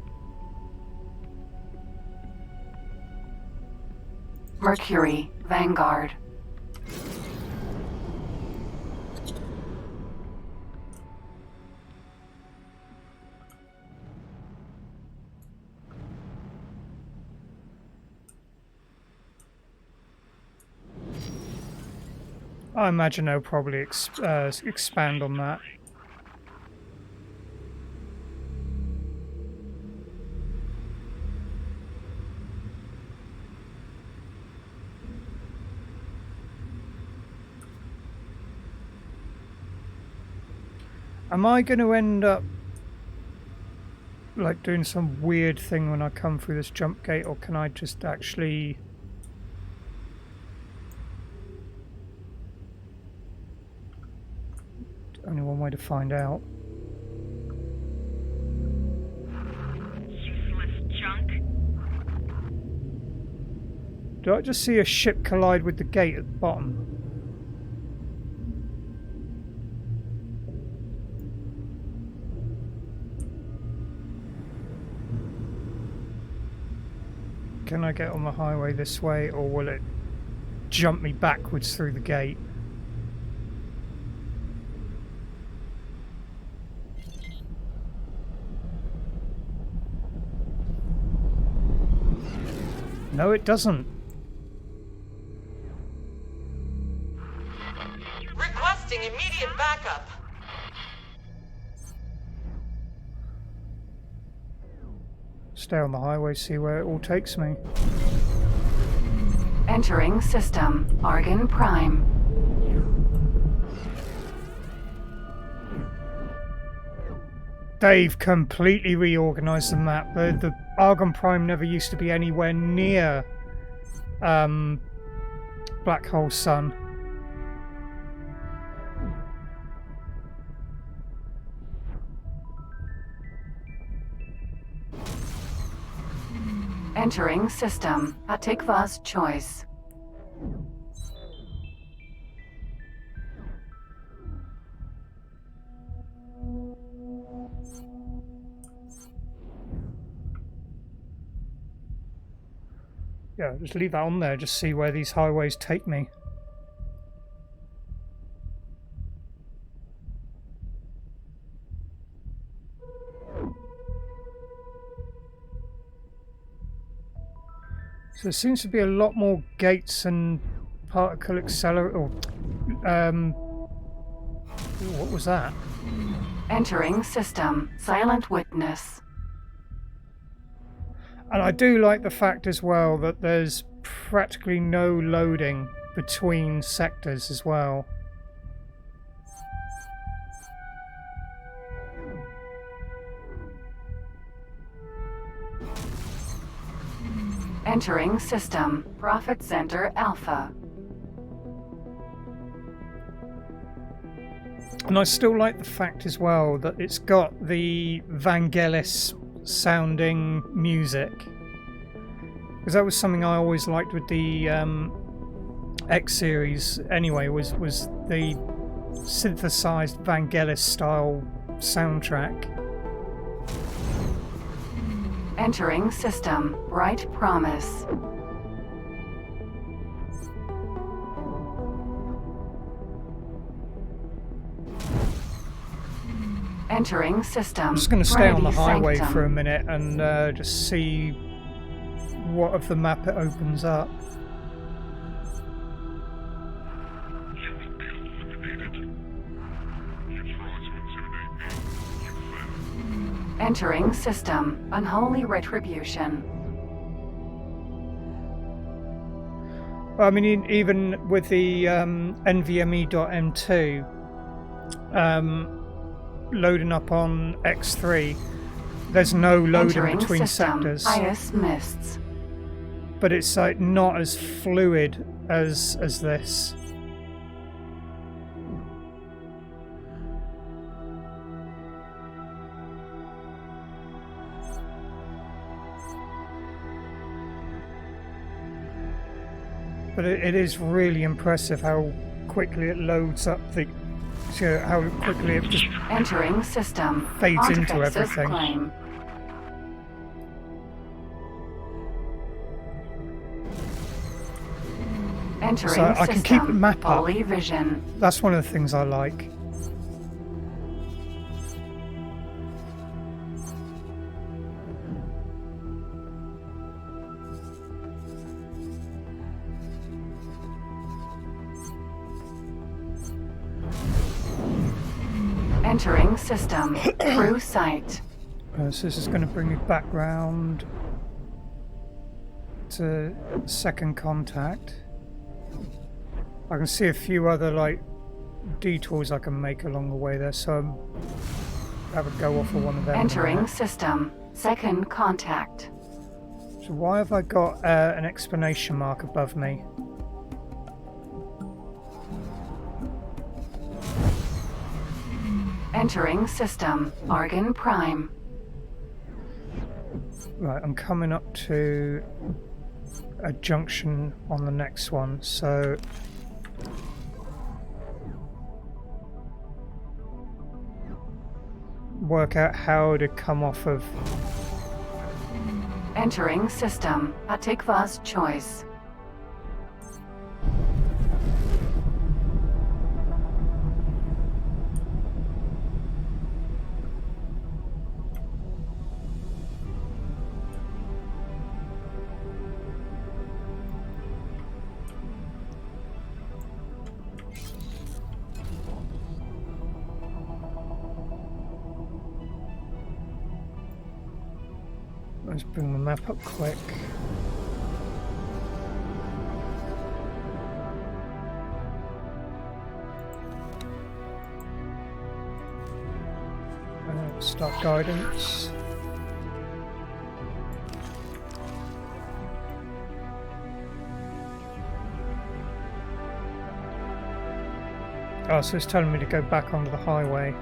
[SPEAKER 3] Mercury, Vanguard.
[SPEAKER 1] I imagine they'll probably expand on that. Am I going to end up like doing some weird thing when I come through this jump gate, or can I just actually... Only one way to find out.
[SPEAKER 12] Useless junk.
[SPEAKER 1] Do I just see a ship collide with the gate at the bottom? Can I get on the highway this way, or will it jump me backwards through the gate? No, it doesn't.
[SPEAKER 13] Requesting immediate backup.
[SPEAKER 1] Stay on the highway, see where it all takes me.
[SPEAKER 3] Entering system, Argon Prime.
[SPEAKER 1] They've completely reorganized the map. The Argon Prime never used to be anywhere near Black Hole Sun.
[SPEAKER 3] Entering system. Atikva's choice.
[SPEAKER 1] Yeah, just leave that on there, just see where these highways take me. So there seems to be a lot more gates and particle accelerator. What was that?
[SPEAKER 3] Entering system. Silent witness.
[SPEAKER 1] And I do like the fact as well that there's practically no loading between sectors as well.
[SPEAKER 3] Entering system. Profit Center Alpha.
[SPEAKER 1] And I still like the fact as well that it's got the Vangelis sounding music, because that was something I always liked with the X series anyway, was the synthesized Vangelis style soundtrack.
[SPEAKER 3] Entering system. Bright Promise. Entering system.
[SPEAKER 1] I'm just going to stay on the highway
[SPEAKER 3] Sanctum.
[SPEAKER 1] for a minute and just see what of the map it opens up.
[SPEAKER 3] Entering system. Unholy Retribution.
[SPEAKER 1] I mean, even with the NVMe.m2 loading up on X3, there's no loading
[SPEAKER 3] Entering
[SPEAKER 1] between
[SPEAKER 3] system.
[SPEAKER 1] sectors.
[SPEAKER 3] Ice Mists.
[SPEAKER 1] But it's like not as fluid as this. But it is really impressive how quickly it loads up the, how quickly it just
[SPEAKER 3] Entering system.
[SPEAKER 1] fades into
[SPEAKER 3] Artifex's
[SPEAKER 1] everything.
[SPEAKER 3] Claim. Entering
[SPEAKER 1] So I can keep the
[SPEAKER 3] system.
[SPEAKER 1] map up.
[SPEAKER 3] Holy Vision.
[SPEAKER 1] That's one of the things I like.
[SPEAKER 3] Entering system. True Sight.
[SPEAKER 1] So this is going to bring me back round to second contact. I can see a few other like detours I can make along the way there, so I'll have a go off of one of them.
[SPEAKER 3] Entering system. Second contact.
[SPEAKER 1] So why have I got an exclamation mark above me?
[SPEAKER 3] Entering system. Argon Prime.
[SPEAKER 1] Right, I'm coming up to a junction on the next one, so work out how to come off of.
[SPEAKER 3] Entering system. Atikva's choice.
[SPEAKER 1] Let's bring the map up quick. Let's Start guidance. Oh, so it's telling me to go back onto the highway.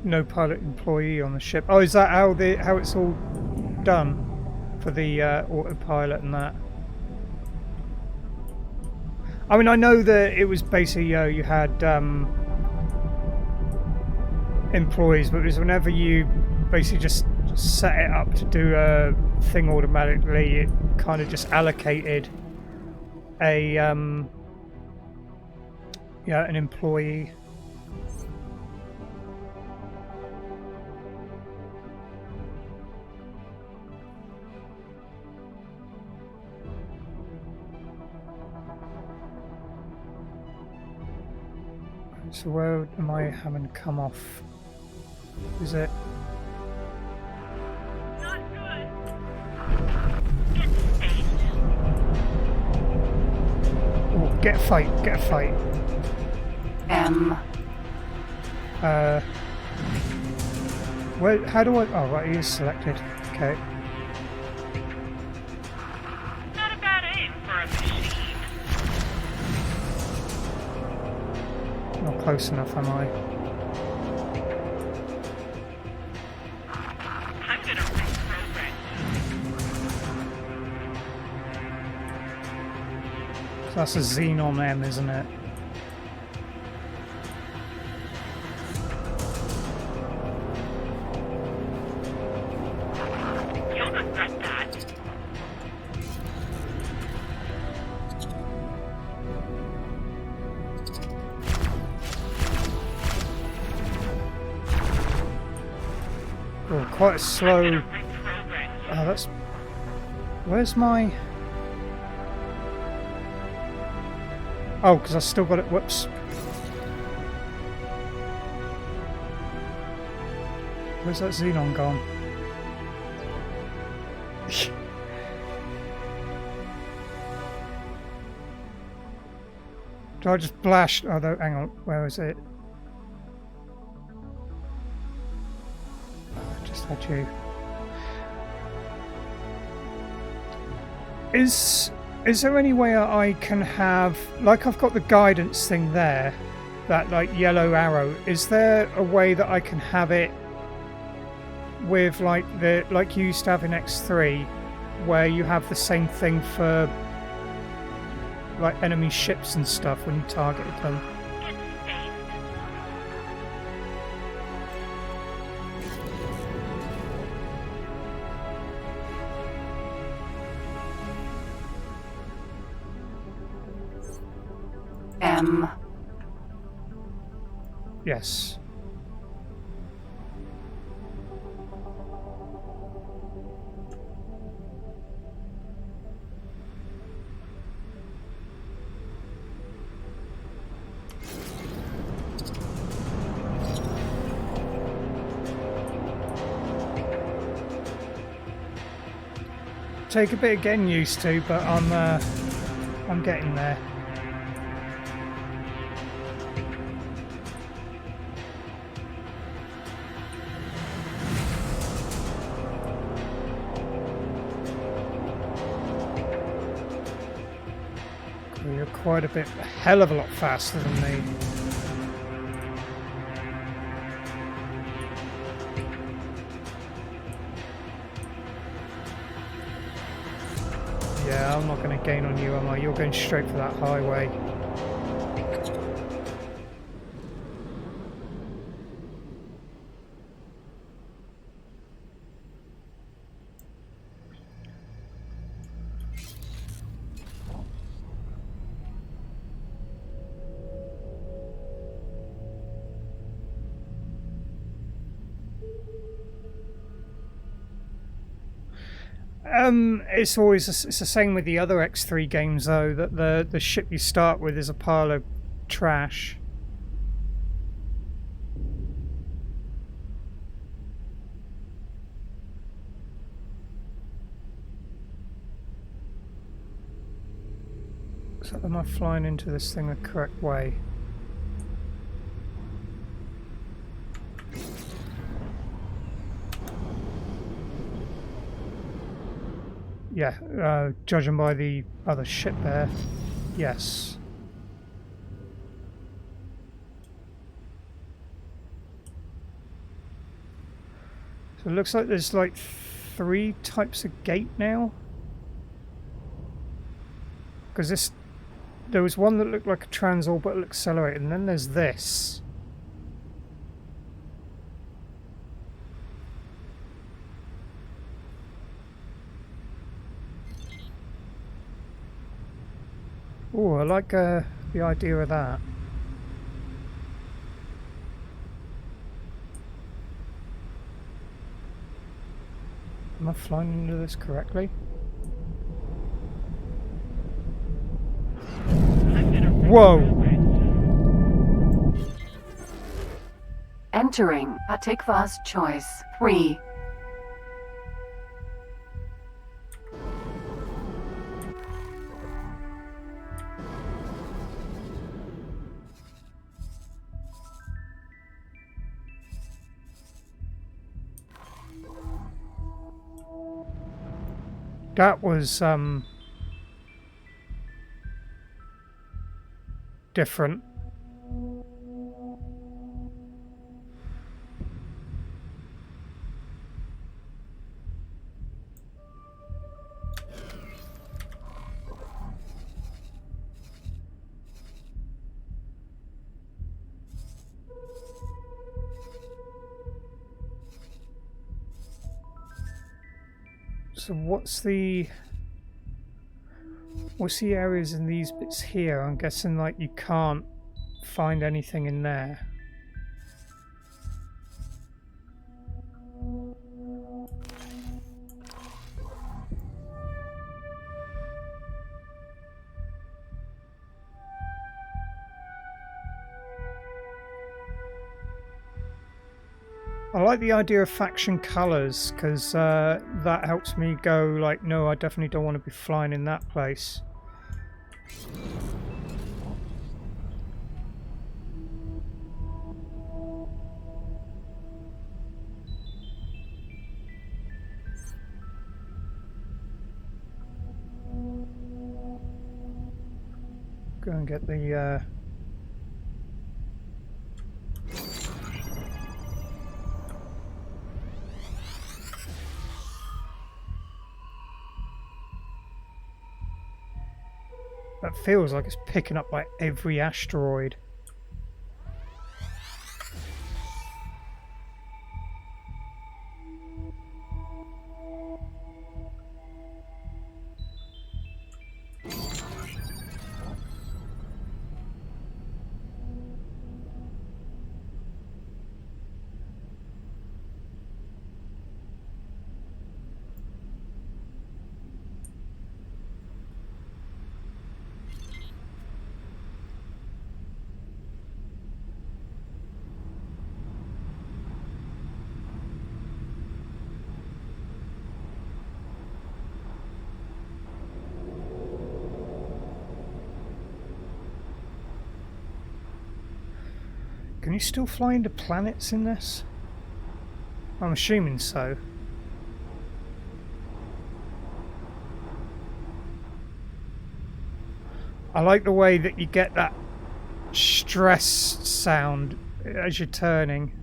[SPEAKER 1] No pilot employee on the ship. Oh, is that how it's all done for the autopilot and that? I mean, I know that it was basically you had employees, but it was whenever you basically just set it up to do a thing automatically, it kind of just allocated a an employee. So where am I having to come off? Is it?
[SPEAKER 12] Not good. Get spaced.
[SPEAKER 1] Oh, get a fight! Get a fight!
[SPEAKER 3] M.
[SPEAKER 1] Where? How do I? Oh, right, he is selected. Okay.
[SPEAKER 12] Not a bad aim for a machine.
[SPEAKER 1] Not close enough, am I?
[SPEAKER 12] I'm gonna reprogram.
[SPEAKER 1] So that's a Xenon M, isn't it?
[SPEAKER 12] You'll regret that.
[SPEAKER 1] Oh, quite a slow.
[SPEAKER 12] Reprogram.
[SPEAKER 1] Oh, that's. Where's my? Oh, because I still got it. Whoops. Where's that Xenon gone? Do I just blast? Oh, no, hang on. Where is it? I just had you. Is there any way I can have, like, I've got the guidance thing there, that like yellow arrow. Is there a way that I can have it with like you used to have in X3, where you have the same thing for like enemy ships and stuff when you targeted them?
[SPEAKER 12] Get spaced.
[SPEAKER 3] M.
[SPEAKER 1] Yes. Take a bit of getting used to, but I'm getting there. You're quite a hell of a lot faster than me. Yeah, I'm not going to gain on you, am I? You're going straight for that highway. It's the same with the other X3 games though, that the ship you start with is a pile of trash. So am I flying into this thing the correct way? Yeah, judging by the other ship there, yes. So it looks like there's like 3 types of gate now. Because there was one that looked like a transorbital accelerator, and then there's this. Oh, I like the idea of that. Am I flying into this correctly? Whoa!
[SPEAKER 3] Entering Patikva's choice 3.
[SPEAKER 1] That was different. So what's the areas in these bits here? I'm guessing like you can't find anything in there. I like the idea of faction colours, because that helps me go like, no, I definitely don't want to be flying in that place. Go and get the that feels like it's picking up like every asteroid. Can you still fly into planets in this? I'm assuming so. I like the way that you get that stress sound as you're turning.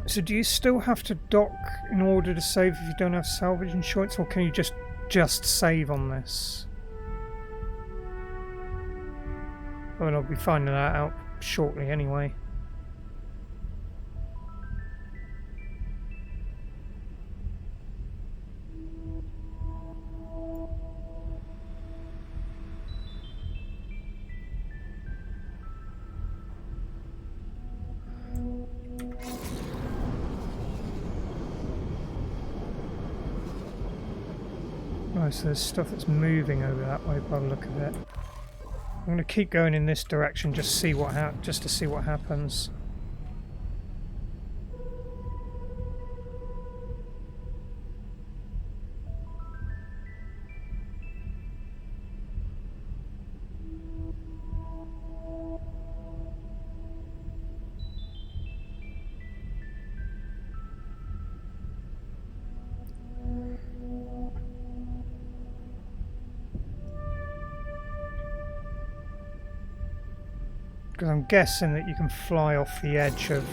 [SPEAKER 1] So do you still have to dock in order to save if you don't have salvage insurance, or can you just save on this? Well, I'll be finding that out shortly anyway. Right, so there's stuff that's moving over that way by the look of it. I'm going to keep going in this direction just to see what happens. Because I'm guessing that you can fly off the edge of...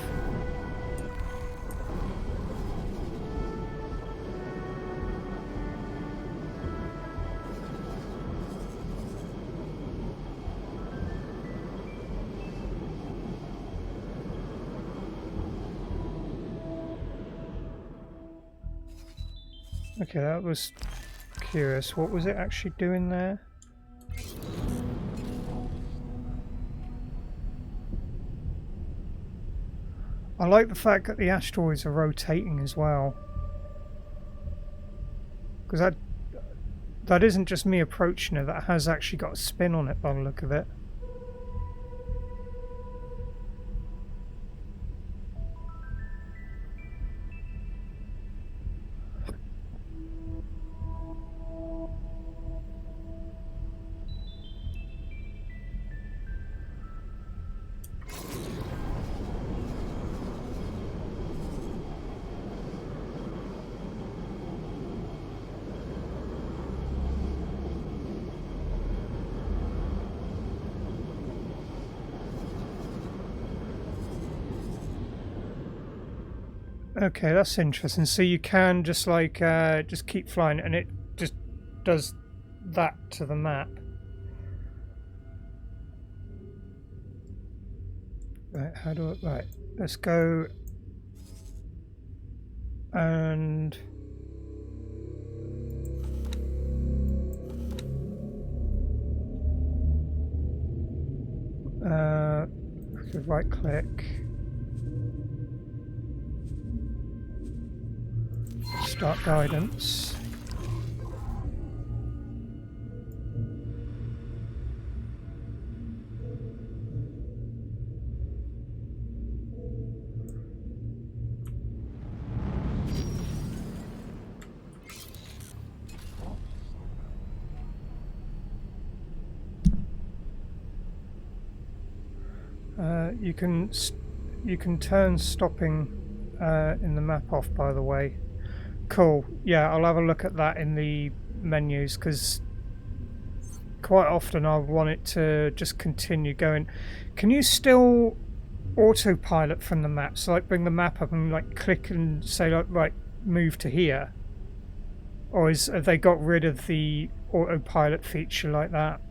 [SPEAKER 1] Okay, that was curious. What was it actually doing there? I like the fact that the asteroids are rotating as well. Because that isn't just me approaching it, that has actually got a spin on it by the look of it. Okay, that's interesting. So you can just like just keep flying, and it just does that to the map. Right, how do I... Right, let's go and... right click. Start guidance. You can turn stopping in the map off, by the way. Cool. Yeah, I'll have a look at that in the menus, because quite often I want it to just continue going. Can you still autopilot from the map? So like bring the map up and like click and say like, right, move to here? Or have they got rid of the autopilot feature like that?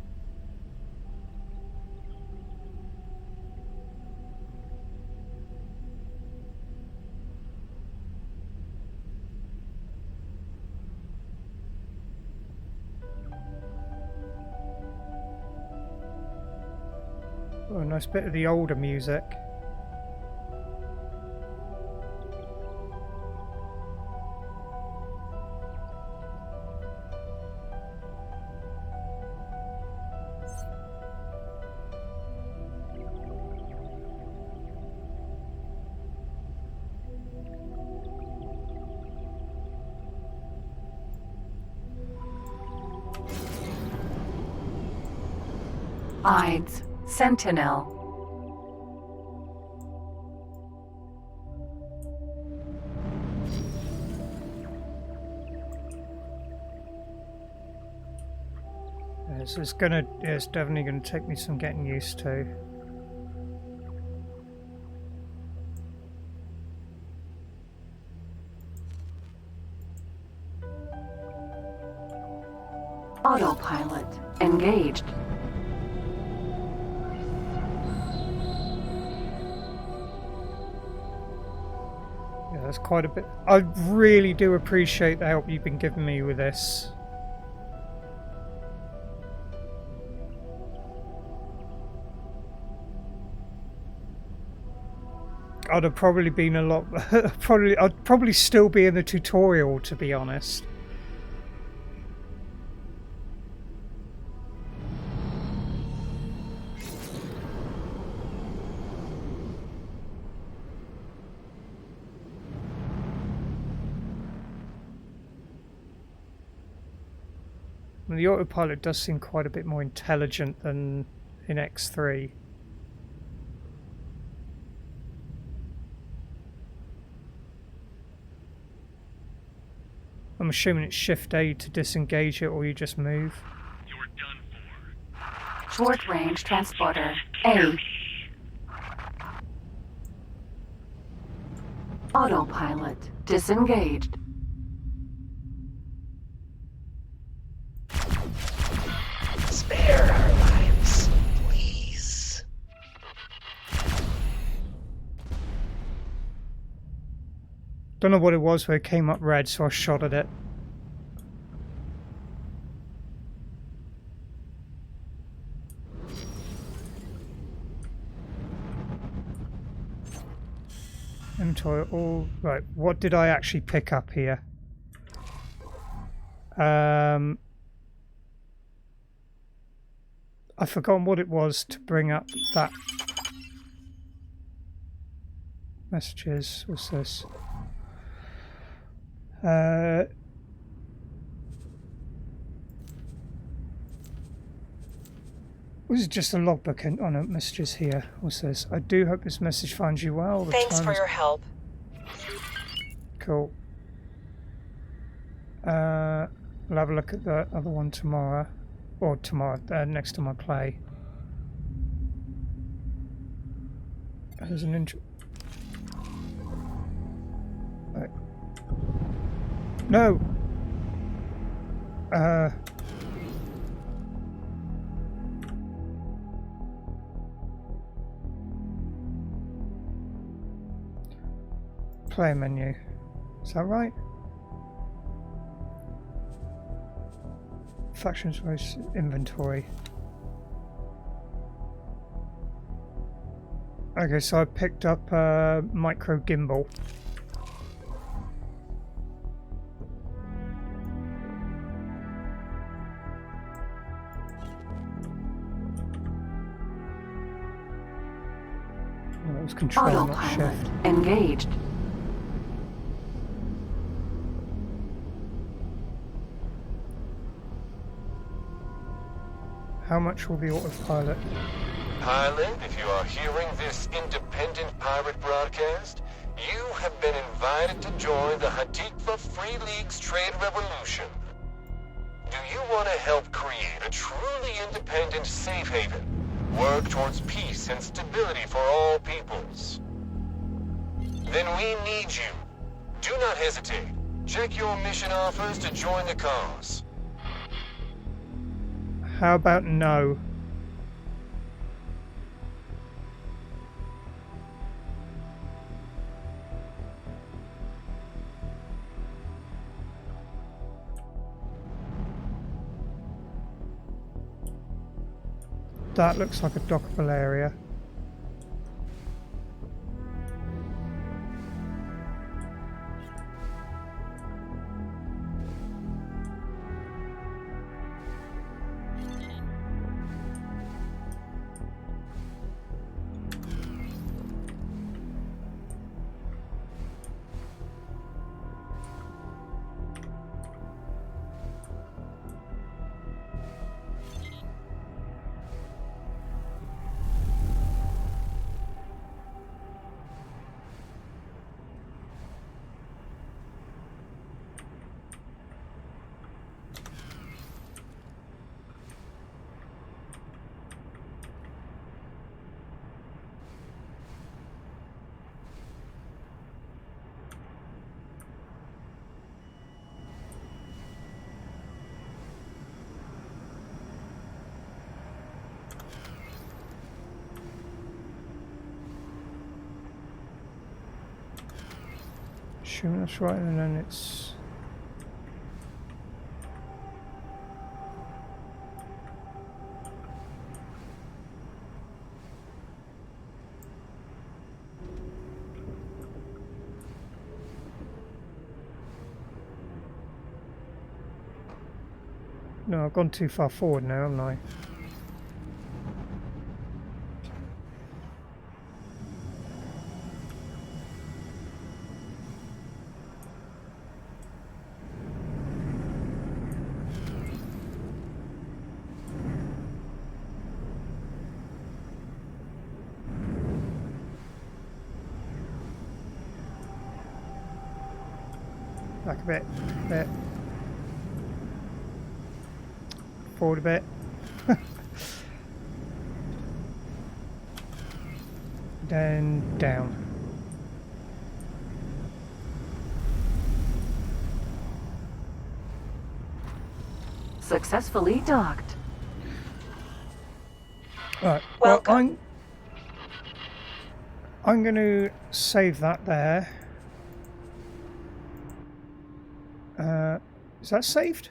[SPEAKER 1] Oh, a nice bit of the older music.
[SPEAKER 3] Ides, Sentinel.
[SPEAKER 1] So it's definitely gonna take me some getting used to.
[SPEAKER 3] engaged.
[SPEAKER 1] Yeah, that's quite a bit. I really do appreciate the help you've been giving me with this. I'd have probably been a lot. I'd probably still be in the tutorial, to be honest. The autopilot does seem quite a bit more intelligent than in X3. I'm assuming it's Shift A to disengage it, or you just move.
[SPEAKER 12] You're done for.
[SPEAKER 3] Short range transporter A. Autopilot disengaged.
[SPEAKER 12] Spare our lives, please.
[SPEAKER 1] Don't know what it was, but it came up red, so I shot at it. Inventory, all right. What did I actually pick up here? I've forgotten what it was to bring up that. Messages. What's this? This is just a logbook and oh no, messages here. What's this? I do hope this message finds you well.
[SPEAKER 13] Thanks for your help.
[SPEAKER 1] Cool. I'll have a look at the other one tomorrow. Or tomorrow, next time I play. There's an intro. Right. No! Play menu. Is that right? Factions race inventory. Okay, so I picked up a micro gimbal. Oh, that was control, not shift.
[SPEAKER 3] Engaged.
[SPEAKER 1] How much will the autopilot?
[SPEAKER 14] Pilot, if you are hearing this independent pirate broadcast, you have been invited to join the Hatikva Free League's trade revolution. Do you want to help create a truly independent safe haven? Work towards peace and stability for all peoples? Then we need you. Do not hesitate. Check your mission offers to join the cause.
[SPEAKER 1] How about no? That looks like a dockable area. assuming that's right, and then it's... No, I've gone too far forward now, haven't I? Back a bit. Forward a bit. Then down.
[SPEAKER 3] Successfully docked.
[SPEAKER 1] Right. Well, I'm going to save that there. Is that saved?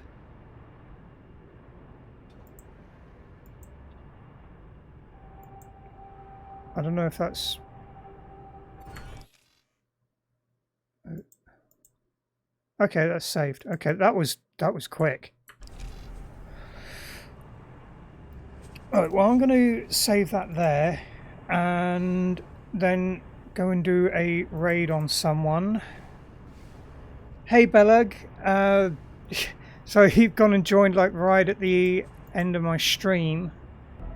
[SPEAKER 1] I don't know if that's... Okay, that's saved. Okay, that was quick. Alright, well, I'm going to save that there and then go and do a raid on someone. Hey Beleg, so you've gone and joined like right at the end of my stream.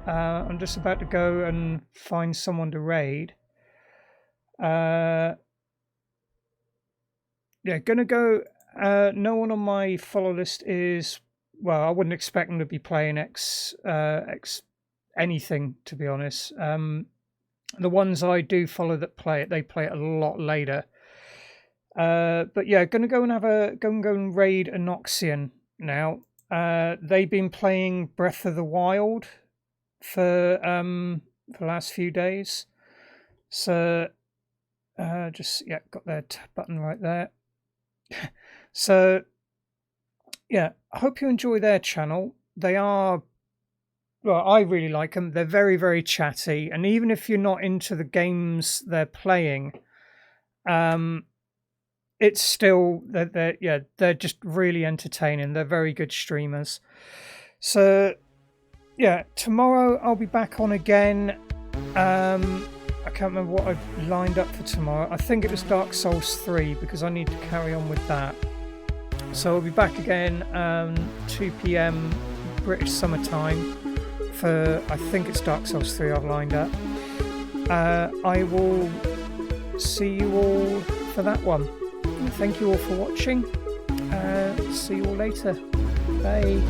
[SPEAKER 1] I'm just about to go and find someone to raid. Yeah, gonna go. No one on my follow list is, well, I wouldn't expect them to be playing X anything, to be honest. The ones I do follow that play it, they play it a lot later. But yeah, gonna go and raid Anoxian now. They've been playing Breath of the Wild for the last few days. So just got their button right there. So yeah, I hope you enjoy their channel. They are, well, I really like them. They're very, very chatty, and even if you're not into the games they're playing, it's still they're just really entertaining. They're very good streamers. So yeah, tomorrow I'll be back on again. I can't remember what I lined up for tomorrow. I think it was Dark Souls 3 because I need to carry on with that. So I'll be back again 2 PM British summertime for, I think it's Dark Souls 3 I've lined up. I will see you all for that one. Thank you all for watching. See you all later. Bye.